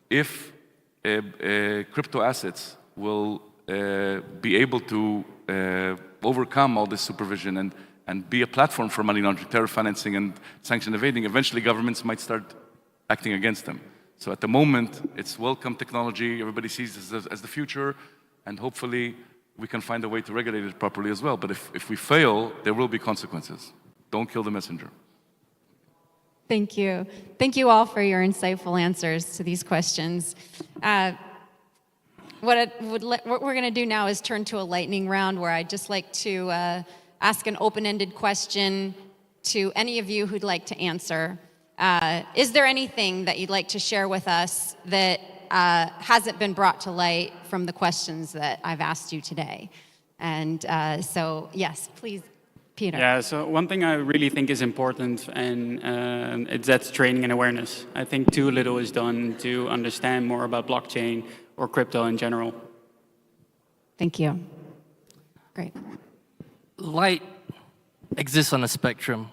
Speaker 19: if crypto assets will be able to overcome all this supervision and be a platform for money laundering, terror financing, and sanction evading, eventually governments might start acting against them. So at the moment, it's welcome technology. Everybody sees this as the future, and hopefully we can find a way to regulate it properly as well. But if we fail, there will be consequences. Don't kill the messenger.
Speaker 13: Thank you. Thank you all for your insightful answers to these questions. What we're going to do now is turn to a lightning round where I'd just like to ask an open-ended question to any of you who'd like to answer. Is there anything that you'd like to share with us that hasn't been brought to light from the questions that I've asked you today? And so, yes, please, Peter.
Speaker 17: Yeah, so one thing I really think is important, and that's training and awareness. I think too little is done to understand more about blockchain or crypto in general.
Speaker 13: Thank you. Great.
Speaker 14: Light exists on a spectrum.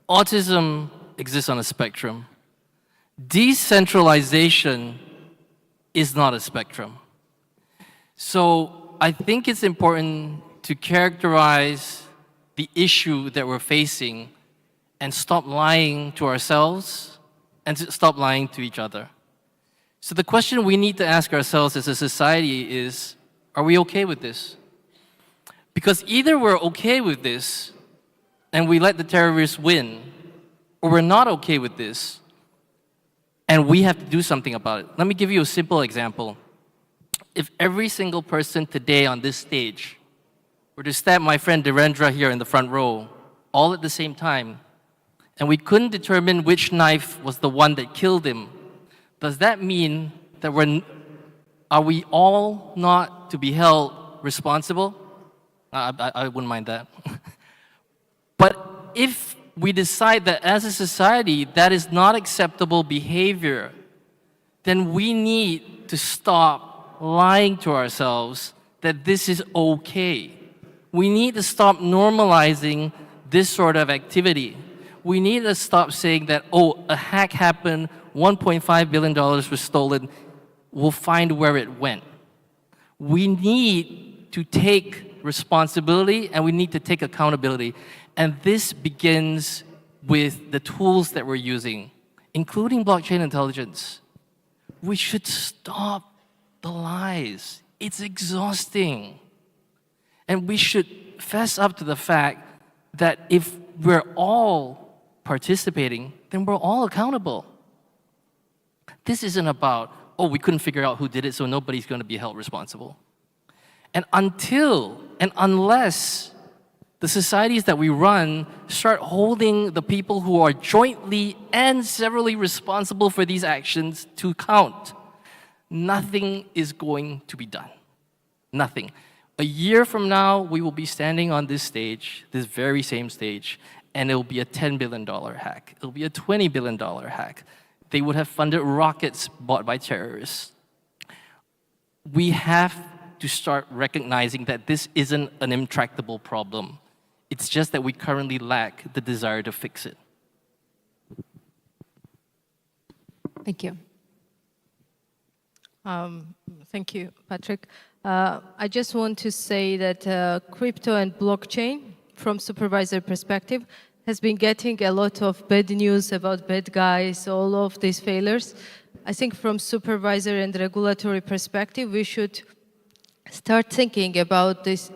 Speaker 14: Autism exists on a spectrum. Decentralization is not a spectrum. So I think it's important to characterize the issue that we're facing and stop lying to ourselves and to stop lying to each other. So the question we need to ask ourselves as a society is, are we okay with this? Because either we're okay with this and we let the terrorists win, or we're not okay with this and we have to do something about it. Let me give you a simple example. If every single person today on this stage were to stab my friend Dhirendra here in the front row, all at the same time, and we couldn't determine which knife was the one that killed him, does that mean that are we all not to be held responsible? I wouldn't mind that. But if we decide that as a society that is not acceptable behavior, then we need to stop lying to ourselves that this is okay. We need to stop normalizing this sort of activity. We need to stop saying that, oh, a hack happened, $1.5 billion was stolen, we'll find where it went. We need to take responsibility and we need to take accountability. And this begins with the tools that we're using, including blockchain intelligence. We should stop the lies. It's exhausting. And we should fess up to the fact that if we're all participating, then we're all accountable. This isn't about, oh, we couldn't figure out who did it, so nobody's going to be held responsible. And until and unless the societies that we run start holding the people who are jointly and severally responsible for these actions to account, nothing is going to be done. Nothing. A year from now, we will be standing on this stage, this very same stage, and it will be a $10 billion hack. It will be a $20 billion hack. They would have funded rockets bought by terrorists. We have to start recognizing that this isn't an intractable problem. It's just that we currently lack the desire to fix it.
Speaker 13: Thank you.
Speaker 12: Thank you, Patrick. I just want to say that crypto and blockchain, from supervisor perspective, has been getting a lot of bad news about bad guys, all of these failures. I think from supervisory and regulatory perspective, we should start thinking about this,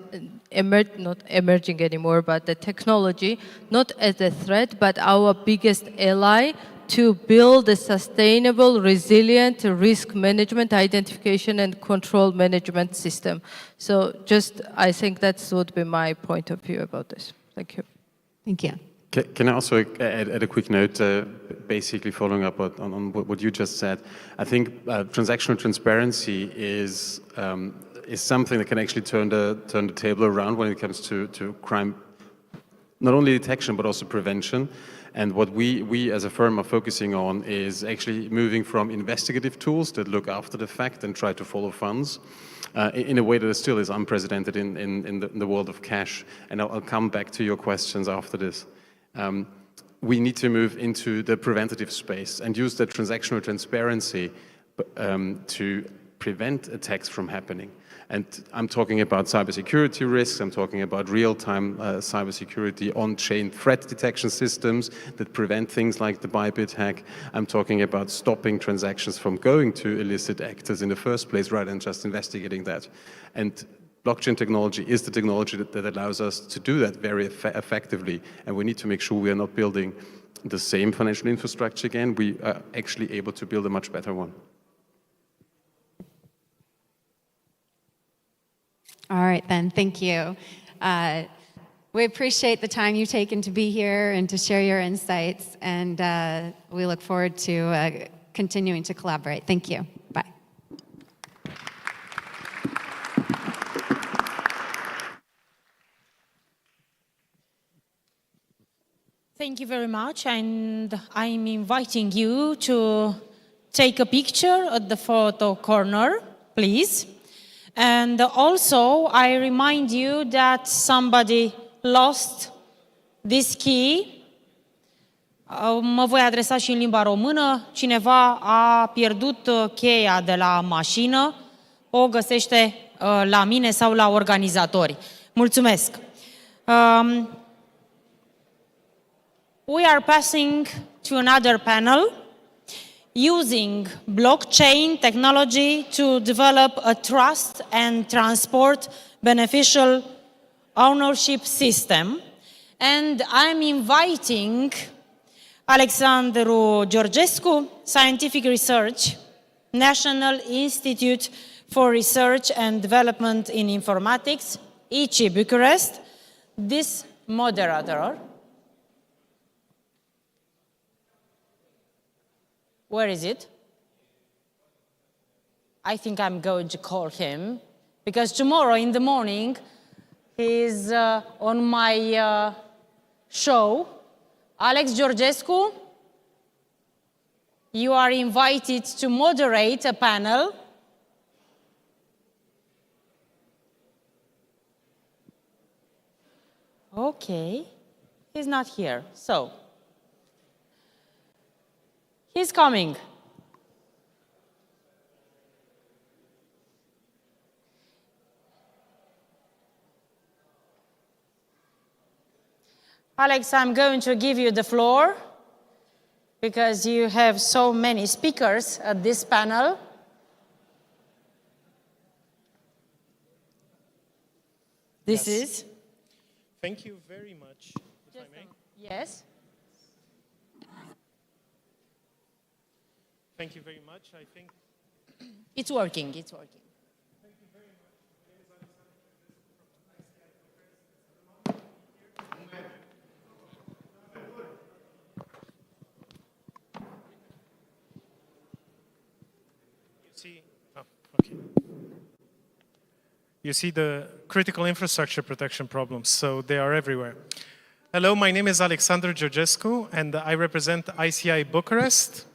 Speaker 12: not emerging anymore, but the technology, not as a threat, but our biggest ally to build a sustainable, resilient risk management, identification and control management system. So just, I think that would be my point of view about this. Thank you.
Speaker 13: Thank you.
Speaker 15: Can I also add a quick note, basically following up on what you just said? I think transactional transparency is something that can actually turn the table around when it comes to crime, not only detection but also prevention. And what we as a firm are focusing on is actually moving from investigative tools that look after the fact and try to follow funds in a way that still is unprecedented in the world of cash. And I'll come back to your questions after this. We need to move into the preventative space and use the transactional transparency to prevent attacks from happening. And I'm talking about cybersecurity risks, I'm talking about real-time cybersecurity on-chain threat detection systems that prevent things like the Bybit hack. I'm talking about stopping transactions from going to illicit actors in the first place rather than just investigating that. And blockchain technology is the technology that allows us to do that very effectively. And we need to make sure we are not building the same financial infrastructure again. We are actually able to build a much better one.
Speaker 13: All right, then. Thank you. We appreciate the time you've taken to be here and to share your insights, and we look forward to continuing to collaborate. Thank you. Bye.
Speaker 4: Thank you very much, and I'm inviting you to take a picture at the photo corner, please. And also, I remind you that somebody lost this key. Mă voi adresa și în limba română. Cineva a pierdut cheia de la mașină, o găsește la mine sau la organizatori. Mulțumesc! We are passing to another panel. Using blockchain technology to develop a trust and transport beneficial ownership system. And I'm inviting Alexandru Georgescu, Scientific Research, National Institute for Research and Development in Informatics, CIP Bucharest, this moderator. Where is it? I think I'm going to call him, because tomorrow in the morning he's on my show. Alex Georgescu, you are invited to moderate a panel. Okay, he's not here, so. He's coming. Alex, I'm going to give you the floor because you have so many speakers at this panel. This is.
Speaker 9: Thank you very much. If I may.
Speaker 4: Yes.
Speaker 9: Thank you very much. I think
Speaker 4: it's working. It's working.
Speaker 9: Thank you very much. You see the critical infrastructure protection problems, so they are everywhere. Hello, my name is Alexandru Georgescu, and I represent ICI Bucharest.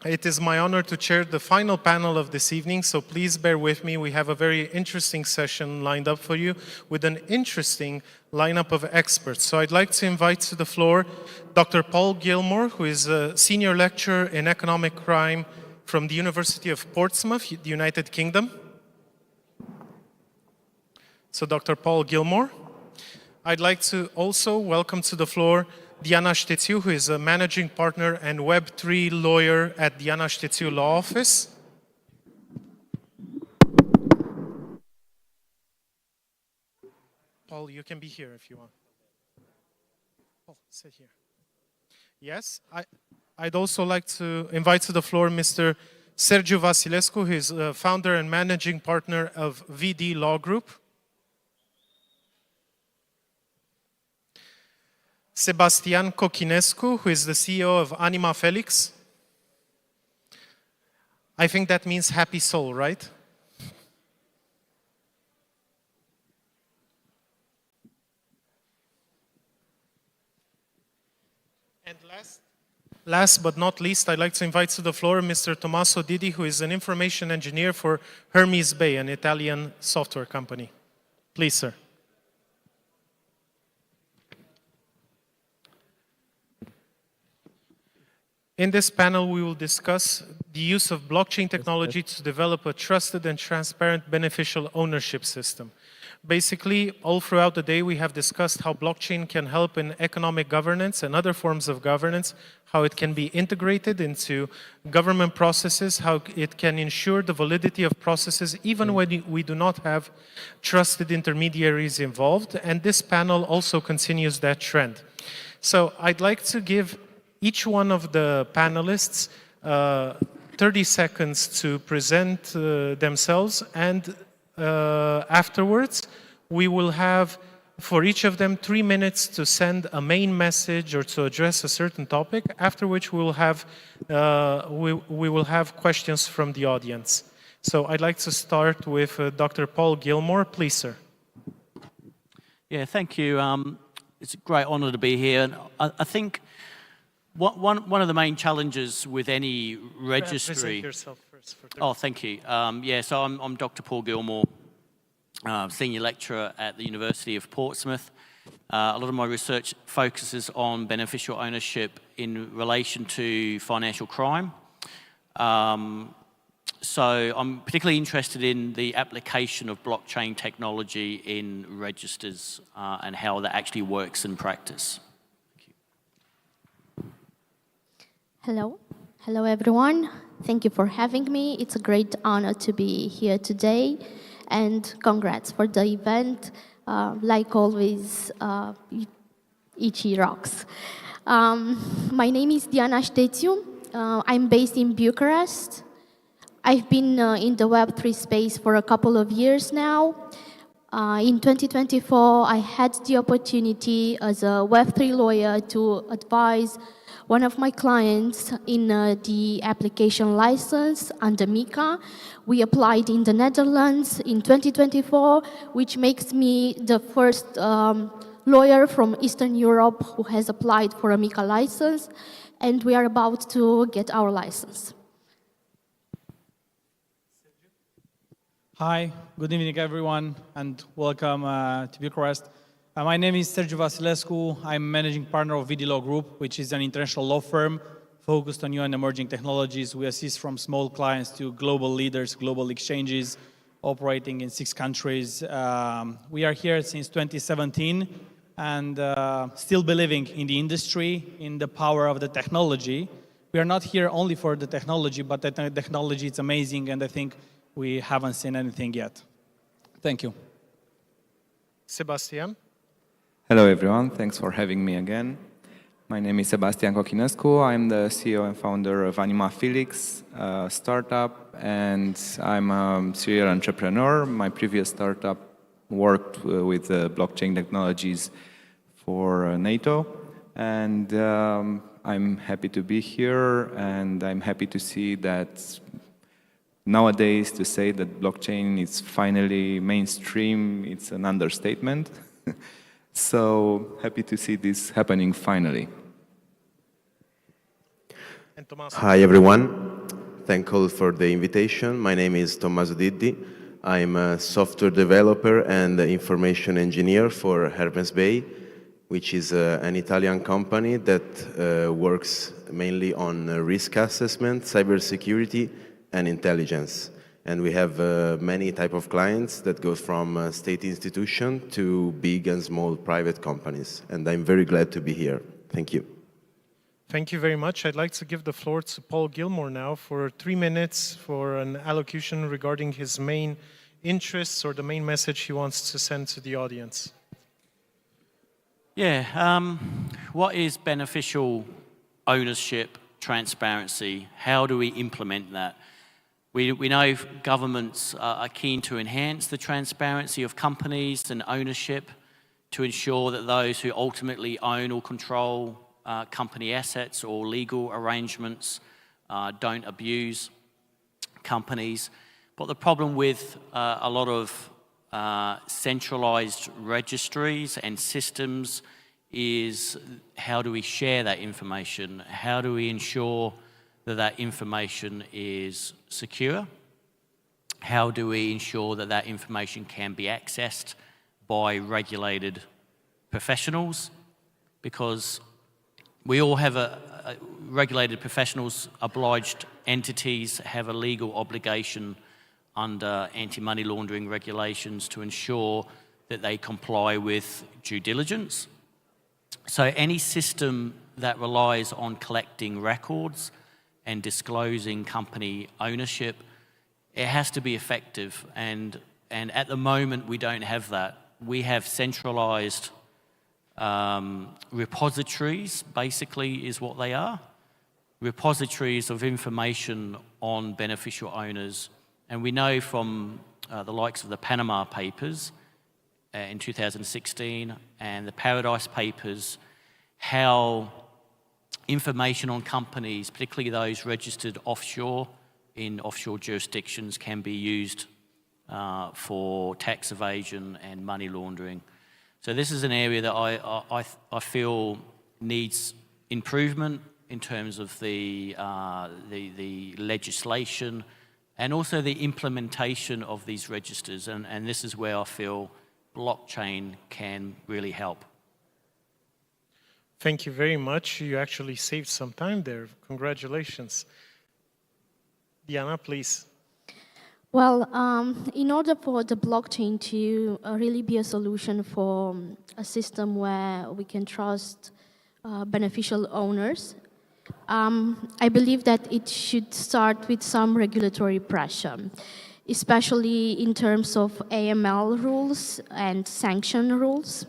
Speaker 9: It is my honor to chair the final panel of this evening, so please bear with me. We have a very interesting session lined up for you with an interesting lineup of experts. So I'd like to invite to the floor Dr. Paul Gilmore, who is a senior lecturer in economic crime from the University of Portsmouth, the United Kingdom. So Dr. Paul Gilmore. I'd like to also welcome to the floor
Speaker 20: Diana Ștețiu, who is a managing partner and Web3 lawyer at Diana Ștețiu Law Office. Paul, you can be here if you want. Paul, sit here. Yes, I'd also like to invite to the floor Mr. Sergiu Vasilescu, who is founder and managing partner of VD Law Group. Sebastian Cochinescu, who is the CEO of Anima Felix. I think that means happy soul, right? And last but not least, I'd like to invite to the floor Mr. Tommaso Didi, who is an information engineer for Hermes Bay, an Italian software company. Please, sir. In this panel, we will discuss the use of blockchain technology to develop a trusted and transparent beneficial ownership system. Basically, all throughout the day, we have discussed how blockchain can help in economic governance and other forms of governance, how it can be integrated into government processes, how it can ensure the validity of processes even when we do not have trusted intermediaries involved. And this panel also continues that trend. So I'd like to give each one of the panelists 30 seconds to present themselves, and afterwards we will have for each of them 3 minutes to send a main message or to address a certain topic, after which we will have questions from the audience. So I'd like to start with Dr. Paul Gilmore. Please, sir.
Speaker 21: Yeah, thank you. It's a great honor to be here. And I think one of the main challenges with any registry...
Speaker 20: Present yourself first.
Speaker 21: Oh, thank you. Yeah, so I'm Dr. Paul Gilmore, Senior Lecturer at the University of Portsmouth. A lot of my research focuses on beneficial ownership in relation to financial crime. So I'm particularly interested in the application of blockchain technology in registers and how that actually works in practice.
Speaker 22: Hello. Hello, everyone. Thank you for having me. It's a great honor to be here today. And congrats for the event. Like always, Ichi rocks. My name is Diana Ștețiu. I'm based in Bucharest. I've been in the Web3 space for a couple of years now. In 2024, I had the opportunity as a Web3 lawyer to advise one of my clients in the application license under MiCA. We applied in the Netherlands in 2024, which makes me the first lawyer from Eastern Europe who has applied for a MiCA license, and we are about to get our license.
Speaker 23: Hi, good evening everyone, and welcome to Bucharest. My name is Sergiu Vasilescu. I'm managing partner of VD Law Group, which is an international law firm focused on new and emerging technologies. We assist from small clients to global leaders, global exchanges, operating in 6 countries. We are here since 2017 and still believing in the industry, in the power of the technology. We are not here only for the technology, but the technology is amazing, and I think we haven't seen anything yet. Thank you.
Speaker 20: Sebastian.
Speaker 24: Hello, everyone. Thanks for having me again. My name is Sebastian Cochinescu. I'm the CEO and founder of Anima Felix startup, and I'm a serial entrepreneur. My previous startup worked with blockchain technologies for NATO, and I'm happy to be here, and I'm happy to see that nowadays to say that blockchain is finally mainstream, it's an understatement. So happy to see this happening finally.
Speaker 25: Hi everyone, thank you all for the invitation. My name is Tommaso Didi. I'm a software developer and information engineer for Hermes Bay, which is an Italian company that works mainly on risk assessment, cybersecurity, and intelligence. And we have many type of clients that go from state institution to big and small private companies. And I'm very glad to be here. Thank you.
Speaker 20: Thank you very much. I'd like to give the floor to Paul Gilmore now for 3 minutes for an allocution regarding his main interests or the main message he wants to send to the audience.
Speaker 21: Yeah, what is beneficial ownership, transparency? How do we implement that? We know governments are keen to enhance the transparency of companies and ownership to ensure that those who ultimately own or control company assets or legal arrangements don't abuse companies. But the problem with a lot of centralized registries and systems is how do we share that information? How do we ensure that that information is secure? How do we ensure that that information can be accessed by regulated professionals? Because we all have regulated professionals, obliged entities have a legal obligation under anti-money laundering regulations to ensure that they comply with due diligence. So any system that relies on collecting records and disclosing company ownership, it has to be effective. And at the moment, we don't have that. We have centralized repositories, basically, is what they are. Repositories of information on beneficial owners. And we know from the likes of the Panama Papers in 2016 and the Paradise Papers how information on companies, particularly those registered offshore in offshore jurisdictions, can be used for tax evasion and money laundering. So this is an area that I feel needs improvement in terms of the legislation and also the implementation of these registers. And this is where I feel blockchain can really help.
Speaker 20: Thank you very much. You actually saved some time there. Congratulations. Diana, please.
Speaker 22: Well, in order for the blockchain to really be a solution for a system where we can trust beneficial owners, I believe that it should start with some regulatory pressure, especially in terms of AML rules and sanction rules.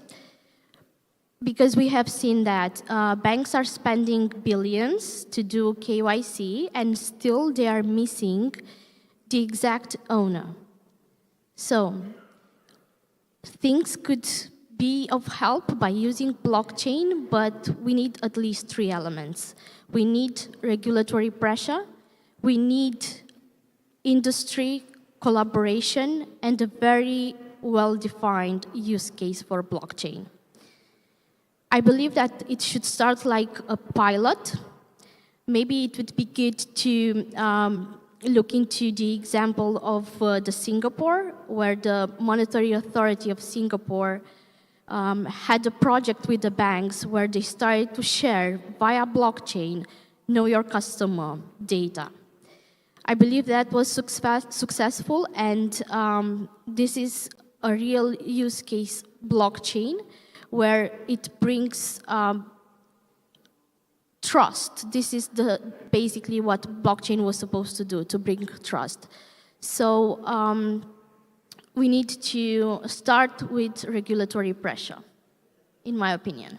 Speaker 22: Because we have seen that banks are spending billions to do KYC and still they are missing the exact owner. So things could be of help by using blockchain, but we need at least 3 elements. We need regulatory pressure, we need industry collaboration, and a very well-defined use case for blockchain. I believe that it should start like a pilot. Maybe it would be good to look into the example of the Singapore, where the Monetary Authority of Singapore had a project with the banks where they started to share via blockchain know your customer data. I believe that was successful, and this is a real use case blockchain where it brings trust. This is basically what blockchain was supposed to do, to bring trust. So we need to start with regulatory pressure, in my opinion.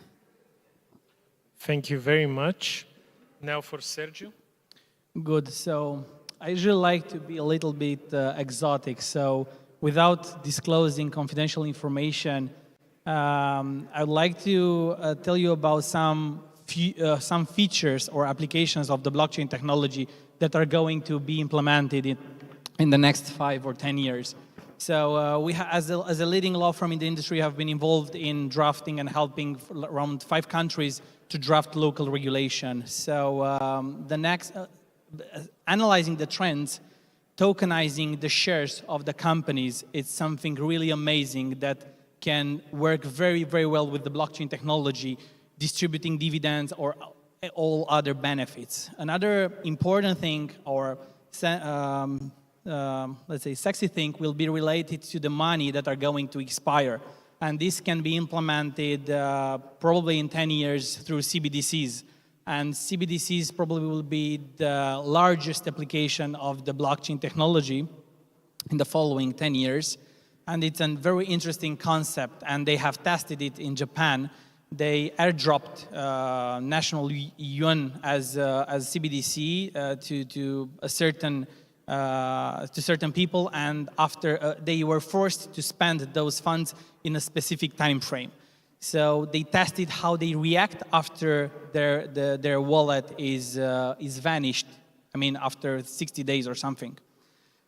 Speaker 20: Thank you very much. Now for Sergio.
Speaker 23: Good. So I usually like to be a little bit exotic. So without disclosing confidential information, I'd like to tell you about some features or applications of the blockchain technology that are going to be implemented in the next 5 or 10 years. So we, as a leading law firm in the industry, have been involved in drafting and helping around 5 countries to draft local regulation. So the next, analyzing the trends, tokenizing the shares of the companies, it's something really amazing that can work very, very well with the blockchain technology, distributing dividends or all other benefits. Another important thing, or let's say sexy thing, will be related to the money that are going to expire. And this can be implemented probably in 10 years through CBDCs. And CBDCs probably will be the largest application of the blockchain technology in the following 10 years. And it's a very interesting concept, and they have tested it in Japan. They airdropped national yuan as CBDC to certain people, and after they were forced to spend those funds in a specific time frame. So they tested how they react after their wallet is vanished. I mean, after 60 days or something.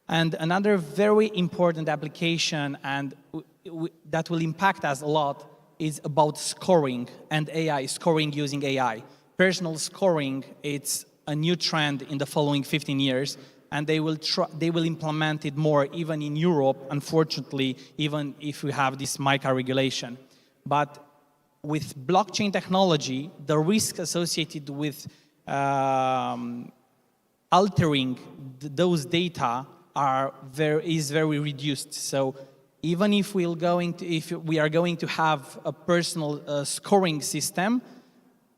Speaker 23: And another very important application and that will impact us a lot is about scoring and AI, scoring using AI. Personal scoring, it's a new trend in the following 15 years, and they will implement it more even in Europe, unfortunately, even if we have this MiCA regulation. But with blockchain technology, the risk associated with altering those data is very reduced. So even if we are going to have a personal scoring system,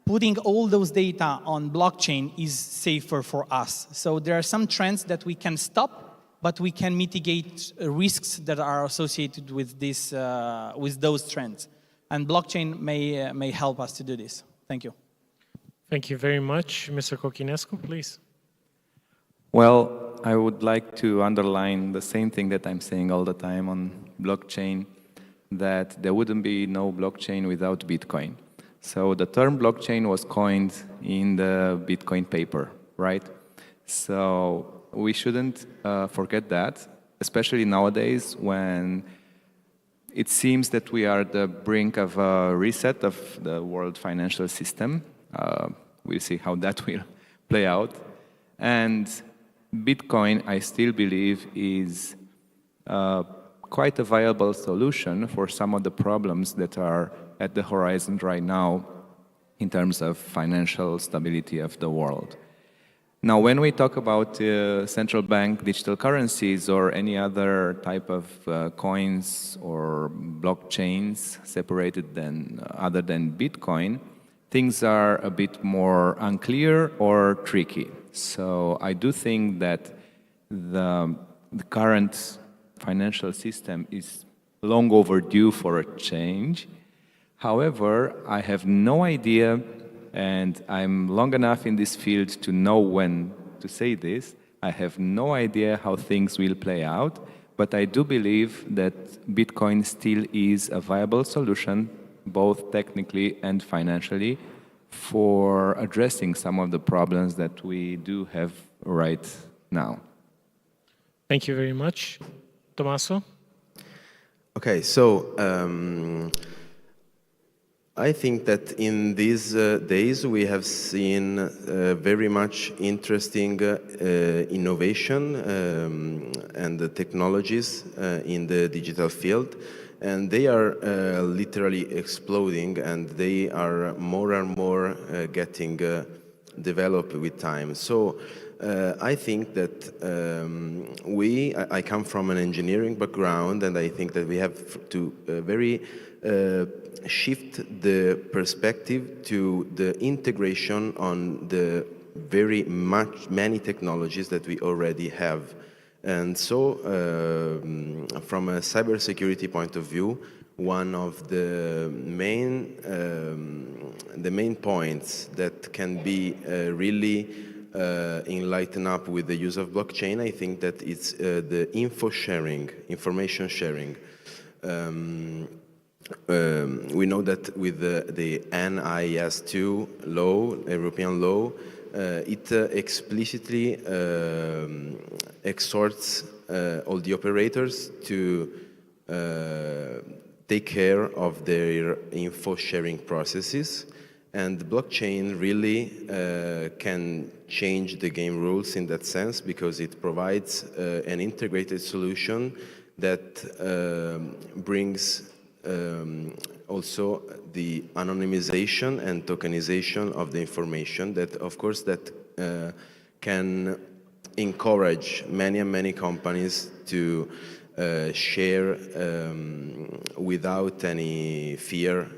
Speaker 23: putting all those data on blockchain is safer for us. So there are some trends that we can stop, but we can mitigate risks that are associated with this, with those trends. And blockchain may help us to do this. Thank you.
Speaker 20: Thank you very much. Mr. Cochinescu, please.
Speaker 24: Well, I would like to underline the same thing that I'm saying all the time on blockchain, that there wouldn't be no blockchain without Bitcoin. So the term blockchain was coined in the Bitcoin paper, right? So we shouldn't forget that, especially nowadays when it seems that we are at the brink of a reset of the world financial system. We'll see how that will play out. And Bitcoin, I still believe, is quite a viable solution for some of the problems that are at the horizon right now in terms of financial stability of the world. Now, when we talk about central bank digital currencies or any other type of coins or blockchains separated other than Bitcoin, things are a bit more unclear or tricky. So I do think that the current financial system is long overdue for a change. However, I have no idea, and I'm long enough in this field to know when to say this, I have no idea how things will play out, but I do believe that Bitcoin still is a viable solution, both technically and financially, for addressing some of the problems that we do have right now.
Speaker 20: Thank you very much. Tommaso?
Speaker 25: Okay, so I think that in these days we have seen very much interesting innovation and the technologies in the digital field. And they are literally exploding, and they are more and more getting developed with time. So I think that I come from an engineering background, and I think that we have to very shift the perspective to the integration on the many technologies that we already have. And so, from a cybersecurity point of view, one of the main points that can be really enlightened up with the use of blockchain, I think that it's the information sharing. We know that with the NIS2 law, European law, it explicitly exhorts all the operators to take care of their info sharing processes, and blockchain really can change the game rules in that sense, because it provides an integrated solution that brings also the anonymization and tokenization of the information that, of course, that can encourage many companies to share without any fear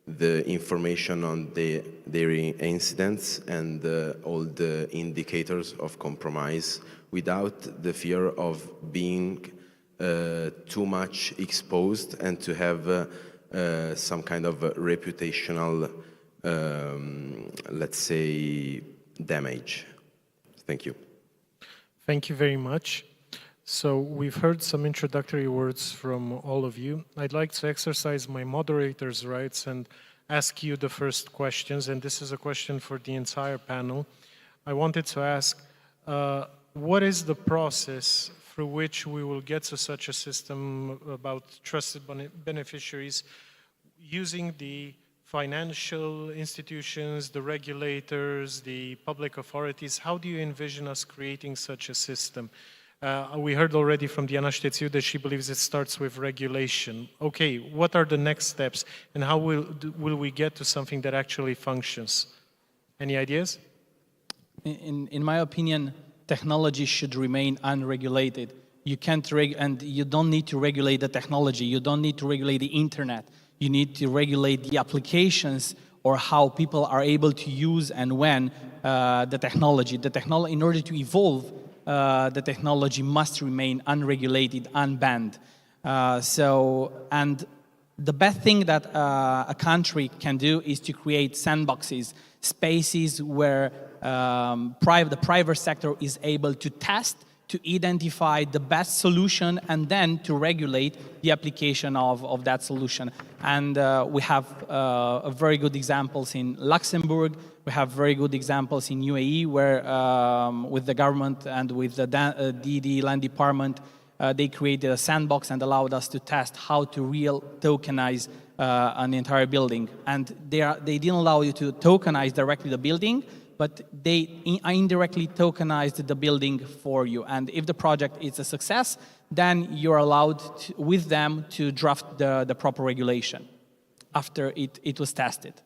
Speaker 25: the information on their incidents and all the indicators of compromise without the fear of being too much exposed and to have some kind of reputational, let's say, damage. Thank you.
Speaker 20: Thank you very much. So we've heard some introductory words from all of you. I'd like to exercise my moderator's rights and ask you the first questions, and this is a question for the entire panel. I wanted to ask, what is the process through which we will get to such a system about trusted beneficiaries using the financial institutions, the regulators, the public authorities? How do you envision us creating such a system? We heard already from Diana Ștețiu that she believes it starts with regulation. Okay, what are the next steps and how will we get to something that actually functions? Any ideas?
Speaker 23: In my opinion, technology should remain unregulated. You can't and you don't need to regulate the technology. You don't need to regulate the internet. You need to regulate the applications or how people are able to use and when the technology. In order to evolve, the technology must remain unregulated, unbanned. And the best thing that a country can do is to create sandboxes, spaces where the private sector is able to test, to identify the best solution, and then to regulate the application of that solution. And we have very good examples in Luxembourg. We have very good examples in UAE, where with the government and with the DD Land Department, they created a sandbox and allowed us to test how to real tokenize an entire building. And they didn't allow you to tokenize directly the building, but they indirectly tokenized the building for you. And if the project is a success, then you're allowed with them to draft the proper regulation after it was tested.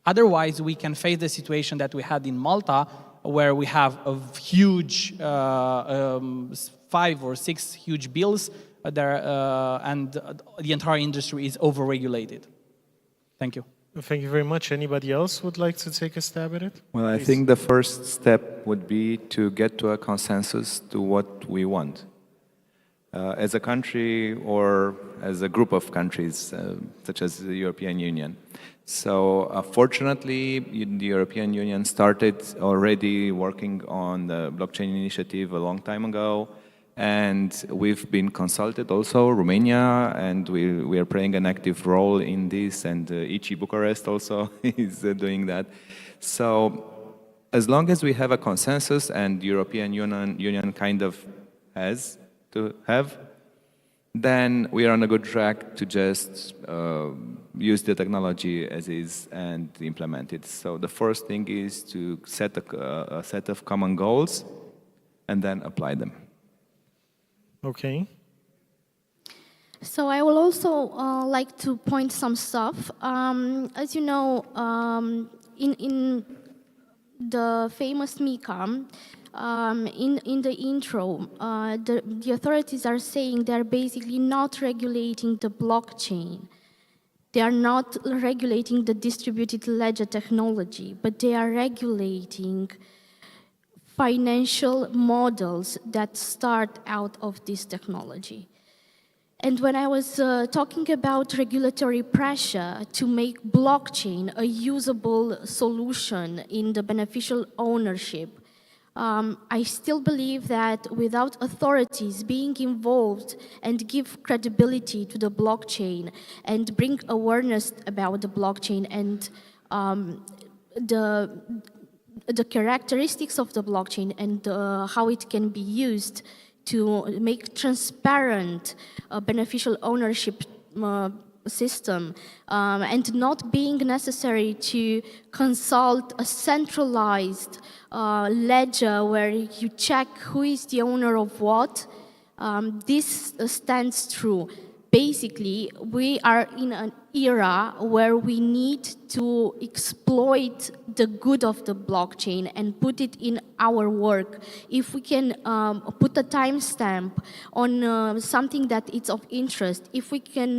Speaker 23: Otherwise, we can face the situation that we had in Malta, where we have a huge 5 or 6 huge bills there, and the entire industry is overregulated. Thank you.
Speaker 20: Thank you very much. Anybody else would like to take a stab at it?
Speaker 24: Well, I think the first step would be to get to a consensus to what we want. As a country or as a group of countries, such as the European Union. So fortunately, the European Union started already working on the blockchain initiative a long time ago. And we've been consulted also, Romania, and we are playing an active role in this, and CIP Bucharest also is doing that. So as long as we have a consensus, and the European Union kind of has to have, then we are on a good track to just use the technology as is and implement it. So the first thing is to set a set of common goals and then apply them.
Speaker 20: Okay.
Speaker 22: So I will also like to point some stuff. As you know, in the famous MiCA, in the intro, the authorities are saying they're basically not regulating the blockchain. They are not regulating the distributed ledger technology, but they are regulating financial models that start out of this technology. And when I was talking about regulatory pressure to make blockchain a usable solution in the beneficial ownership, I still believe that without authorities being involved and give credibility to the blockchain and bring awareness about the blockchain and the characteristics of the blockchain and how it can be used to make transparent beneficial ownership system and not being necessary to consult a centralized ledger where you check who is the owner of what, this stands true. basically, we are in an era where we need to exploit the good of the blockchain and put it in our work. If we can put a timestamp on something that is of interest, if we can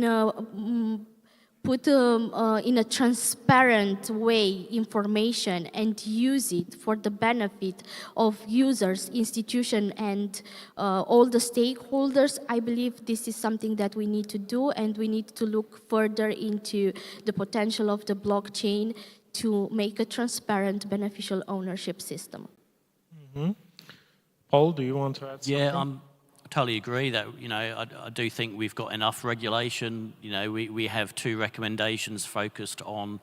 Speaker 22: put in a transparent way information and use it for the benefit of users, institutions, and all the stakeholders, I believe this is something that we need to do, and we need to look further into the potential of the blockchain to make a transparent beneficial ownership system.
Speaker 20: Mm-hmm. Paul, do you want to add something?
Speaker 21: Yeah, I totally agree that, I do think we've got enough regulation. We have 2 recommendations focused on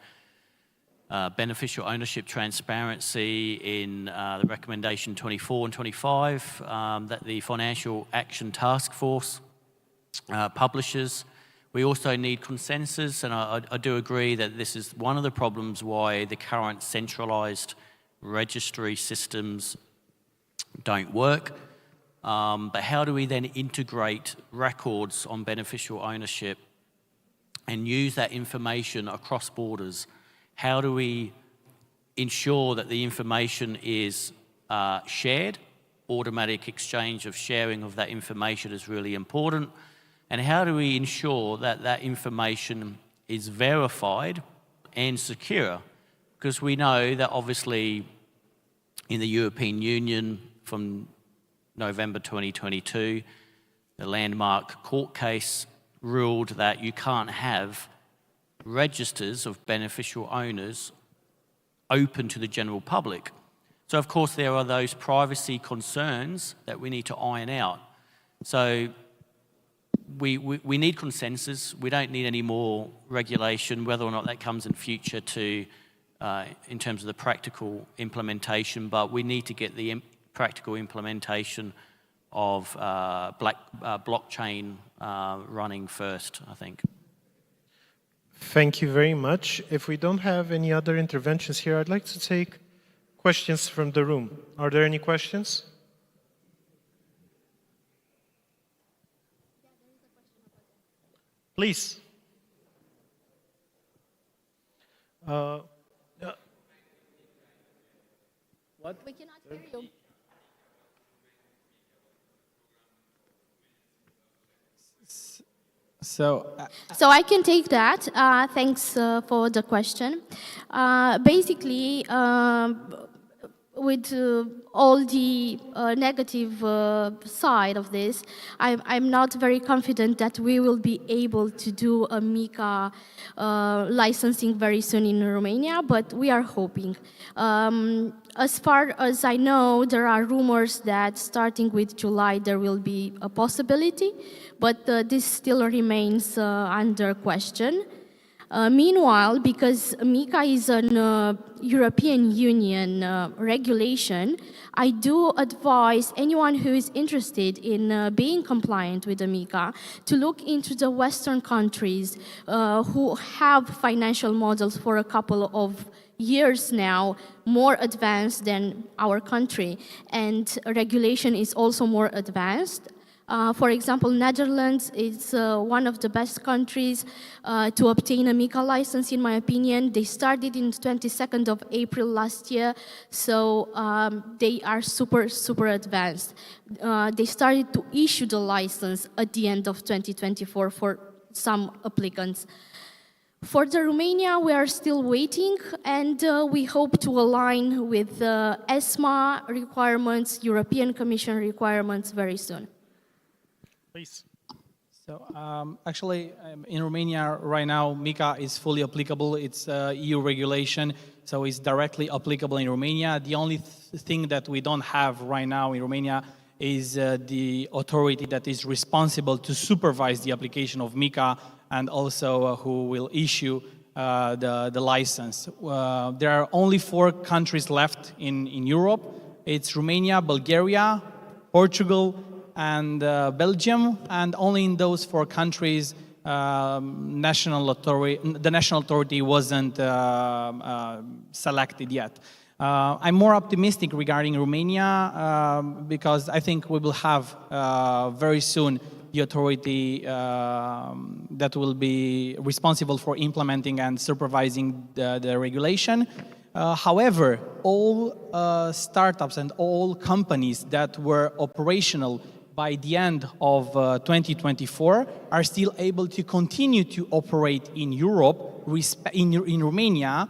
Speaker 21: beneficial ownership transparency in the recommendation 24 and 25 that the Financial Action Task Force publishes. We also need consensus, and I do agree that this is one of the problems why the current centralized registry systems don't work. But how do we then integrate records on beneficial ownership and use that information across borders? How do we ensure that the information is shared? Automatic exchange of sharing of that information is really important. And how do we ensure that that information is verified and secure? Because we know that obviously in the European Union from November 2022, the landmark court case ruled that you can't have registers of beneficial owners open to the general public. So of course there are those privacy concerns that we need to iron out. So we need consensus. We don't need any more regulation, whether or not that comes in future to in terms of the practical implementation, but we need to get the practical implementation of blockchain running first, I think.
Speaker 20: Thank you very much. If we don't have any other interventions here, I'd like to take questions from the room. Are there any questions? Please. What?
Speaker 22: We cannot hear you. So I can take that. Thanks for the question. Basically, with all the negative side of this, I'm not very confident that we will be able to do a MiCA licensing very soon in Romania, but we are hoping. As far as I know, there are rumors that starting with July there will be a possibility, but this still remains under question. Meanwhile, because MiCA is an European Union regulation, I do advise anyone who is interested in being compliant with the MiCA to look into the Western countries who have financial models for a couple of years now, more advanced than our country, and regulation is also more advanced. For example, Netherlands is one of the best countries to obtain a MiCA license, in my opinion. They started in 22nd of April last year, so they are super, super advanced. They started to issue the license at the end of 2024 for some applicants. For the Romania, we are still waiting, and we hope to align with ESMA requirements, European Commission requirements very soon.
Speaker 20: Please.
Speaker 23: So actually, in Romania right now, MiCA is fully applicable. It's EU regulation, so it's directly applicable in Romania. The only thing that we don't have right now in Romania is the authority that is responsible to supervise the application of MiCA and also who will issue the license. There are only 4 countries left in Europe. It's Romania, Bulgaria, Portugal, and Belgium, and only in those 4 countries the national authority wasn't selected yet. I'm more optimistic regarding Romania because I think we will have very soon the authority that will be responsible for implementing and supervising the regulation. However, all startups and all companies that were operational by the end of 2024 are still able to continue to operate in Europe, in Romania,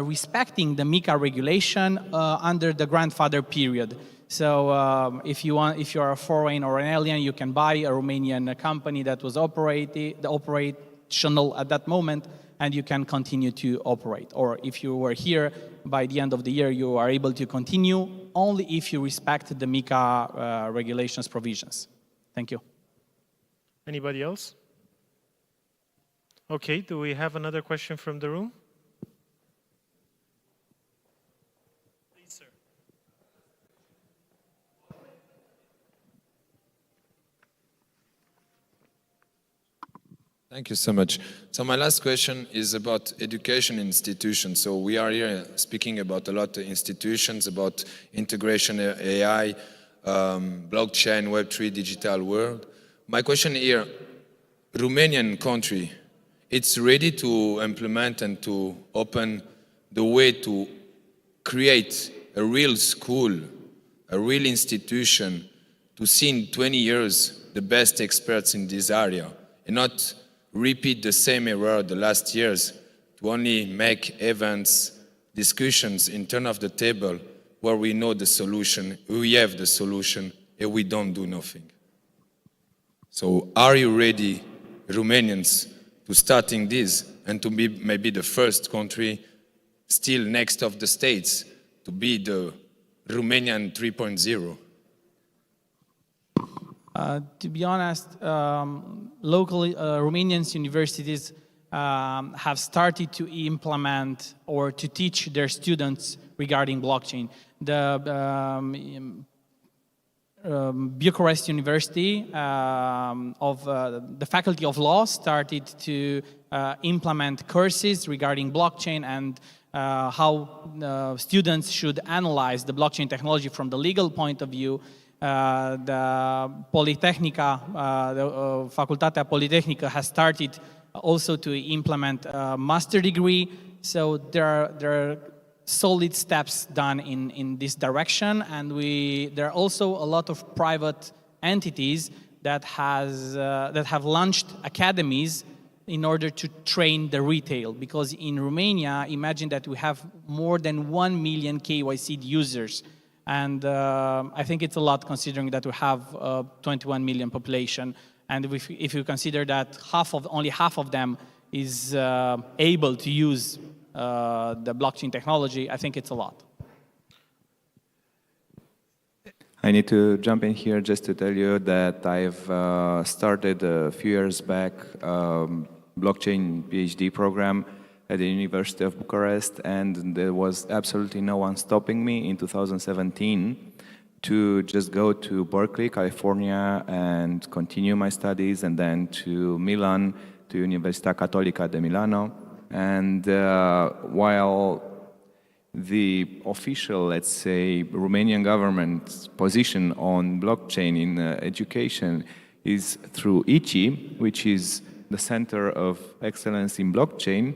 Speaker 23: respecting the MiCA regulation under the grandfather period. So if you are a foreign or an alien, you can buy a Romanian company that was operational at that moment, and you can continue to operate. Or if you were here by the end of the year, you are able to continue only if you respect the MiCA regulations provisions. Thank you.
Speaker 20: Anybody else? Okay, do we have another question from the room? Please, sir.
Speaker 1: Thank you so much. So my last question is about education institutions. So we are here speaking about a lot of institutions, about integration AI, blockchain, Web3, digital world. My question here, Romanian country, it's ready to implement and to open the way to create a real school, a real institution, to see in 20 years the best experts in this area, and not repeat the same error the last years to only make events, discussions in turn of the table where we know the solution, we have the solution, and we don't do nothing. So are you ready, Romanians, to starting this and to be maybe the first country still next of the States to be the Romanian 3.0?
Speaker 23: To be honest, locally, Romanian universities have started to implement or to teach their students regarding blockchain. The Bucharest University of the Faculty of Law started to implement courses regarding blockchain and how students should analyze the blockchain technology from the legal point of view. The Politehnica, the Facultatea Politehnica has started also to implement a master degree. So there are solid steps done in this direction, and there are also a lot of private entities that have launched academies in order to train the retail. Because in Romania, imagine that we have more than 1 million KYC users. And I think it's a lot considering that we have 21 million population. And if you consider that only half of them is able to use the blockchain technology, I think it's a lot.
Speaker 24: I need to jump in here just to tell you that I've started a few years back blockchain PhD program at the University of Bucharest, and there was absolutely no one stopping me in 2017 to just go to Berkeley, California, and continue my studies, and then to Milan, to Università Cattolica di Milano. And while the official, let's say, Romanian government's position on blockchain in education is through ICI, which is the Center of Excellence in Blockchain,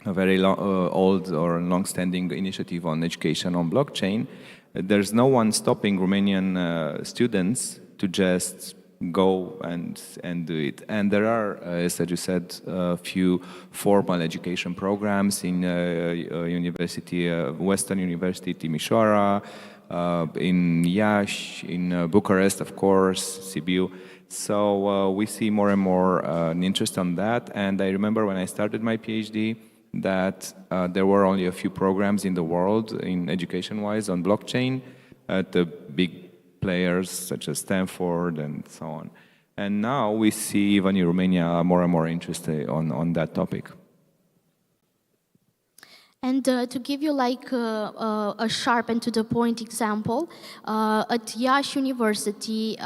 Speaker 24: a very old or long-standing initiative on education on blockchain. There's no one stopping Romanian students to just go and do it. And there are, as you said, a few formal education programs in Western University Timișoara, in Iași, in Bucharest, of course, Sibiu. So we see more and more an interest on that. And I remember when I started my PhD that there were only a few programs in the world, in education-wise, on blockchain at the big players such as Stanford and so on. And now we see even in Romania more and more interest on that topic.
Speaker 22: And to give you like a sharp and to the point example, at Iași University,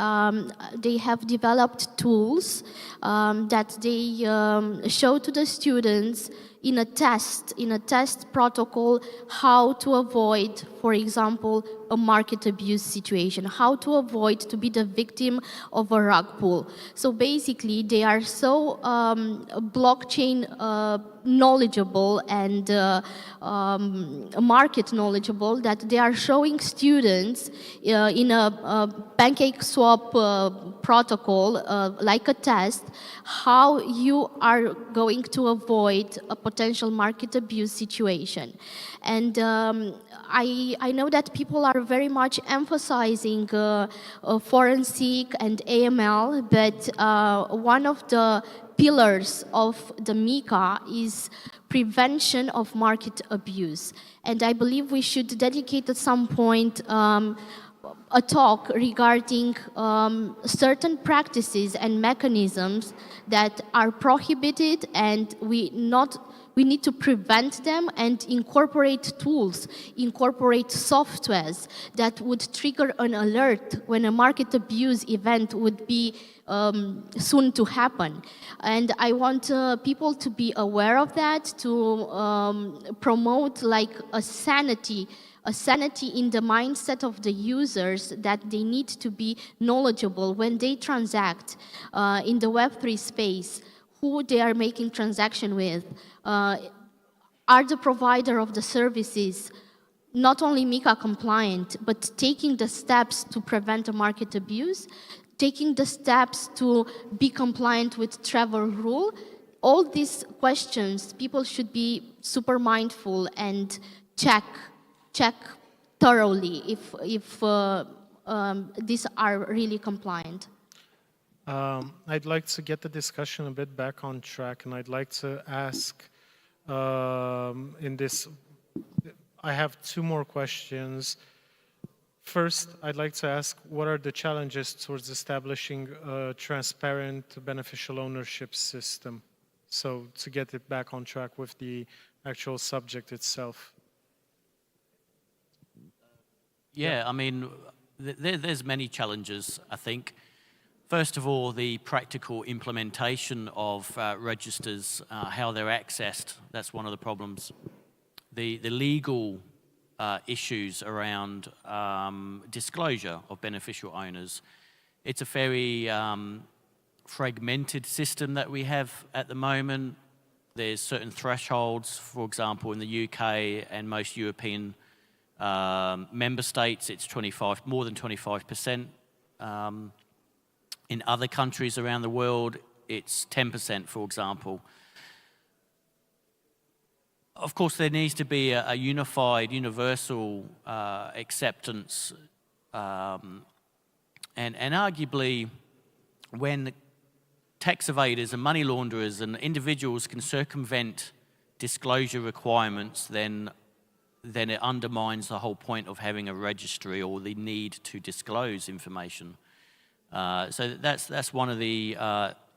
Speaker 22: they have developed tools that they show to the students in a test protocol, how to avoid, for example, a market abuse situation, how to avoid to be the victim of a rug pull. So basically, they are so blockchain knowledgeable and market knowledgeable that they are showing students in a pancake swap protocol, like a test, how you are going to avoid a potential market abuse situation. And I know that people are very much emphasizing forensic and AML, but one of the pillars of the MiCA is prevention of market abuse. And I believe we should dedicate at some point a talk regarding certain practices and mechanisms that are prohibited, and we need to prevent them and incorporate tools, incorporate softwares that would trigger an alert when a market abuse event would be soon to happen. And I want people to be aware of that, to promote like a sanity in the mindset of the users, that they need to be knowledgeable when they transact in the Web3 space, who they are making transaction with. Are the provider of the services not only MiCA compliant, but taking the steps to prevent a market abuse, taking the steps to be compliant with travel rule? All these questions, people should be super mindful and check thoroughly if these are really compliant.
Speaker 20: I'd like to get the discussion a bit back on track, and I'd like to ask in this, I have two more questions. First, I'd like to ask, what are the challenges towards establishing a transparent beneficial ownership system? So to get it back on track with the actual subject itself.
Speaker 21: Yeah, I mean, there's many challenges, I think. First of all, the practical implementation of registers, how they're accessed, that's one of the problems. The legal issues around disclosure of beneficial owners. It's a very fragmented system that we have at the moment. There's certain thresholds, for example, in the UK and most European member states, it's more than 25%. In other countries around the world, it's 10%, for example. Of course, there needs to be a unified, universal acceptance, and arguably, when tax evaders and money launderers and individuals can circumvent disclosure requirements, then it undermines the whole point of having a registry or the need to disclose information. So that's one of the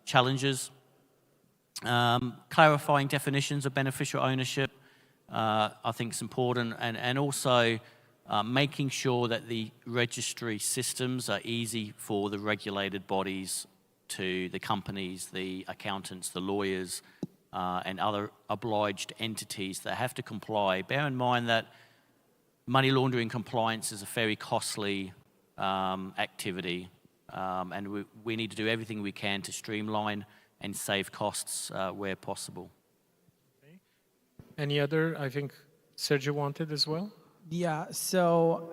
Speaker 21: challenges. Clarifying definitions of beneficial ownership, I think is important, and also making sure that the registry systems are easy for the regulated bodies, to the companies, the accountants, the lawyers, and other obliged entities that have to comply. Bear in mind that money laundering compliance is a very costly activity, and we need to do everything we can to streamline and save costs where possible.
Speaker 20: Okay. Any other? I think Sergio wanted as well.
Speaker 23: Yeah, so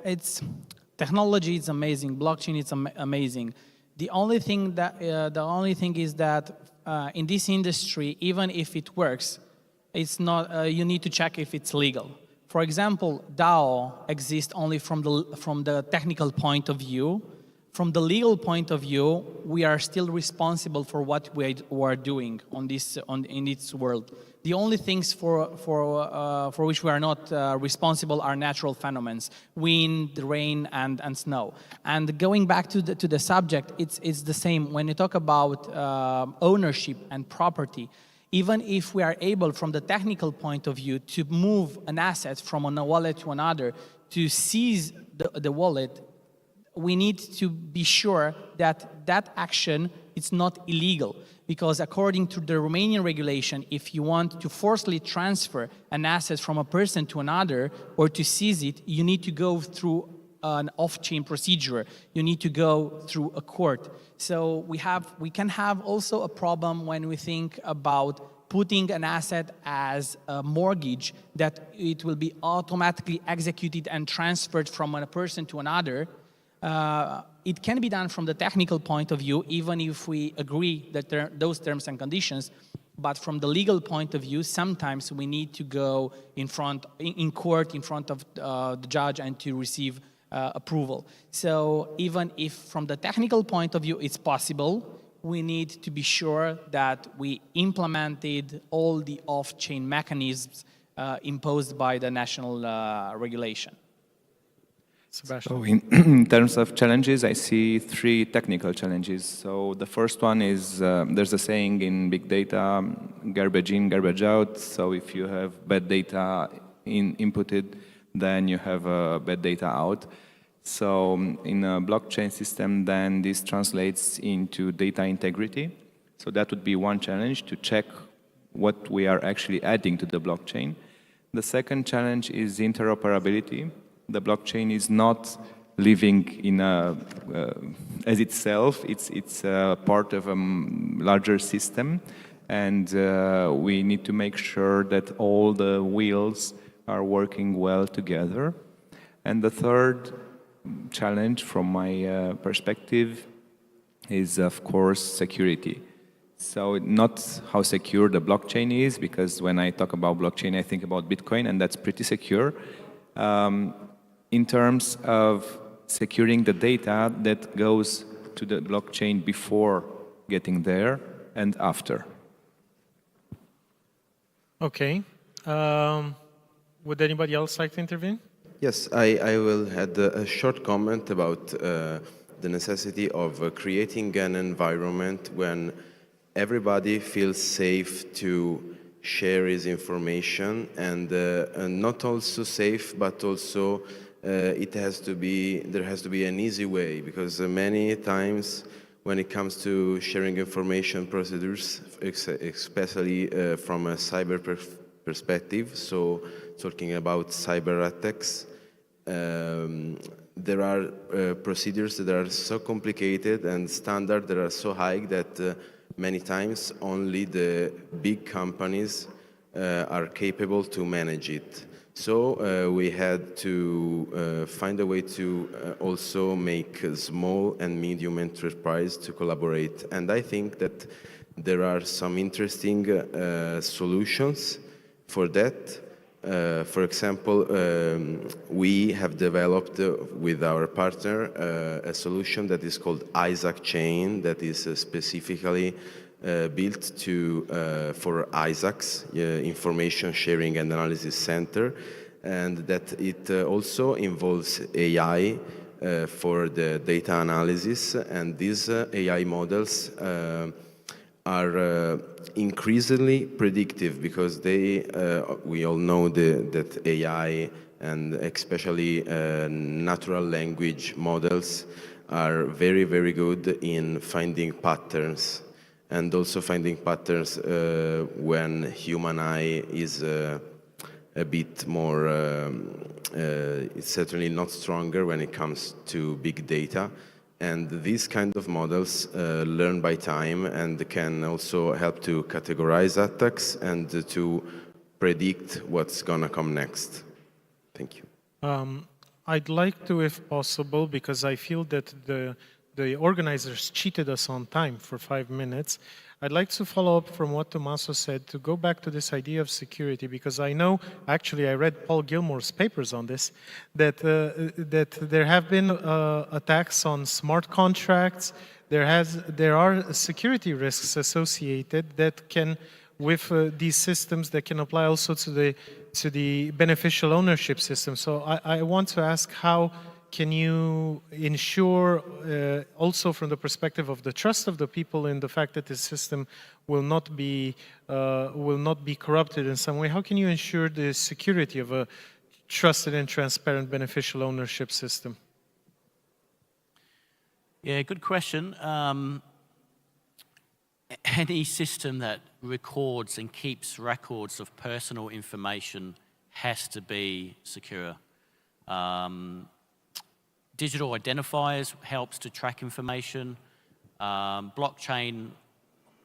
Speaker 23: technology is amazing, blockchain is amazing. The only thing is that in this industry, even if it works, it's not. You need to check if it's legal. For example, DAO exists only from the technical point of view. From the legal point of view, we are still responsible for what we are doing in this world. The only things for which we are not responsible are natural phenomena, wind, rain, and snow. And going back to the subject, it's the same. When you talk about ownership and property, even if we are able, from the technical point of view, to move an asset from one wallet to another, to seize the wallet, we need to be sure that that action it's not illegal. Because according to the Romanian regulation, if you want to forcibly transfer an asset from a person to another or to seize it, you need to go through an off-chain procedure. You need to go through a court. So we can have also a problem when we think about putting an asset as a mortgage, that it will be automatically executed and transferred from a person to another. It can be done from the technical point of view, even if we agree that those terms and conditions. But from the legal point of view, sometimes we need to go in court in front of the judge and to receive approval. So even if from the technical point of view it's possible, we need to be sure that we implemented all the off-chain mechanisms imposed by the national regulation.
Speaker 24: So in terms of challenges, I see 3 technical challenges. So the first one is, there's a saying in big data, garbage in, garbage out. So if you have bad data inputted, then you have bad data out. So in a blockchain system, then this translates into data integrity. So that would be one challenge, to check what we are actually adding to the blockchain. The second challenge is interoperability. The blockchain is not living in as itself. It's part of a larger system, and we need to make sure that all the wheels are working well together. And the third challenge from my perspective is, of course, security. So not how secure the blockchain is, because when I talk about blockchain, I think about Bitcoin, and that's pretty secure. In terms of securing the data that goes to the blockchain before getting there and after.
Speaker 20: Okay. Would anybody else like to intervene?
Speaker 25: Yes, I will add a short comment about the necessity of creating an environment when everybody feels safe to share his information, and not also safe, but also there has to be an easy way, because many times when it comes to sharing information procedures, especially from a cyber perspective, so talking about cyber attacks, there are procedures that are so complicated and standards that are so high that many times only the big companies are capable to manage it. So we had to find a way to also make small and medium enterprise to collaborate. And I think that there are some interesting solutions for that. For example, we have developed with our partner a solution that is called Isaac Chain, that is specifically built for ISACs, Information Sharing and Analysis Center, and that it also involves AI for the data analysis, and these AI models are increasingly predictive, because we all know that AI and especially natural language models are very, very good in finding patterns, and also finding patterns when human eye is a bit more, it's certainly not stronger when it comes to big data. And these kind of models learn by time and can also help to categorize attacks and to predict what's gonna come next. Thank you.
Speaker 20: I'd like to, if possible, because I feel that the organizers cheated us on time for 5 minutes. I'd like to follow up from what Tommaso said, to go back to this idea of security, because I know, actually I read Paul Gilmore's papers on this, that there have been attacks on smart contracts. There are security risks associated that can, with these systems, that can apply also to the beneficial ownership system. So I want to ask, how can you ensure, also from the perspective of the trust of the people in the fact that the system will not be corrupted in some way, how can you ensure the security of a trusted and transparent beneficial ownership system?
Speaker 21: Yeah, good question. any system that records and keeps records of personal information has to be secure. Digital identifiers helps to track information. Blockchain,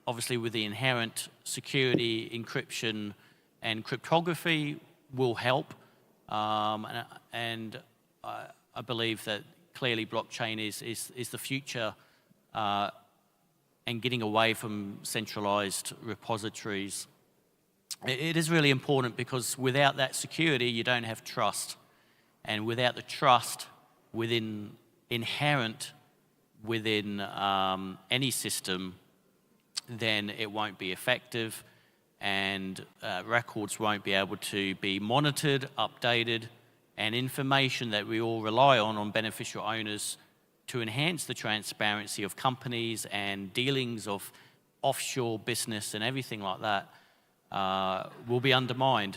Speaker 21: obviously with the inherent security, encryption, and cryptography will help. And I believe that clearly blockchain is the future and getting away from centralized repositories. It is really important because without that security, you don't have trust. And without the trust inherent within any system, then it won't be effective and records won't be able to be monitored, updated, and information that we all rely on beneficial owners to enhance the transparency of companies and dealings of offshore business and everything like that will be undermined.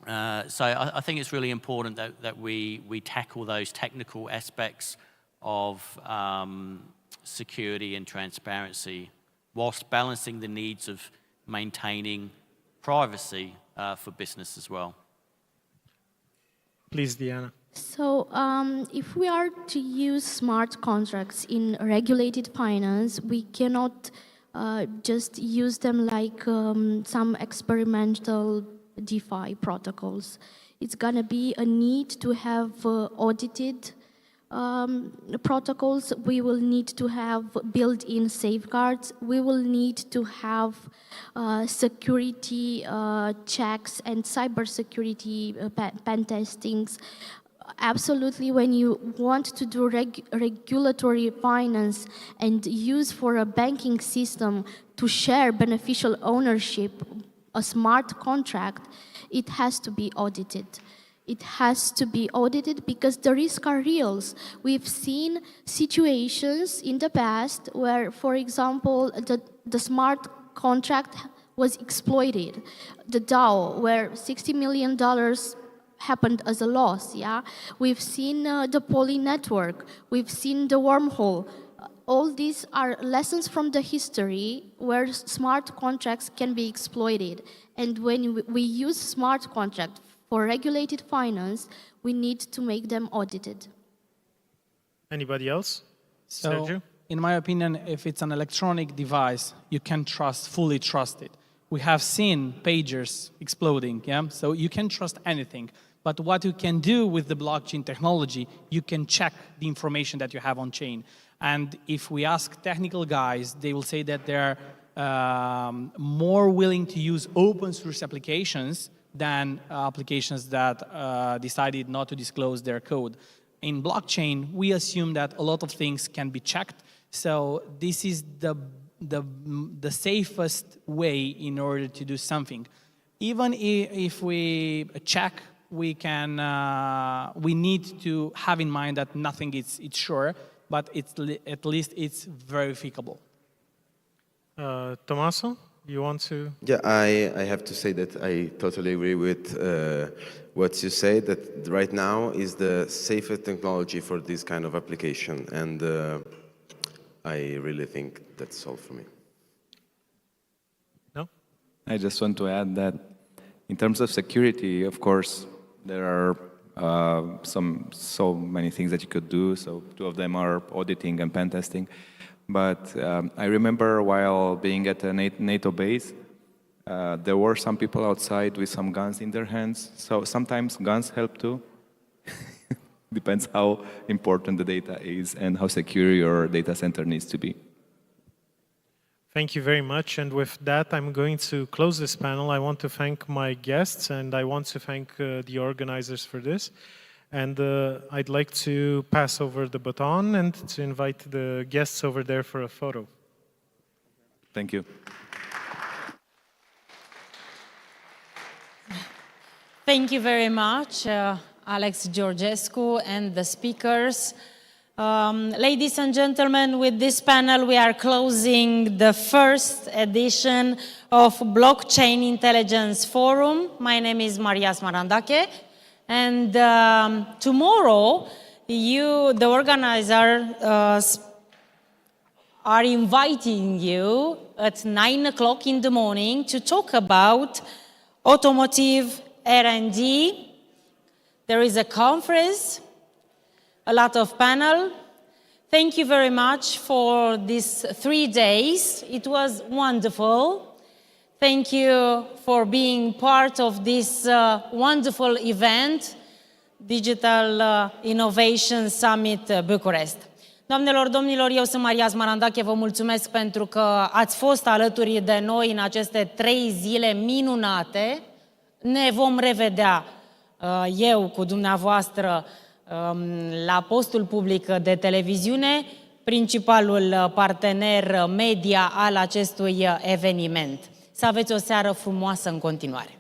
Speaker 21: So I think it's really important that we tackle those technical aspects of security and transparency whilst balancing the needs of maintaining privacy for business as well.
Speaker 20: Please, Diana.
Speaker 22: So if we are to use smart contracts in regulated finance, we cannot just use them like some experimental DeFi protocols. It's going to be a need to have audited protocols. We will need to have built-in safeguards. We will need to have security checks and cybersecurity pen testings. Absolutely, when you want to do regulatory finance and use for a banking system to share beneficial ownership, a smart contract, it has to be audited. It has to be audited because the risks are real. We've seen situations in the past where, for example, the smart contract was exploited. The DAO, where $60 million happened as a loss, yeah? We've seen the Poly network. We've seen the wormhole. All these are lessons from the history where smart contracts can be exploited. And when we use smart contracts for regulated finance, we need to make them audited.
Speaker 20: Anybody else?
Speaker 23: So,
Speaker 20: Sergio?
Speaker 23: in my opinion, if it's an electronic device, you can fully trust it. We have seen pagers exploding, yeah? So you can trust anything. But what you can do with the blockchain technology, you can check the information that you have on chain. And if we ask technical guys, they will say that they're more willing to use open source applications than applications that decided not to disclose their code. In blockchain, we assume that a lot of things can be checked. So this is the safest way in order to do something. Even if we check, we need to have in mind that nothing is sure, but at least it's verifiable.
Speaker 20: Tommaso, you want to?
Speaker 25: Yeah, I have to say that I totally agree with what you say, that right now is the safest technology for this kind of application. And I really think that's all for me.
Speaker 20: No?
Speaker 24: I just want to add that in terms of security, of course, there are so many things that you could do. So two of them are auditing and pen testing. But I remember while being at a NATO base, there were some people outside with some guns in their hands. So sometimes guns help too. Depends how important the data is and how secure your data center needs to be.
Speaker 20: Thank you very much. And with that, I'm going to close this panel. I want to thank my guests, and I want to thank the organizers for this. And I'd like to pass over the baton and to invite the guests over there for a photo.
Speaker 24: Thank you.
Speaker 4: Thank you very much, Alex Georgescu and the speakers. Ladies and gentlemen, with this panel, we are closing the first edition of Blockchain Intelligence Forum. My name is Maria Smarandake. And tomorrow, the organizer are inviting you at 9 o'clock in the morning to talk about automotive R&D. There is a conference, a lot of panel. Thank you very much for these 3 days. It was wonderful. Thank you for being part of this wonderful event, Digital Innovation Summit Bucharest. Doamnelor, domnilor, eu sunt Maria Zmarandache, vă mulțumesc pentru că ați fost alături de noi în aceste 3 zile minunate. Ne vom revedea, eu cu dumneavoastră, la postul public de televiziune, principalul partener media al acestui eveniment. Să aveți o seară frumoasă în continuare.